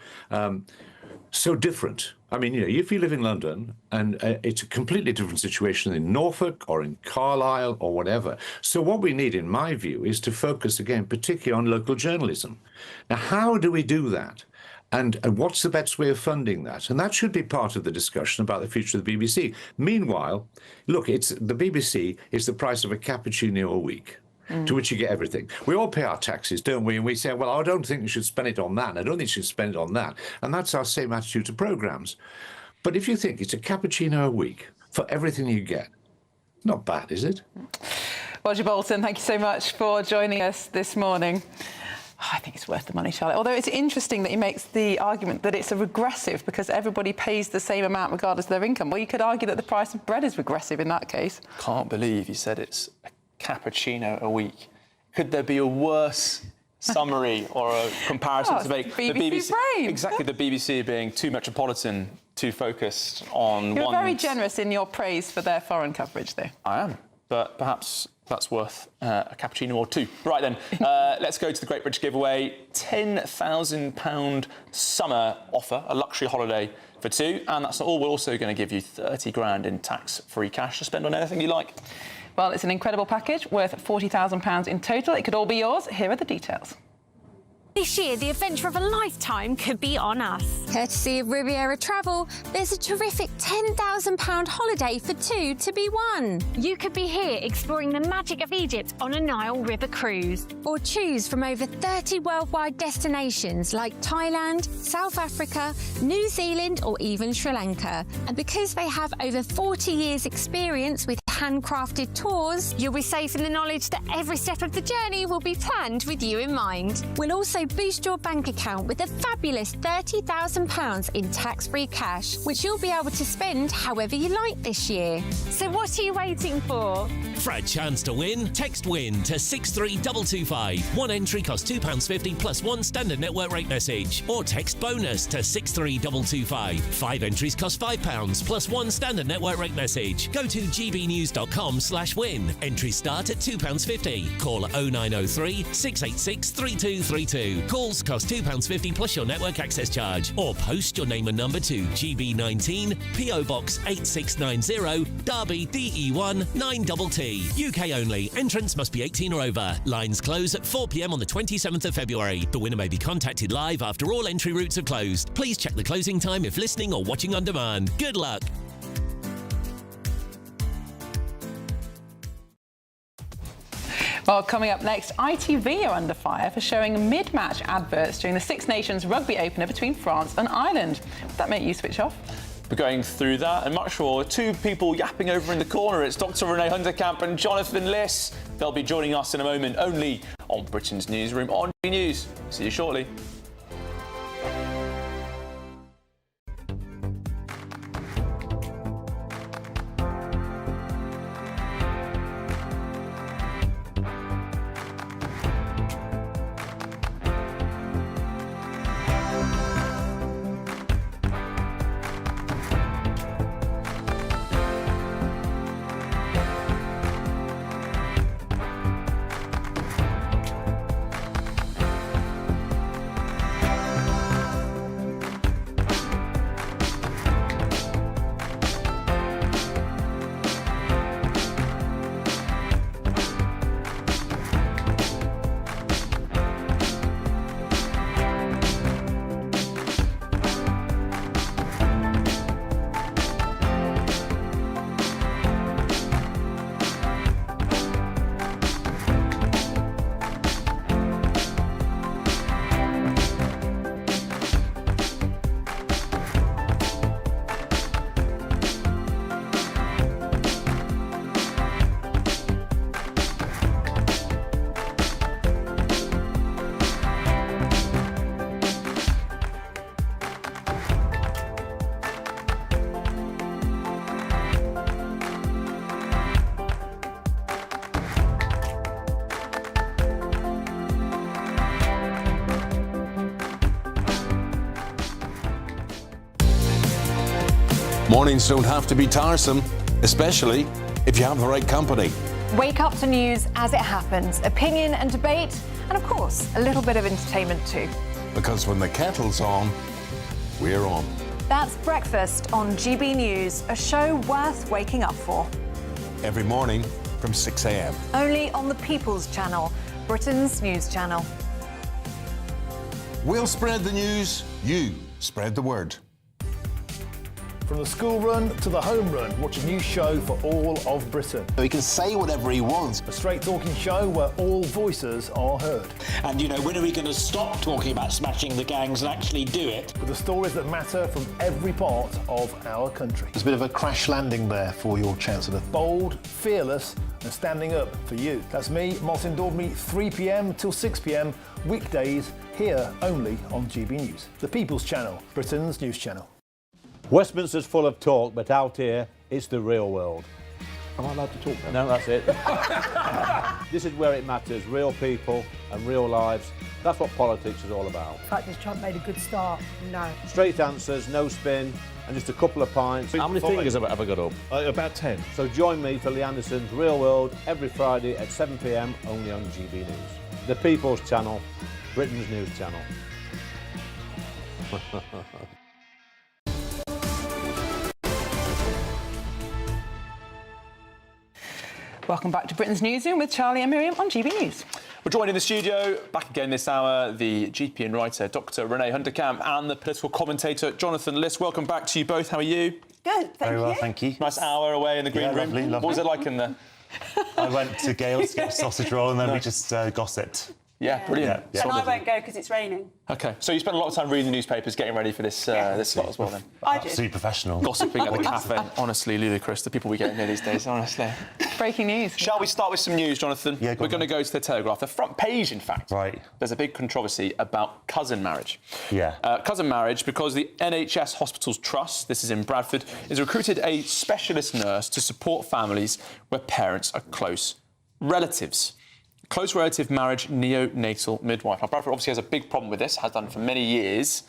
S4: different. I mean, if you live in London and it's a completely different situation in Norfolk or in Carlisle or whatever. So what we need, in my view, is to focus again, particularly on local journalism. Now, how do we do that? And what's the best way of funding that? And that should be part of the discussion about the future of the BBC. Meanwhile, look, the BBC is the price of a cappuccino a week, to which you get everything. We all pay our taxes, don't we? And we say, well, I don't think you should spend it on that, and I don't think you should spend it on that. And that's our same attitude to programmes. But if you think it's a cappuccino a week for everything you get, not bad, is it?
S1: Roger Bolton, thank you so much for joining us this morning. I think it's worth the money, Charlotte. Although it's interesting that he makes the argument that it's a regressive because everybody pays the same amount regardless of their income. Well, you could argue that the price of bread is regressive in that case.
S3: Can't believe you said it's a cappuccino a week. Could there be a worse summary or a comparison to make.
S1: BBC frame.
S3: Exactly, the BBC being too metropolitan, too focused on
S1: You're
S3: one...
S1: very generous in your praise for their foreign coverage, though.
S3: I am, but perhaps that's worth a cappuccino or two. Right then, let's go to the Great British Giveaway. £10,000 summer offer, a luxury holiday for two, and that's not all. We're also going to give you 30 grand in tax-free cash to spend on anything you like.
S1: Well, it's an incredible package worth £40,000 in total. It could all be yours. Here are the details.
S5: This year, the adventure of a lifetime could be on us. Courtesy of Riviera Travel, there's a terrific £10,000 holiday for two to be won. You could be here exploring the magic of Egypt on a Nile River cruise. Or choose from over 30 worldwide destinations like Thailand, South Africa, New Zealand or even Sri Lanka. And because they have over 40 years experience with handcrafted tours, you'll be safe in the knowledge that every step of the journey will be planned with you in mind. We'll also boost your bank account with a fabulous £30,000 in tax-free cash, which you'll be able to spend however you like this year. So what are you waiting for?
S15: For a chance to win, text WIN to 63225. One entry costs £2.50 plus one standard network rate message. Or text BONUS to 63225. 5 entries cost £5 plus one standard network rate message. Go to gbnews.com/win. Entries start at £2.50. Call 0903 686 3232. Calls cost £2.50 plus your network access charge. Or post your name and number to GB19, PO Box 8690, Derby DE1 9TT. UK only. Entrance must be 18 or over. Lines close at 4 p.m. on the 27th of February. The winner may be contacted live after all entry routes have closed. Please check the closing time if listening or watching on demand. Good luck.
S1: Well, coming up next, ITV are under fire for showing mid-match adverts during the Six Nations rugby opener between France and Ireland. Would that make you switch off?
S3: We're going through that and much more. Two people yapping over in the corner. It's Dr. Renee Hunterkamp and Jonathan Liss. They'll be joining us in a moment, only on Britain's Newsroom on GB News. See you shortly.
S20: Mornings don't have to be tiresome, especially if you have the right company.
S28: Wake up to news as it happens, opinion and debate, and of course, a little bit of entertainment too.
S20: Because when the kettle's on, we're on.
S28: That's Breakfast on GB News, a show worth waking up for.
S20: Every morning from 6 a.m.
S28: Only on the People's Channel, Britain's news channel.
S20: We'll spread the news, you spread the word.
S21: From the school run to the home run, watch a new show for all of Britain.
S22: He can say whatever he wants.
S21: A straight-talking show where all voices are heard.
S23: And, you know, when are we going to stop talking about smashing the gangs and actually do it?
S21: With the stories that matter from every part of our country.
S22: There's a bit of a crash landing there for your Chancellor.
S21: Bold, fearless and standing up for you. That's me, Martin Daubney, 3 p.m. till 6 p.m, weekdays, here only on GB News. The People's Channel, Britain's news channel.
S24: Westminster's full of talk, but out here, it's the real world.
S21: Am I allowed to talk now?
S24: No, that's it. This is where it matters, real people and real lives. That's what politics is all about.
S6: In fact, has Trump made a good start? No.
S24: Straight answers, no spin, and just a couple of pints. How many fingers have I got up? About 10. So join me for Lee Anderson's Real World every Friday at 7 p.m, only on GB News. The People's Channel, Britain's news channel.
S1: Welcome back to Britain's Newsroom with Charlie and Miriam on GB News.
S3: We're joined in the studio, back again this hour, the GP and writer, Dr. Renee Hunterkamp, and the political commentator, Jonathan Liss. Welcome back to you both. How are you?
S27: Good,
S7: Very well, thank you.
S3: Nice hour away in the green room.
S7: Lovely, lovely.
S3: What was it like in there?
S7: I went to Gale's to get a sausage roll and then we just gossiped.
S3: Yeah, brilliant.
S7: Yeah.
S27: And I won't go because it's raining.
S3: OK, so you spent a lot of time reading the newspapers, getting ready for this this slot as well, then?
S27: I did.
S7: Absolutely professional.
S3: Gossiping at the cafe. Honestly, ludicrous, the people we get in here these days, honestly.
S1: Breaking news.
S3: Shall we start with some news, Jonathan?
S7: Yeah,
S3: We're going to go to the Telegraph. The front page, in fact.
S7: Right.
S3: There's a big controversy about cousin marriage.
S7: Yeah.
S3: Cousin marriage because the NHS Hospitals Trust, this is in Bradford, has recruited a specialist nurse to support families where parents are close relatives. Close relative marriage, neonatal midwife. Now, Bradford obviously has a big problem with this, has done for many years.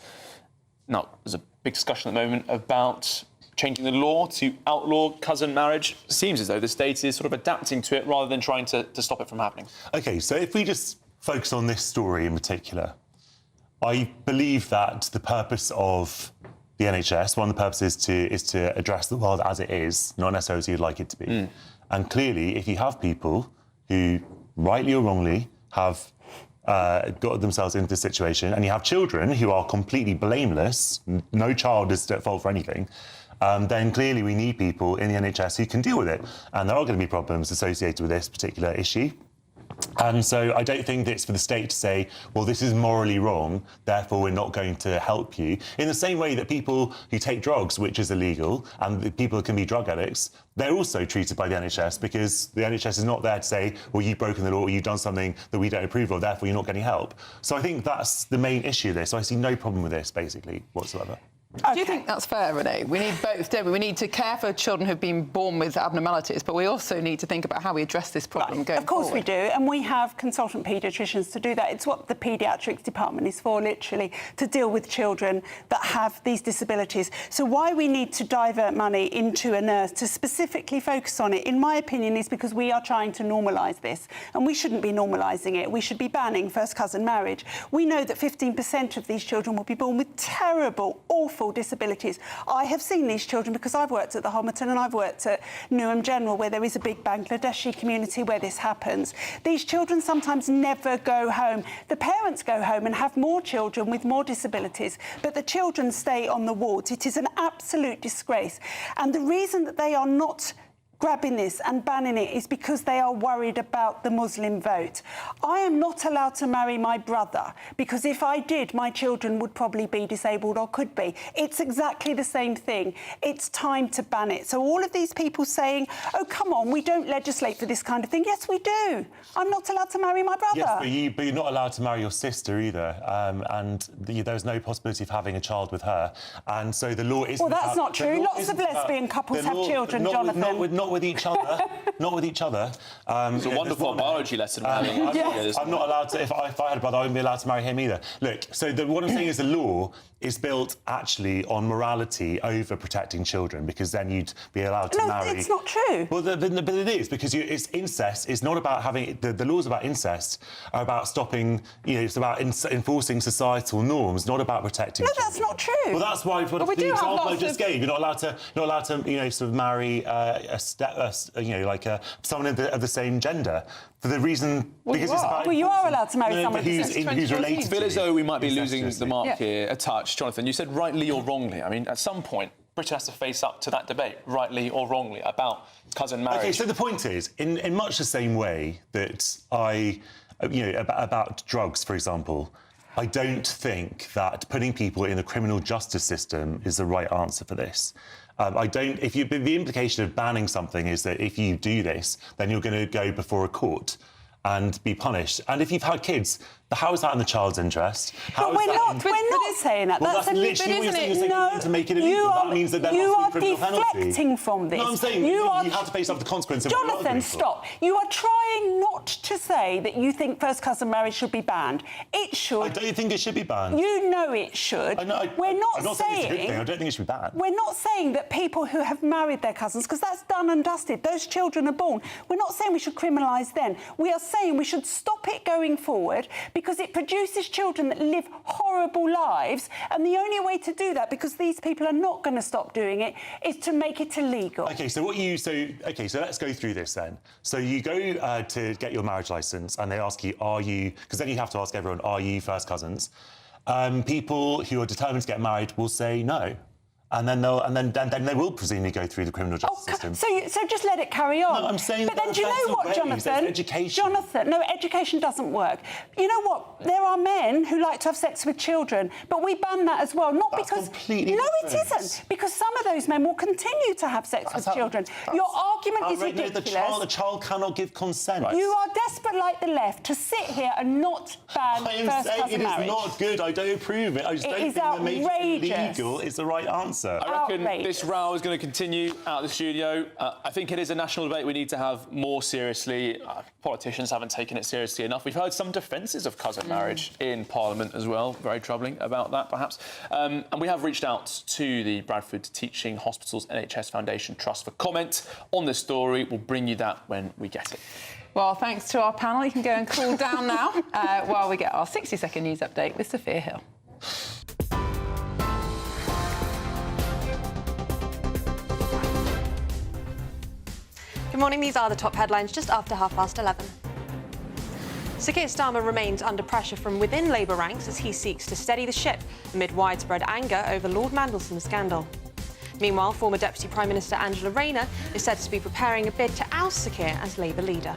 S3: Now, there's a big discussion at the moment about changing the law to outlaw cousin marriage. It seems as though the state is sort of adapting to it rather than trying to stop it from happening.
S7: OK, so if we just focus on this story in particular, I believe that the purpose of the NHS, one of the purposes is to address the world as it is, not necessarily as you'd like it to be. And clearly, if you have people who, rightly or wrongly, have got themselves into this situation, and you have children who are completely blameless, no child is at fault for anything, then clearly we need people in the NHS who can deal with it. And there are going to be problems associated with this particular issue. And so I don't think that it's for the state to say, well, this is morally wrong, therefore we're not going to help you. In the same way that people who take drugs, which is illegal, and the people who can be drug addicts, they're also treated by the NHS because the NHS is not there to say, well, you've broken the law or you've done something that we don't approve of, therefore you're not getting help. So I think that's the main issue there. So I see no problem with this, basically, whatsoever.
S1: Do you think that's fair, Renee? We need both, don't we? We need to care for children who've been born with abnormalities, but we also need to think about how we address this problem going forward.
S27: Of course we do, and we have consultant paediatricians to do that. It's what the paediatrics department is for, literally, to deal with children that have these disabilities. So why we need to divert money into a nurse to specifically focus on it, in my opinion, is because we are trying to normalise this, and we shouldn't be normalising it. We should be banning first cousin marriage. We know that 15% of these children will be born with terrible, awful disabilities. I have seen these children because I've worked at the Homerton and I've worked at Newham General, where there is a big Bangladeshi community where this happens. These children sometimes never go home. The parents go home and have more children with more disabilities, but the children stay on the wards. It is an absolute disgrace. And the reason that they are not grabbing this and banning it is because they are worried about the Muslim vote. I am not allowed to marry my brother because if I did, my children would probably be disabled or could be. It's exactly the same thing. It's time to ban it. So all of these people saying, oh, come on, we don't legislate for this kind of thing. Yes, we do. I'm not allowed to marry my brother.
S7: Yes, but you're not allowed to marry your sister either. There's no possibility of having a child with her. And so the law isn't...
S27: Well, that's not true. Lots of lesbian couples have children, Jonathan.
S7: Not with each other. Not with each other.
S3: It's a wonderful biology lesson.
S7: I'm not allowed to... If I had a brother, I wouldn't be allowed to marry him either. Look, so what I'm saying is the law is built actually on morality over protecting children, because then you'd be allowed to marry...
S27: No, it's not true.
S7: Well, but it is, because it's incest. It's not about having... The laws about incest are about stopping... it's about enforcing societal norms, not about protecting children.
S27: That's not true.
S7: Well, that's why... the example I just gave, you're not allowed to, sort of marry someone of the same gender. For the reason...
S27: you are allowed to marry someone
S7: who's related.
S3: I feel as though we might be losing the mark here a touch. Jonathan, you said rightly or wrongly. I mean, at some point, Britain has to face up to that debate, rightly or wrongly, about cousin marriage.
S7: OK, so the point is, in much the same way that about drugs, for example, I don't think that putting people in the criminal justice system is the right answer for this. The implication of banning something is that if you do this, then you're going to go before a court. and be punished. And if you've had kids, how is that in the child's interest?
S27: But we're not saying that.
S7: Well,
S27: that's
S7: literally what you're saying. You're saying you need to make it illegal. That means that there must be a criminal penalty.
S27: You are deflecting from this.
S7: No, I'm saying you have to face up the consequence of what you're
S27: Jonathan,
S7: arguing for.
S27: stop. You are trying not to say that you think first cousin marriage should be banned. It should.
S7: I don't think it should be banned.
S27: You know it should.
S7: I'm not saying it's a good thing. I don't think it should be banned.
S27: We're not saying that people who have married their cousins, because that's done and dusted, those children are born. We're not saying we should criminalise them. We are saying we should stop it going forward because it produces children that live horrible lives, and the only way to do that, because these people are not going to stop doing it, is to make it illegal.
S7: Okay, so let's go through this then. So you go to get your marriage licence, and they ask you, are you? Because then you have to ask everyone, are you first cousins? People who are determined to get married will say no. And then they will presumably go through the criminal justice system.
S27: So just let it carry on.
S7: No, I'm saying.
S27: But then, do you know what, Jonathan?
S7: Education.
S27: Jonathan, no, education doesn't work. You know what? There are men who like to have sex with children, but we ban that as well.
S7: That's completely different.
S27: It isn't, because some of those men will continue to have sex with children. Your argument is ridiculous.
S7: The child cannot give consent.
S27: You are desperate, like the left, to sit here and not ban first cousin marriage.
S7: It is not good. I don't approve it. I just don't think that making it illegal is the right answer.
S3: I reckon this row is going to continue out of the studio. I think it is a national debate we need to have more seriously. Politicians haven't taken it seriously enough. We've heard some defences of cousin marriage in Parliament as well. Very troubling about that, perhaps. And we have reached out to the Bradford Teaching Hospitals NHS Foundation Trust for comment on this story. We'll bring you that when we get it.
S1: Well, thanks to our panel. You can go and cool down now while we get our 60-second news update with Sophia Hill.
S8: Good morning, these are the top headlines just after 11:30. Sir Keir Starmer remains under pressure from within Labour ranks as he seeks to steady the ship amid widespread anger over Lord Mandelson's scandal. Meanwhile, former Deputy Prime Minister Angela Rayner is said to be preparing a bid to oust Sir Keir as Labour leader.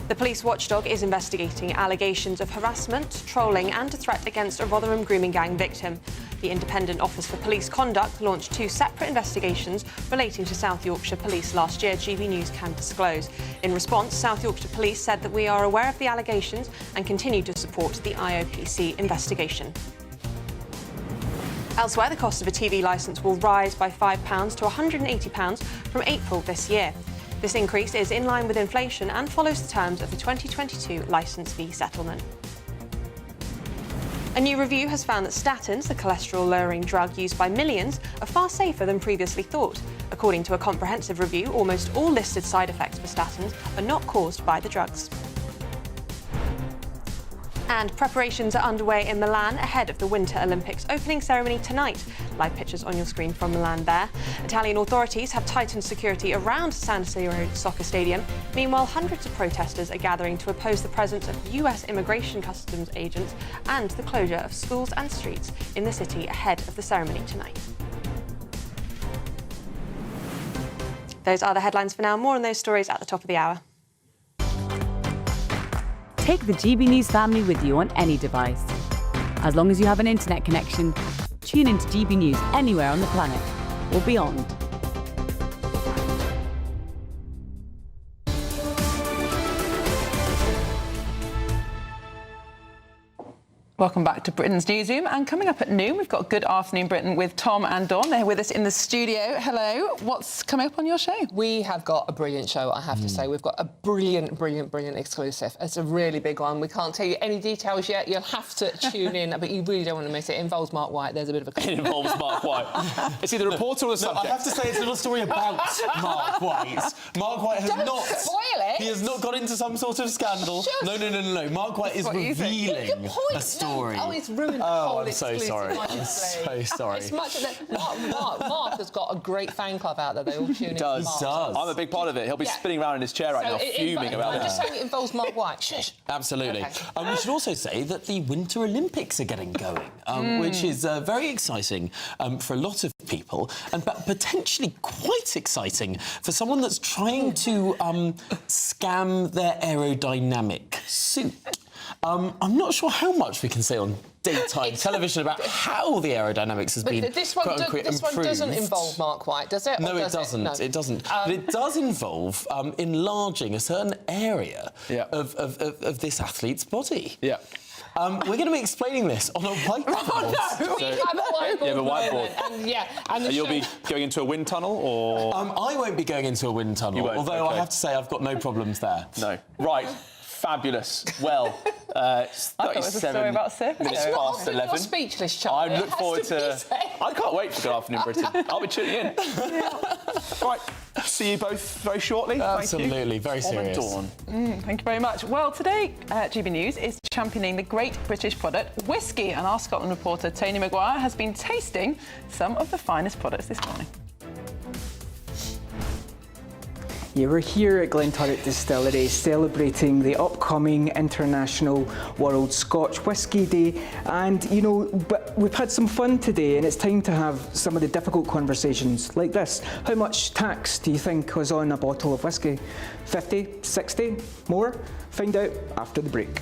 S8: The police watchdog is investigating allegations of harassment, trolling and a threat against a Rotherham grooming gang victim. The Independent Office for Police Conduct launched 2 separate investigations relating to South Yorkshire Police last year, GBNews can disclose. In response, South Yorkshire Police said that we are aware of the allegations and continue to support the IOPC investigation. Elsewhere, the cost of a TV licence will rise by £5 to £180 from April this year. This increase is in line with inflation and follows the terms of the 2022 licence fee settlement. A new review has found that statins, the cholesterol-lowering drug used by millions, are far safer than previously thought. According to a comprehensive review, almost all listed side effects for statins are not caused by the drugs. And preparations are underway in Milan ahead of the Winter Olympics opening ceremony tonight. Live pictures on your screen from Milan there. Italian authorities have tightened security around San Siro soccer stadium. Meanwhile, hundreds of protesters are gathering to oppose the presence of US immigration customs agents and the closure of schools and streets in the city ahead of the ceremony tonight. Those are the headlines for now. More on those stories at the top of the hour.
S10: Take the GB News family with you on any device. As long as you have an internet connection, tune into GB News anywhere on the planet or beyond.
S1: Welcome back to Britain's Newsroom. And coming up at noon, we've got Good Afternoon Britain with Tom and Dawn. They're with us in the studio. Hello. What's coming up on your show?
S11: We have got a brilliant show, I have to say. We've got a brilliant exclusive. It's a really big one. We can't tell you any details yet. You'll have to tune in, but you really don't want to miss it. It involves Mark White. There's a bit of a...
S3: It involves Mark White. It's either the reporter or the subject.
S24: I have to say it's a little story about Mark White. Mark White has
S11: Don't spoil it.
S24: He has not got into some sort of scandal. No. Mark White is revealing a story.
S11: Oh, it's ruined the whole
S24: exclusive. I'm so sorry.
S11: It's much of that. Mark has got a great fan club out there. They all tune in.
S3: Does. I'm a big part of it. He'll be spinning around in his chair right now, fuming about
S11: I'm
S3: it.
S11: just saying it involves Mark White. Shush.
S12: Absolutely.
S11: Okay.
S12: We should also say that the Winter Olympics are getting going, which is very exciting for a lot of people, and but potentially quite exciting for someone that's trying to scam their aerodynamic suit. I'm not sure how much we can say on daytime television about how the aerodynamics has been
S11: this one doesn't involve Mark White, does it?
S12: No, it doesn't. No. It doesn't. But it does involve enlarging a certain area of this athlete's body.
S3: Yeah.
S12: We're going to be explaining this on a whiteboard.
S11: Oh, no, we have a whiteboard.
S3: You have a whiteboard.
S11: And
S3: you'll be going into a wind tunnel, or...?
S12: I won't be going into a wind tunnel, although I have to say I've got no problems there.
S3: No. Right. Fabulous. Well,
S1: I thought it was a story about surfing.
S3: Minutes past 11.
S11: You're speechless, Charlie.
S3: I look forward to... I can't wait for Good Afternoon Britain. I'll be tuning in. Right. See you both very shortly.
S12: Absolutely. Very serious.
S1: Thank you very much. Well, today, GB News is championing the great British product, whiskey, and our Scotland reporter, Tony Maguire, has been tasting some of the finest products this morning.
S2: Yeah, we're here at Glenturret Distillery celebrating the upcoming International World Scotch Whisky Day, and but we've had some fun today, and it's time to have some of the difficult conversations like this. How much tax do you think was on a bottle of whisky? 50, 60, more? Find out after the break.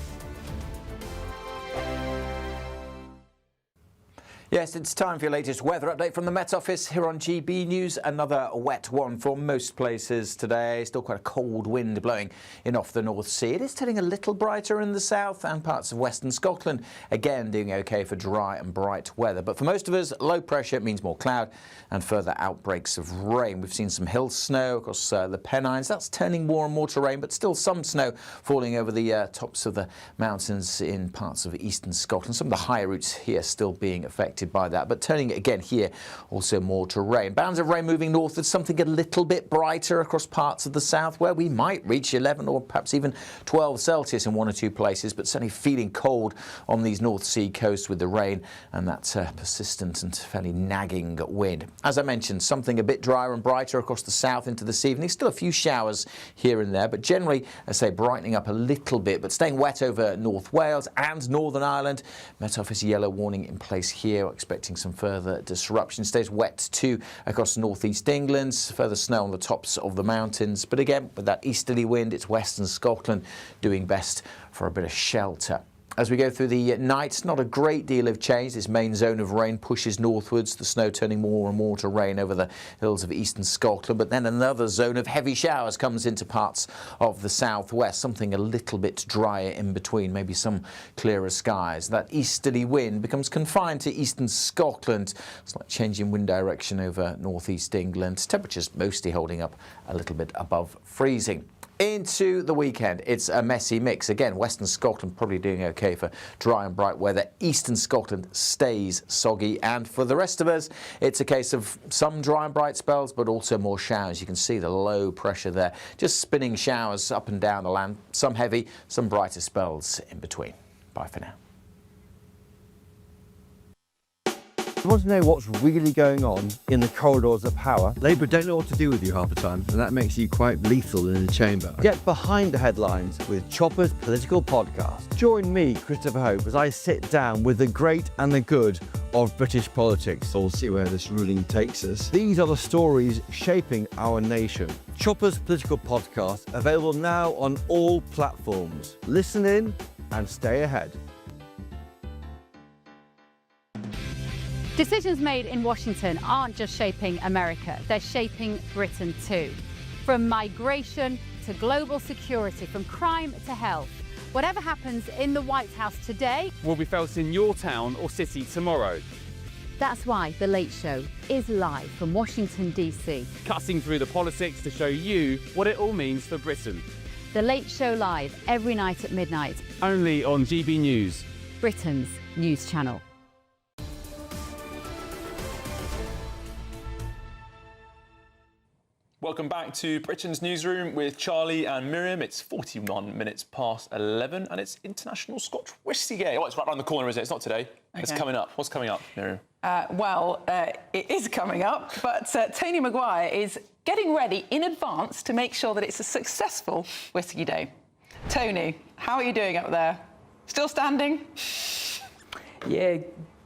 S9: Yes, it's time for your latest weather update from the Met Office here on GB News. Another wet one for most places today. Still quite a cold wind blowing in off the North Sea. It is turning a little brighter in the south and parts of western Scotland. Again, doing okay for dry and bright weather. But for most of us, low pressure means more cloud and further outbreaks of rain. We've seen some hill snow across the Pennines. That's turning more and more to rain, but still some snow falling over the tops of the mountains in parts of eastern Scotland. Some of the higher routes here still being affected by that, but turning again here also more to rain. Bands of rain moving northwards, something a little bit brighter across parts of the south where we might reach 11 or perhaps even 12 Celsius in one or two places, but certainly feeling cold on these North Sea coasts with the rain and that persistent and fairly nagging wind. As I mentioned, something a bit drier and brighter across the south into this evening. Still a few showers here and there, but generally, I say, brightening up a little bit, but staying wet over North Wales and Northern Ireland. Met Office yellow warning in place here. Expecting some further disruption. Stays wet too across northeast England. Further snow on the tops of the mountains. But again, with that easterly wind, it's western Scotland doing best for a bit of shelter. As we go through the night, not a great deal of change. This main zone of rain pushes northwards, the snow turning more and more to rain over the hills of eastern Scotland. But then another zone of heavy showers comes into parts of the southwest, something a little bit drier in between, maybe some clearer skies. That easterly wind becomes confined to eastern Scotland. Slight change in wind direction over northeast England. Temperatures mostly holding up a little bit above freezing. Into the weekend, it's a messy mix. Again, western Scotland probably doing okay for dry and bright weather. Eastern Scotland stays soggy. And for the rest of us, it's a case of some dry and bright spells, but also more showers. You can see the low pressure there. Just spinning showers up and down the land. Some heavy, some brighter spells in between. Bye for now.
S13: You want to know what's really going on in the corridors of power? Labour don't know what to do with you half the time, and that makes you quite lethal in the chamber. Get behind the headlines with Chopper's Political Podcast. Join me, Christopher Hope, as I sit down with the great and the good of British politics. We'll see where this ruling takes us. These are the stories shaping our nation. Chopper's Political Podcast, available now on all platforms. Listen in and stay ahead.
S16: Decisions made in Washington aren't just shaping America, they're shaping Britain too. From migration to global security, from crime to health. Whatever happens in the White House today
S17: will be felt in your town or city tomorrow.
S16: That's why The Late Show is live from Washington, D.C.
S17: Cutting through the politics to show you what it all means for Britain.
S16: The Late Show live every night at midnight.
S17: Only on GB News,
S16: Britain's news channel.
S3: Welcome back to Britain's Newsroom with Charlie and Miriam. It's 41 minutes past 11 and it's International Scotch Whisky Day. Oh, it's right around the corner, isn't it? It's not today. Okay. It's coming up. What's coming up, Miriam?
S1: It is coming up, but Tony Maguire is getting ready in advance to make sure that it's a successful Whisky Day. Tony, how are you doing up there? Still standing?
S2: Yeah.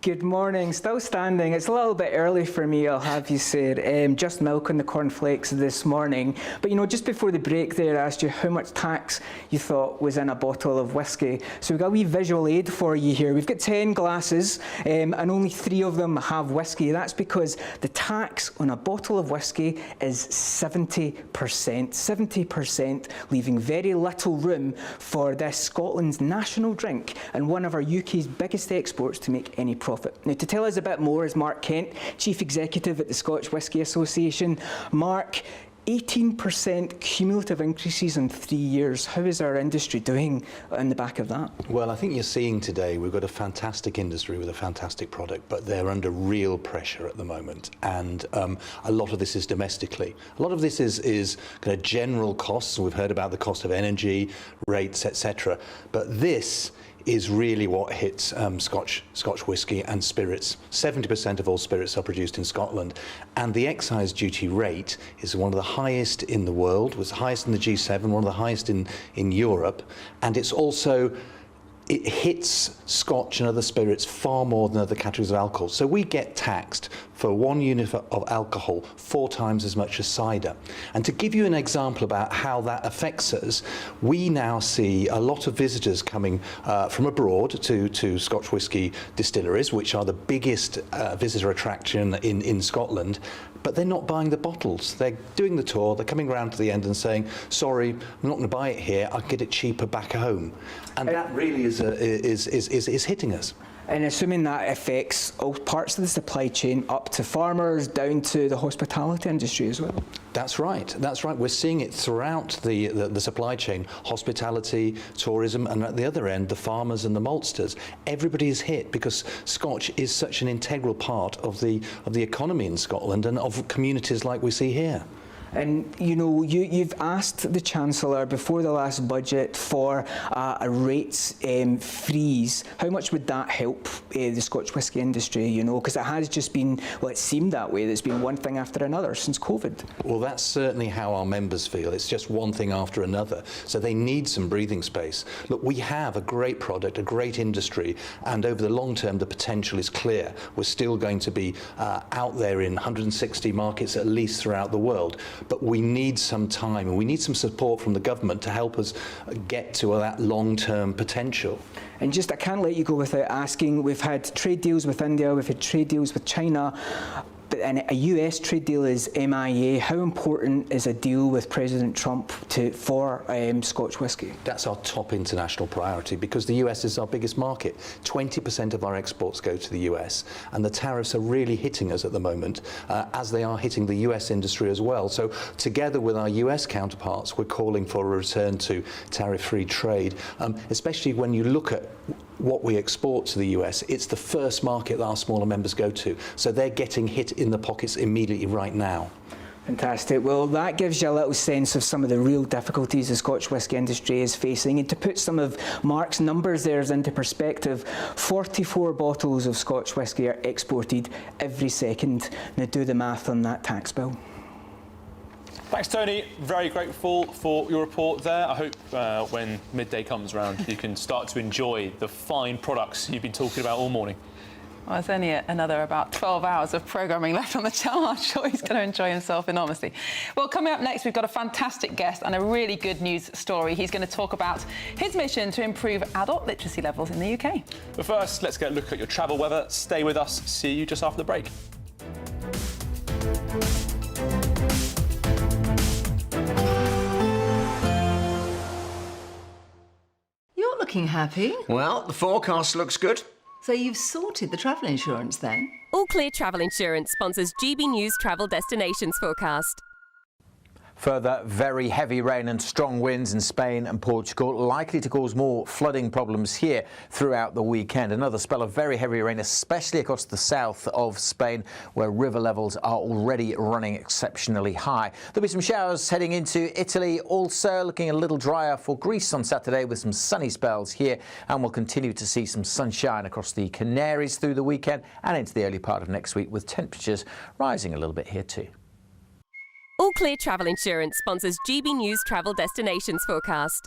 S2: Good morning. Still standing. It's a little bit early for me, I'll have you said. Just milk on the cornflakes this morning. But you know, just before the break there, I asked you how much tax you thought was in a bottle of whiskey. So we've got a wee visual aid for you here. We've got 10 glasses and only 3 of them have whiskey. That's because the tax on a bottle of whiskey is 70%. 70%, leaving very little room for this Scotland's national drink and one of our UK's biggest exports to make any profit. Now, to tell us a bit more is Mark Kent, Chief Executive at the Scotch Whisky Association. Mark, 18% cumulative increases in 3 years. How is our industry doing on the back of that?
S4: Well, I think you're seeing today we've got a fantastic industry with a fantastic product, but they're under real pressure at the moment. And a lot of this is domestically. A lot of this is kind of general costs. We've heard about the cost of energy, rates, etc. But this is really what hits Scotch whisky and spirits. 70% of all spirits are produced in Scotland, and the excise duty rate is one of the highest in the world, was the highest in the G7, one of the highest in Europe, and it's also, it hits Scotch and other spirits far more than other categories of alcohol. So we get taxed for 1 unit of alcohol 4 times as much as cider. And to give you an example about how that affects us, we now see a lot of visitors coming from abroad to Scotch whisky distilleries, which are the biggest visitor attraction in Scotland. But they're not buying the bottles. They're doing the tour, they're coming around to the end and saying, sorry, I'm not going to buy it here, I'll get it cheaper back home. And that really is hitting us.
S2: And assuming that affects all parts of the supply chain, up to farmers, down to the hospitality industry as well.
S4: That's right, that's right. We're seeing it throughout the supply chain, hospitality, tourism, and at the other end, the farmers and the maltsters. Everybody is hit because Scotch is such an integral part of the economy in Scotland and of communities like we see here.
S2: And you know, you've asked the Chancellor before the last budget for a rates freeze. How much would that help the Scotch whisky industry, you know? Because it has just been, well, it seemed that way. There's been one thing after another since COVID.
S4: Well, that's certainly how our members feel. It's just one thing after another. So they need some breathing space. Look, we have a great product, a great industry, and over the long term, the potential is clear. We're still going to be out there in 160 markets at least throughout the world. But we need some time and we need some support from the government to help us get to that long-term potential.
S2: And just, I can't let you go without asking, we've had trade deals with India, we've had trade deals with China, but a US trade deal is MIA. How important is a deal with President Trump for Scotch whisky?
S4: That's our top international priority because the US is our biggest market. 20% of our exports go to the US, and the tariffs are really hitting us at the moment, as they are hitting the US industry as well. So together with our US counterparts, we're calling for a return to tariff-free trade, especially when you look at what we export to the US. It's the first market that our smaller members go to, so they're getting hit in the pockets immediately right now.
S2: Fantastic. Well, that gives you a little sense of some of the real difficulties the Scotch whisky industry is facing. And to put some of Mark's numbers there into perspective, 44 bottles of Scotch whisky are exported every second. Now do the math on that tax bill.
S3: Thanks, Tony. Very grateful for your report there. I hope when midday comes around, you can start to enjoy the fine products you've been talking about all morning.
S1: Well, there's only another about 12 hours of programming left on the channel. I'm sure he's going to enjoy himself enormously. Well, coming up next, we've got a fantastic guest and a really good news story. He's going to talk about his mission to improve adult literacy levels in the UK.
S3: But first, let's get a look at your travel weather. Stay with us. See you just after the break.
S5: You're looking happy.
S14: Well, the forecast looks good.
S5: So you've sorted the travel insurance then?
S15: All Clear Travel Insurance sponsors GB News Travel Destinations Forecast.
S9: Further very heavy rain and strong winds in Spain and Portugal likely to cause more flooding problems here throughout the weekend. Another spell of very heavy rain, especially across the south of Spain, where river levels are already running exceptionally high. There'll be some showers heading into Italy, also looking a little drier for Greece on Saturday with some sunny spells here, and we'll continue to see some sunshine across the Canaries through the weekend and into the early part of next week, with temperatures rising a little bit here too.
S15: All Clear Travel Insurance sponsors GB News Travel Destinations Forecast.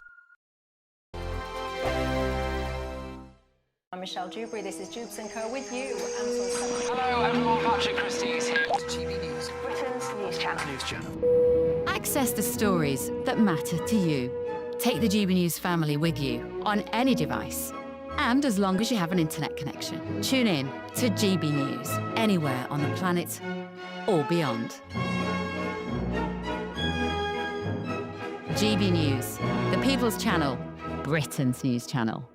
S18: I'm Michelle Dewberry. This is Jubes & Co with you.
S19: Hello everyone, Patrick Christie is here. GB News, Britain's news channel.
S16: Access the stories that matter to you. Take the GB News family with you on any device. And as long as you have an internet connection, tune in to GB News anywhere on the planet or beyond. GB News, the People's Channel, Britain's news channel.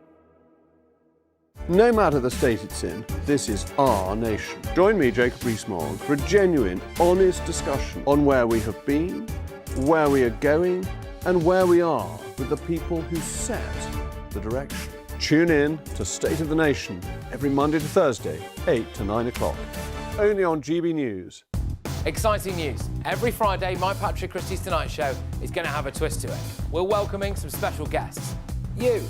S20: No matter the state it's in, this is our nation. Join me, Jacob Rees-Mogg, for a genuine, honest discussion on where we have been, where we are going, and where we are with the people who set the direction. Tune in to State of the Nation every Monday to Thursday, 8 to 9 o'clock. Only on GB News.
S22: Exciting news. Every Friday, my Patrick Christie's Tonight Show is going to have a twist to it. We're welcoming some special guests. You.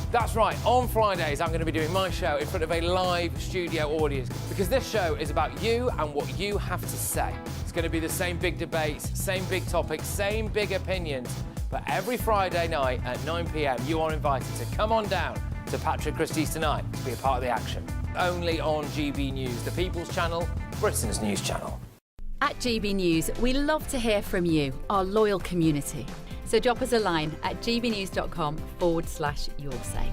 S22: That's right, on Fridays I'm going to be doing my show in front of a live studio audience because this show is about you and what you have to say. It's going to be the same big debates, same big topics, same big opinions. But every Friday night at 9 p.m, you are invited to come on down to Patrick Christie's Tonight to be a part of the action. Only on GB News, the People's Channel, Britain's news channel.
S16: At GB News, we love to hear from you, our loyal community. So drop us a line at gbnews.com/yoursay.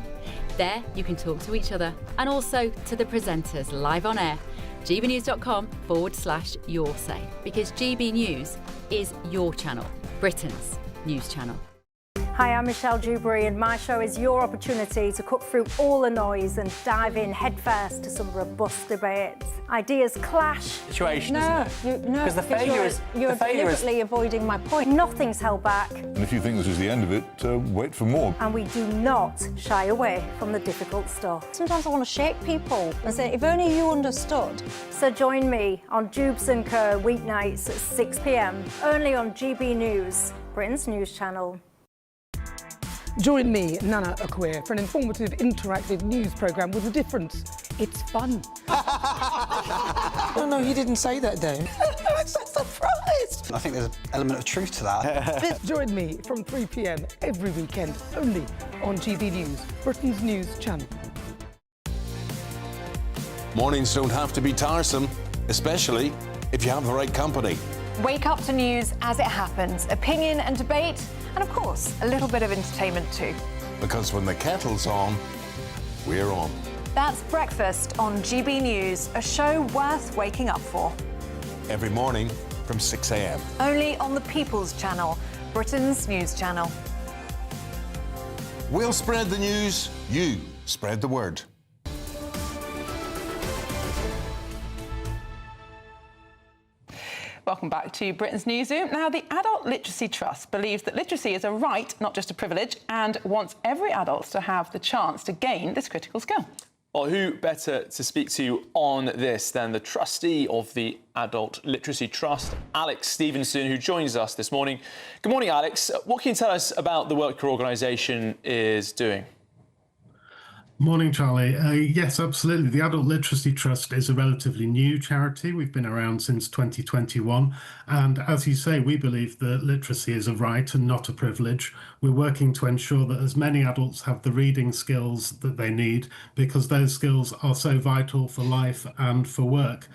S16: There you can talk to each other and also to the presenters live on air. gbnews.com/yoursay, because GB News is your channel, Britain's news channel.
S6: Hi, I'm Michelle Dewberry, and my show is your opportunity to cut through all the noise and dive in headfirst to some robust debates. Ideas clash.
S23: Situation,
S6: No,
S23: because the failure is
S6: you're deliberately avoiding my point. Nothing's held back,
S25: And if you think this is the end of it, wait for more.
S6: and we do not shy away from the difficult stuff. Sometimes I want to shake people and say, if only you understood. So join me on Jubes & Co weeknights at 6 p.m, only on GB News, Britain's news channel.
S26: Join me, Nana Okoye, for an informative, interactive news programme with a difference. It's fun.
S28: No, he didn't say that, though.
S26: I'm so surprised.
S28: I think there's an element of truth to that.
S26: Join me from 3 p.m. every weekend, only on GB News, Britain's news channel.
S29: Mornings don't have to be tiresome, especially if you have the right company.
S30: Wake up to news as it happens, opinion and debate, and of course, a little bit of entertainment too.
S29: Because when the kettle's on, we're on.
S30: That's Breakfast on GB News, a show worth waking up for.
S29: Every morning from 6 a.m.
S30: Only on the People's Channel, Britain's news channel.
S29: We'll spread the news, you spread the word.
S1: Welcome back to Britain's Newsroom. Now, the Adult Literacy Trust believes that literacy is a right, not just a privilege, and wants every adult to have the chance to gain this critical skill.
S3: Well, who better to speak to on this than the trustee of the Adult Literacy Trust, Alex Stevenson, who joins us this morning. Good morning, Alex. What can you tell us about the work your organisation is doing?
S31: Morning, Charlie. Yes, absolutely. The Adult Literacy Trust is a relatively new charity. We've been around since 2021. And as you say, we believe that literacy is a right and not a privilege. We're working to ensure that as many adults have the reading skills that they need, because those skills are so vital for life and for work.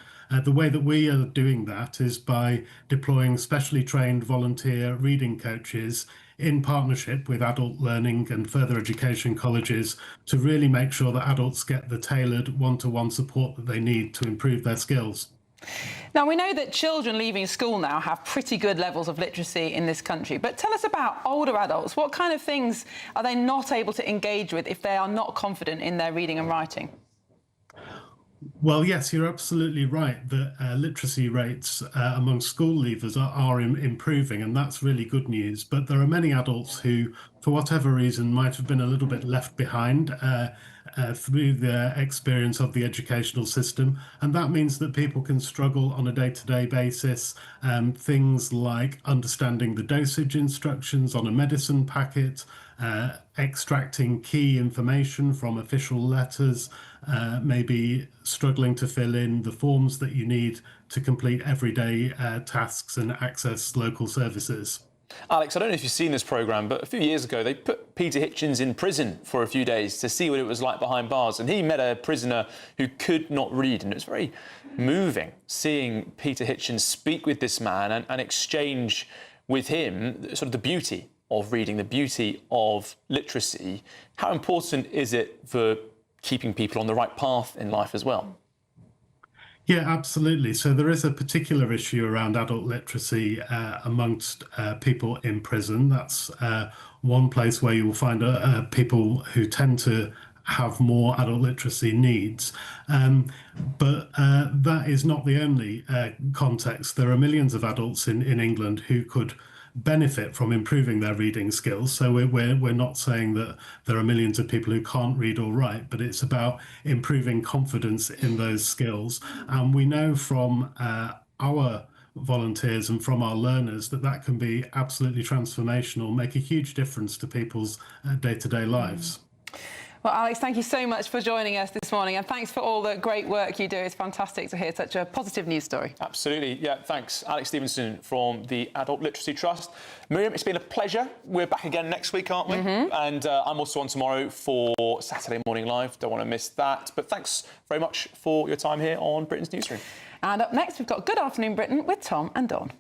S31: The way that we are doing that is by deploying specially trained volunteer reading coaches in partnership with adult learning and further education colleges to really make sure that adults get the tailored one-to-one support that they need to improve their skills.
S1: Now, we know that children leaving school now have pretty good levels of literacy in this country, but tell us about older adults. What kind of things are they not able to engage with if they are not confident in their reading and writing?
S31: Well, yes, you're absolutely right that literacy rates among school leavers are improving, and that's really good news. But there are many adults who, for whatever reason, might have been a little bit left behind through their experience of the educational system. And that means that people can struggle on a day-to-day basis. Things like understanding the dosage instructions on a medicine packet, extracting key information from official letters, maybe struggling to fill in the forms that you need to complete everyday tasks and access local services.
S3: Alex, I don't know if you've seen this programme, but a few years ago they put Peter Hitchens in prison for a few days to see what it was like behind bars, and he met a prisoner who could not read, and it was very moving seeing Peter Hitchens speak with this man and exchange with him sort of the beauty of reading, the beauty of literacy. How important is it for keeping people on the right path in life as well?
S31: Yeah, absolutely. So there is a particular issue around adult literacy amongst people in prison. That's one place where you will find people who tend to have more adult literacy needs. But that is not the only context. There are millions of adults in England who could benefit from improving their reading skills. So we're not saying that there are millions of people who can't read or write, but it's about improving confidence in those skills. And we know from our volunteers and from our learners that can be absolutely transformational, make a huge difference to people's day-to-day lives.
S1: Well, Alex, thank you so much for joining us this morning, and thanks for all the great work you do. It's fantastic to hear such a positive news story.
S3: Absolutely. Yeah, thanks. Alex Stevenson from the Adult Literacy Trust. Miriam, it's been a pleasure. We're back again next week, aren't we? And I'm also on tomorrow for Saturday Morning Live. Don't want to miss that. But thanks very much for your time here on Britain's Newsroom.
S1: And up next, we've got Good Afternoon Britain with Tom and Dawn.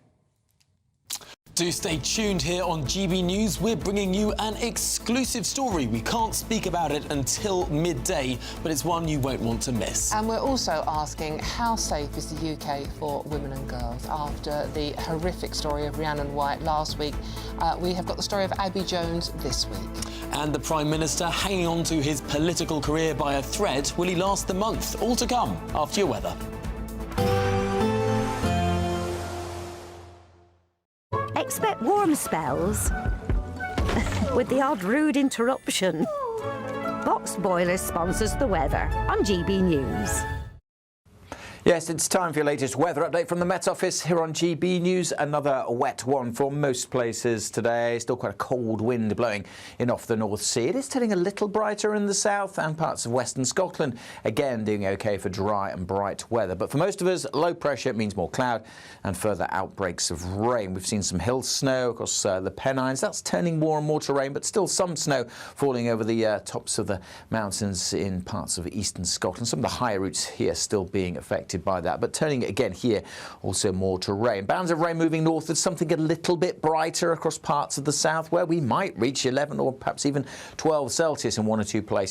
S7: Do stay tuned here on GB News. We're bringing you an exclusive story. We can't speak about it until midday, but it's one you won't want to miss.
S8: And we're also asking, how safe is the UK for women and girls? After the horrific story of Rhiannon White last week, we have got the story of Abby Jones this week.
S7: And the Prime Minister hanging on to his political career by a thread. Will he last the month? All to come after your weather.
S10: Expect warm spells with the odd rude interruption. Box Boilers sponsors the weather on GB News.
S9: Yes, it's time for your latest weather update from the Met Office here on GB News. Another wet one for most places today. Still quite a cold wind blowing in off the North Sea. It is turning a little brighter in the south and parts of western Scotland. Again, doing OK for dry and bright weather. But for most of us, low pressure means more cloud and further outbreaks of rain. We've seen some hill snow across the Pennines. That's turning more and more to rain, but still some snow falling over the tops of the mountains in parts of eastern Scotland. Some of the higher routes here still being affected by that, but turning again here also more to rain. Bands of rain moving northwards, something a little bit brighter across parts of the south where we might reach 11 or perhaps even 12 Celsius in one or two places.